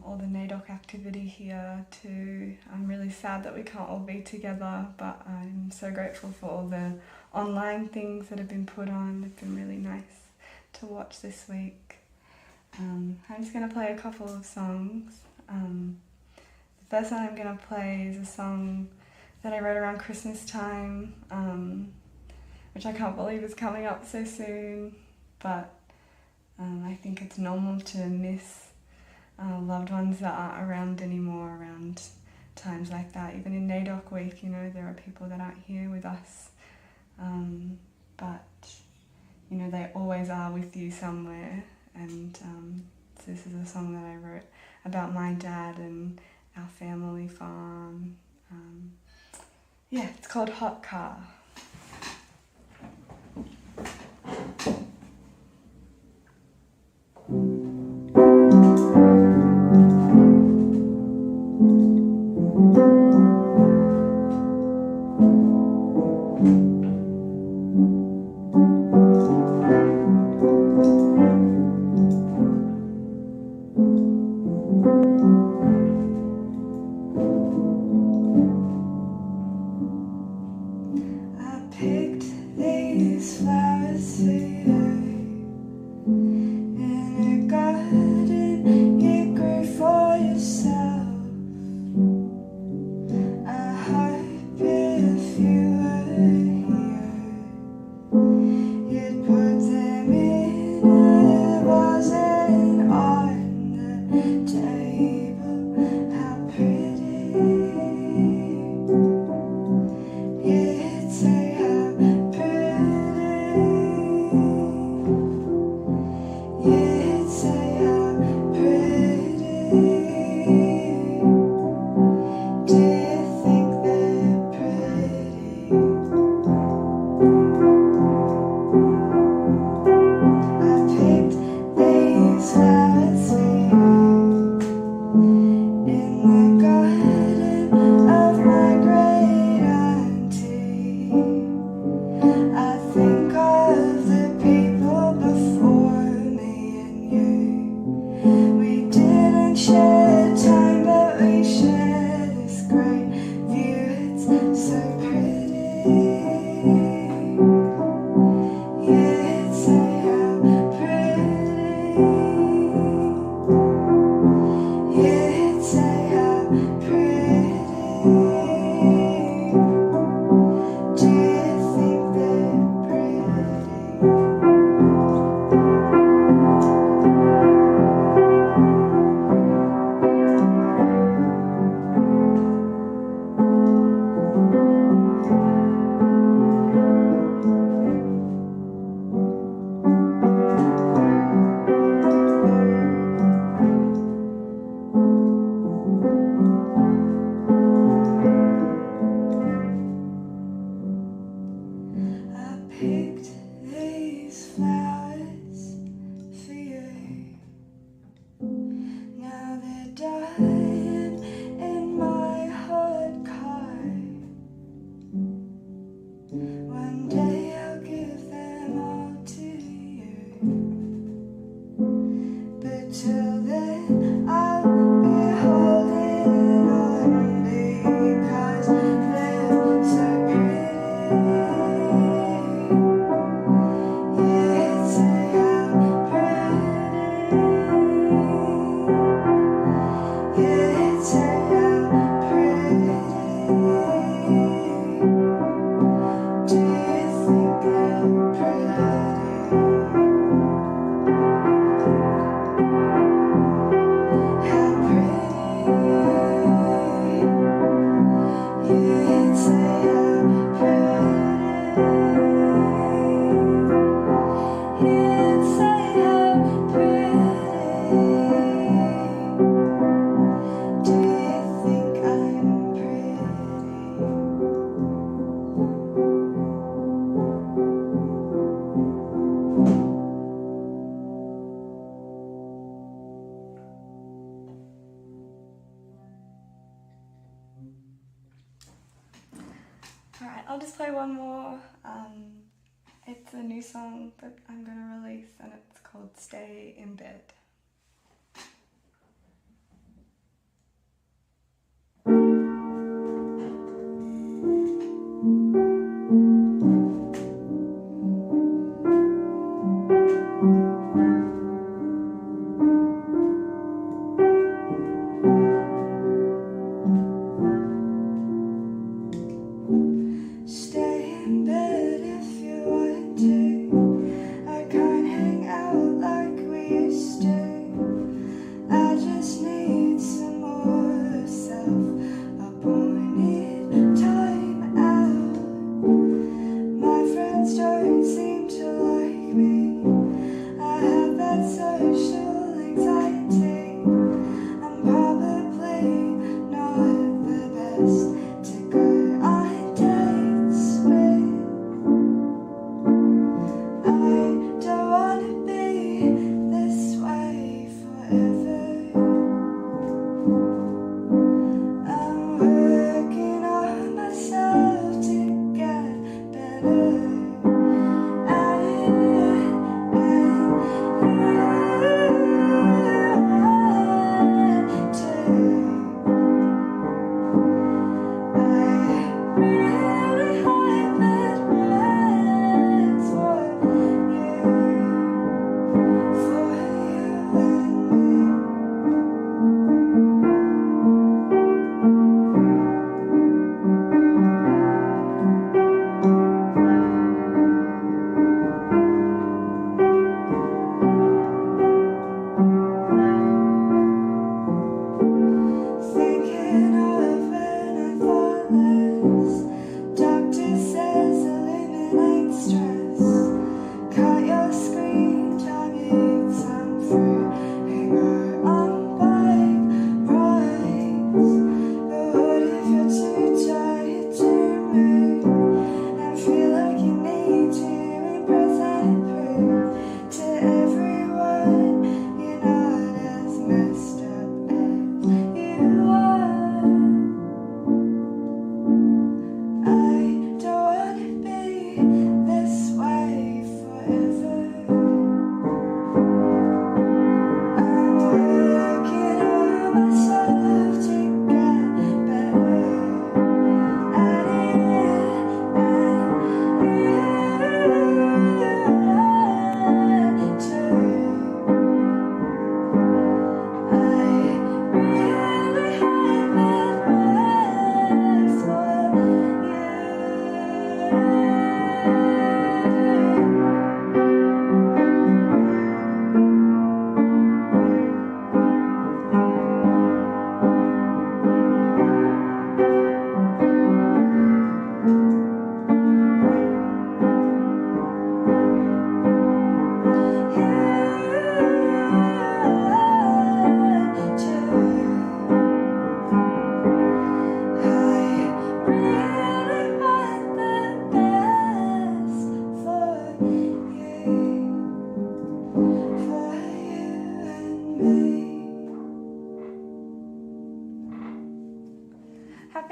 all the NAIDOC activity here too. I'm really sad that we can't all be together, but I'm so grateful for all the online things that have been put on. They've been really nice to watch this week. I'm just going to play a couple of songs. The first one I'm going to play is a song that I wrote around Christmas time, which I can't believe is coming up so soon, but I think it's normal to miss loved ones that aren't around anymore around times like that. Even in NAIDOC Week, there are people that aren't here with us. But you know, they always are with you somewhere. And so this is a song that I wrote about my dad and our family farm. Yeah, it's called Hot Car. Alright, I'll just play one more. It's a new song that I'm going to release and it's called Stay in Bed. Stay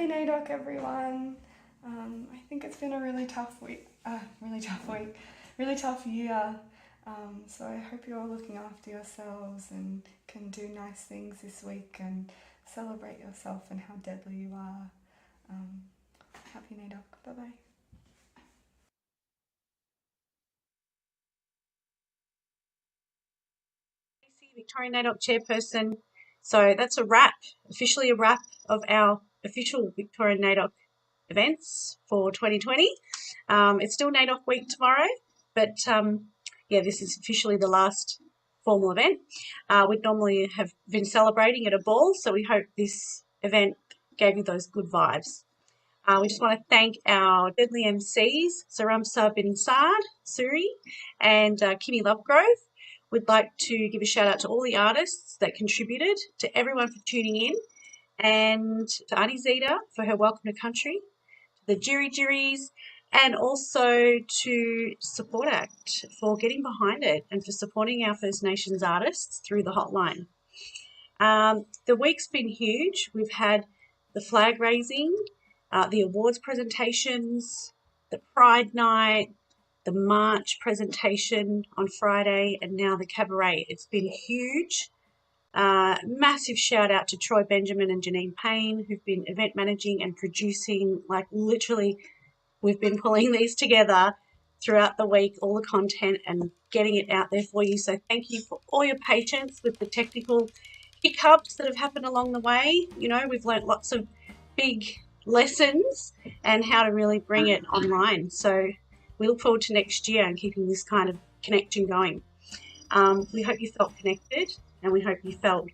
happy NAIDOC, everyone. I think it's been a really tough week, really tough year. So I hope you're all looking after yourselves and can do nice things this week and celebrate yourself and how deadly you are. Happy NAIDOC. Bye-bye. Victorian NAIDOC chairperson. So that's a wrap, officially a wrap of our official Victorian NAIDOC events for 2020. It's still NAIDOC week tomorrow, but yeah, this is officially the last formal event. We'd normally have been celebrating at a ball, so we hope this event gave you those good vibes. We just want to thank our deadly MCs, Saramsa bin Saad, Suri, and Kimmy Lovegrove. We'd like to give a shout out to all the artists that contributed, to everyone for tuning in, and to Auntie Zita for her welcome to country, to the juries, and also to Support Act for getting behind it and for supporting our First Nations artists through the hotline. The week's been huge. We've had the flag raising, the awards presentations, the Pride Night, the March presentation on Friday, and now the cabaret. It's been huge. Massive shout out to Troy Benjamin and Janine Payne, who've been event managing and producing, like literally we've been pulling these together throughout the week, all the content and getting it out there for you. So thank you for all your patience with the technical hiccups that have happened along the way. You know, we've learnt lots of big lessons and how to really bring it online. So we look forward to next year and keeping this kind of connection going. We hope you felt connected and we hope you felt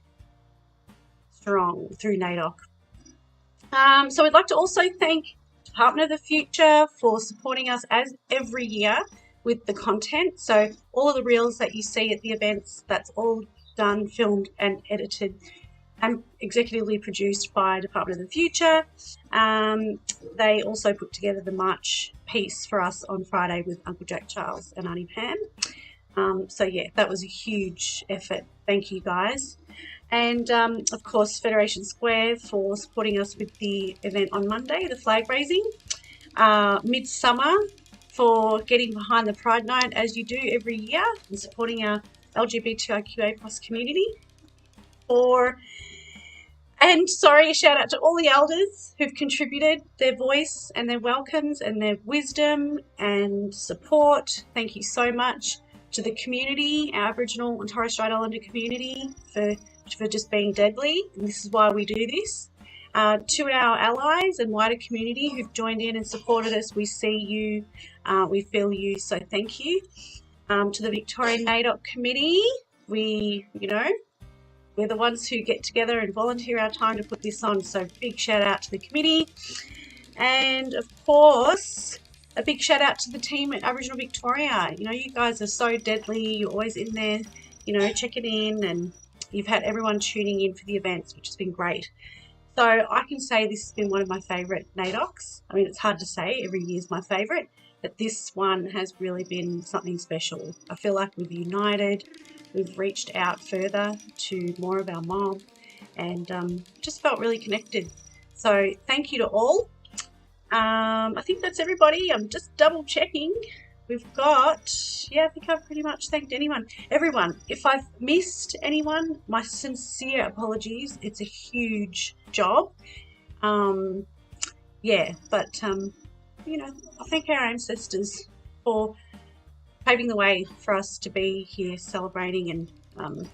strong through NAIDOC. So we'd like to also thank Department of the Future for supporting us as every year with the content. So all of the reels that you see at the events, that's all done, filmed and edited and executively produced by Department of the Future. They also put together the March piece for us on Friday with Uncle Jack Charles and Auntie Pam. So yeah, that was a huge effort. Thank you guys. And of course, Federation Square for supporting us with the event on Monday, the flag raising. Midsummer for getting behind the Pride Night as you do every year and supporting our LGBTIQA+ community. And sorry, a shout out to all the elders who've contributed their voice and their welcomes and their wisdom and support. Thank you so much to the community, our Aboriginal and Torres Strait Islander community for just being deadly. And this is why we do this. To our allies and wider community who've joined in and supported us, we see you, we feel you, so thank you. To the Victorian NAIDOC committee, we're the ones who get together and volunteer our time to put this on. So big shout out to the committee. And of course, a big shout out to the team at Aboriginal Victoria. You know, you guys are so deadly. You're always in there, you know, checking in, and you've had everyone tuning in for the events, which has been great. So I can say this has been one of my favourite NAIDOCs. I mean, it's hard to say, every year is my favourite, but this one has really been something special. I feel like we've united. We've reached out further to more of our mob and just felt really connected. So thank you to all. I think that's everybody. I'm just double checking. We've got, yeah, I think I've pretty much thanked everyone. If I've missed anyone, my sincere apologies. It's a huge job. Yeah, but, you know, I thank our ancestors for paving the way for us to be here celebrating and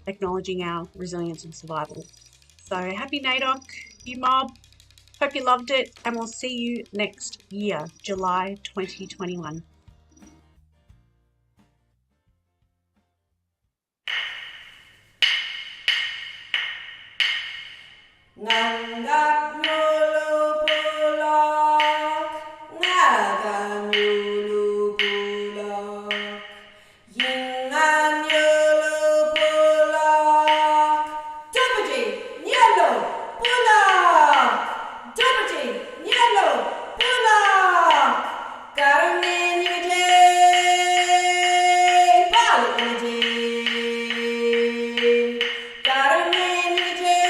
acknowledging our resilience and survival. So happy NAIDOC, you mob. Hope you loved it, and we'll see you next year, July 2021. Nangat nyulu pulak, ngagan nyulu pulak, yingan nyulu pulak, Dapati nyulu pulak, Dapati nyulu pulak, Karangin yujay, balik yujay, Karangin yujay.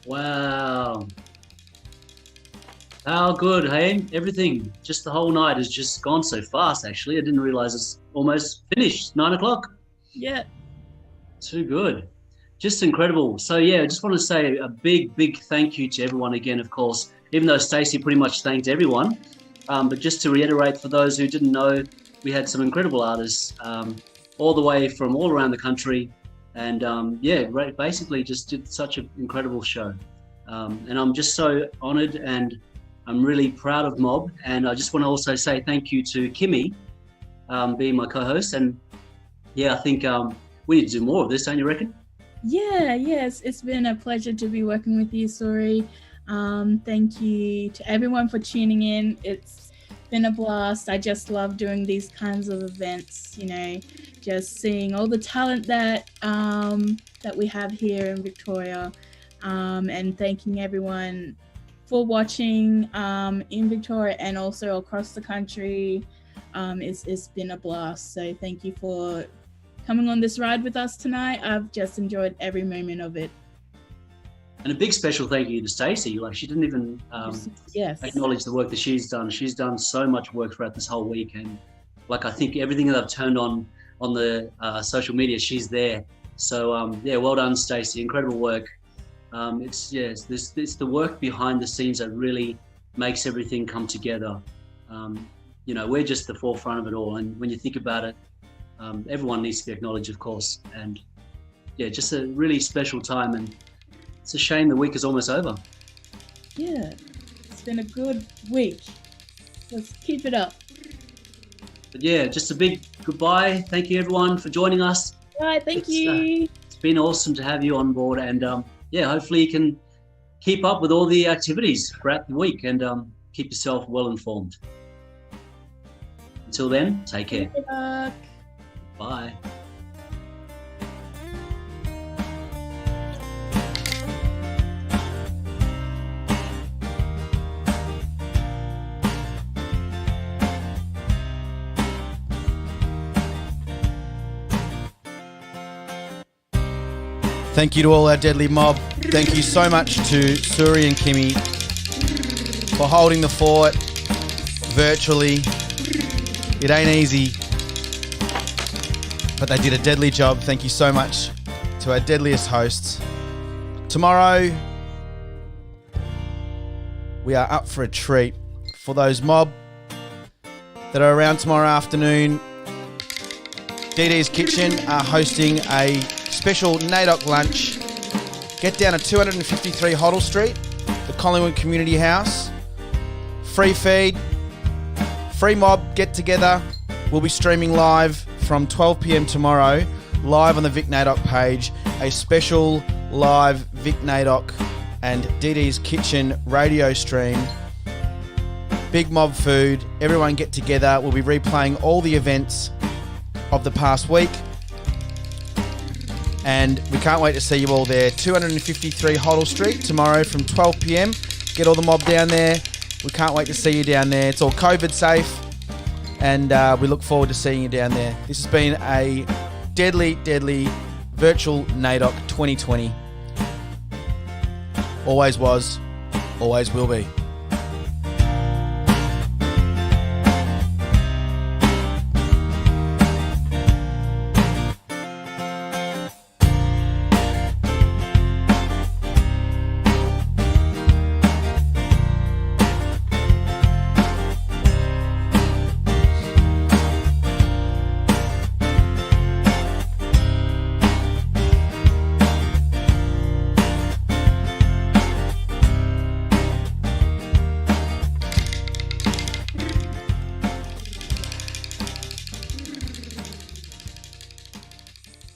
Wow. How good, hey? Everything, just the whole night has just gone so fast, actually. I didn't realize it's almost finished, 9 o'clock. Yeah. Too good. Just incredible. So, yeah, I just want to say a big, big thank you to everyone again, of course, even though Stacey pretty much thanked everyone. But just to reiterate, for those who didn't know, we had some incredible artists all the way from all around the country. And, basically just did such an incredible show. And I'm just so honoured and I'm really proud of Mob. And I just want to also say thank you to Kimmy being my co-host. And, yeah, I think we need to do more of this, don't you reckon? Yes, it's been a pleasure to be working with you, Suri. Thank you to everyone for tuning in. It's been a blast. I just love doing these kinds of events, just seeing all the talent that we have here in Victoria, and thanking everyone for watching in Victoria and also across the country. It's been a blast. So thank you for coming on this ride with us tonight. I've just enjoyed every moment of it. And a big special thank you to Stacey. Like, she didn't even acknowledge the work that she's done. She's done so much work throughout this whole week. And like, I think everything that I've turned on the social media, she's there. So well done, Stacey. Incredible work. It's the work behind the scenes that really makes everything come together. We're just the forefront of it all. And when you think about it, everyone needs to be acknowledged, of course. And yeah, just a really special time. And it's a shame the week is almost over. Yeah, it's been a good week. Let's keep it up. But yeah, just a big goodbye. Thank you, everyone, for joining us. Bye, thank you. It's been awesome to have you on board. And hopefully you can keep up with all the activities throughout the week and keep yourself well informed. Until then, take care. Bye. Thank you to all our deadly mob. Thank you so much to Suri and Kimmy for holding the fort virtually. It ain't easy, but they did a deadly job. Thank you so much to our deadliest hosts. Tomorrow, we are up for a treat. For those mob that are around tomorrow afternoon, DD's Kitchen are hosting a special NAIDOC lunch. Get down to 253 Hoddle Street, the Collingwood Community House. Free feed, free mob get together. We'll be streaming live from 12 p.m. tomorrow, live on the VIC NAIDOC page. A special live VIC NAIDOC and DD's Kitchen radio stream. Big mob food, everyone get together. We'll be replaying all the events of the past week. And we can't wait to see you all there. 253 Hoddle Street tomorrow from 12 p.m. Get all the mob down there. We can't wait to see you down there. It's all COVID safe. And we look forward to seeing you down there. This has been a deadly, deadly virtual NAIDOC 2020. Always was, always will be.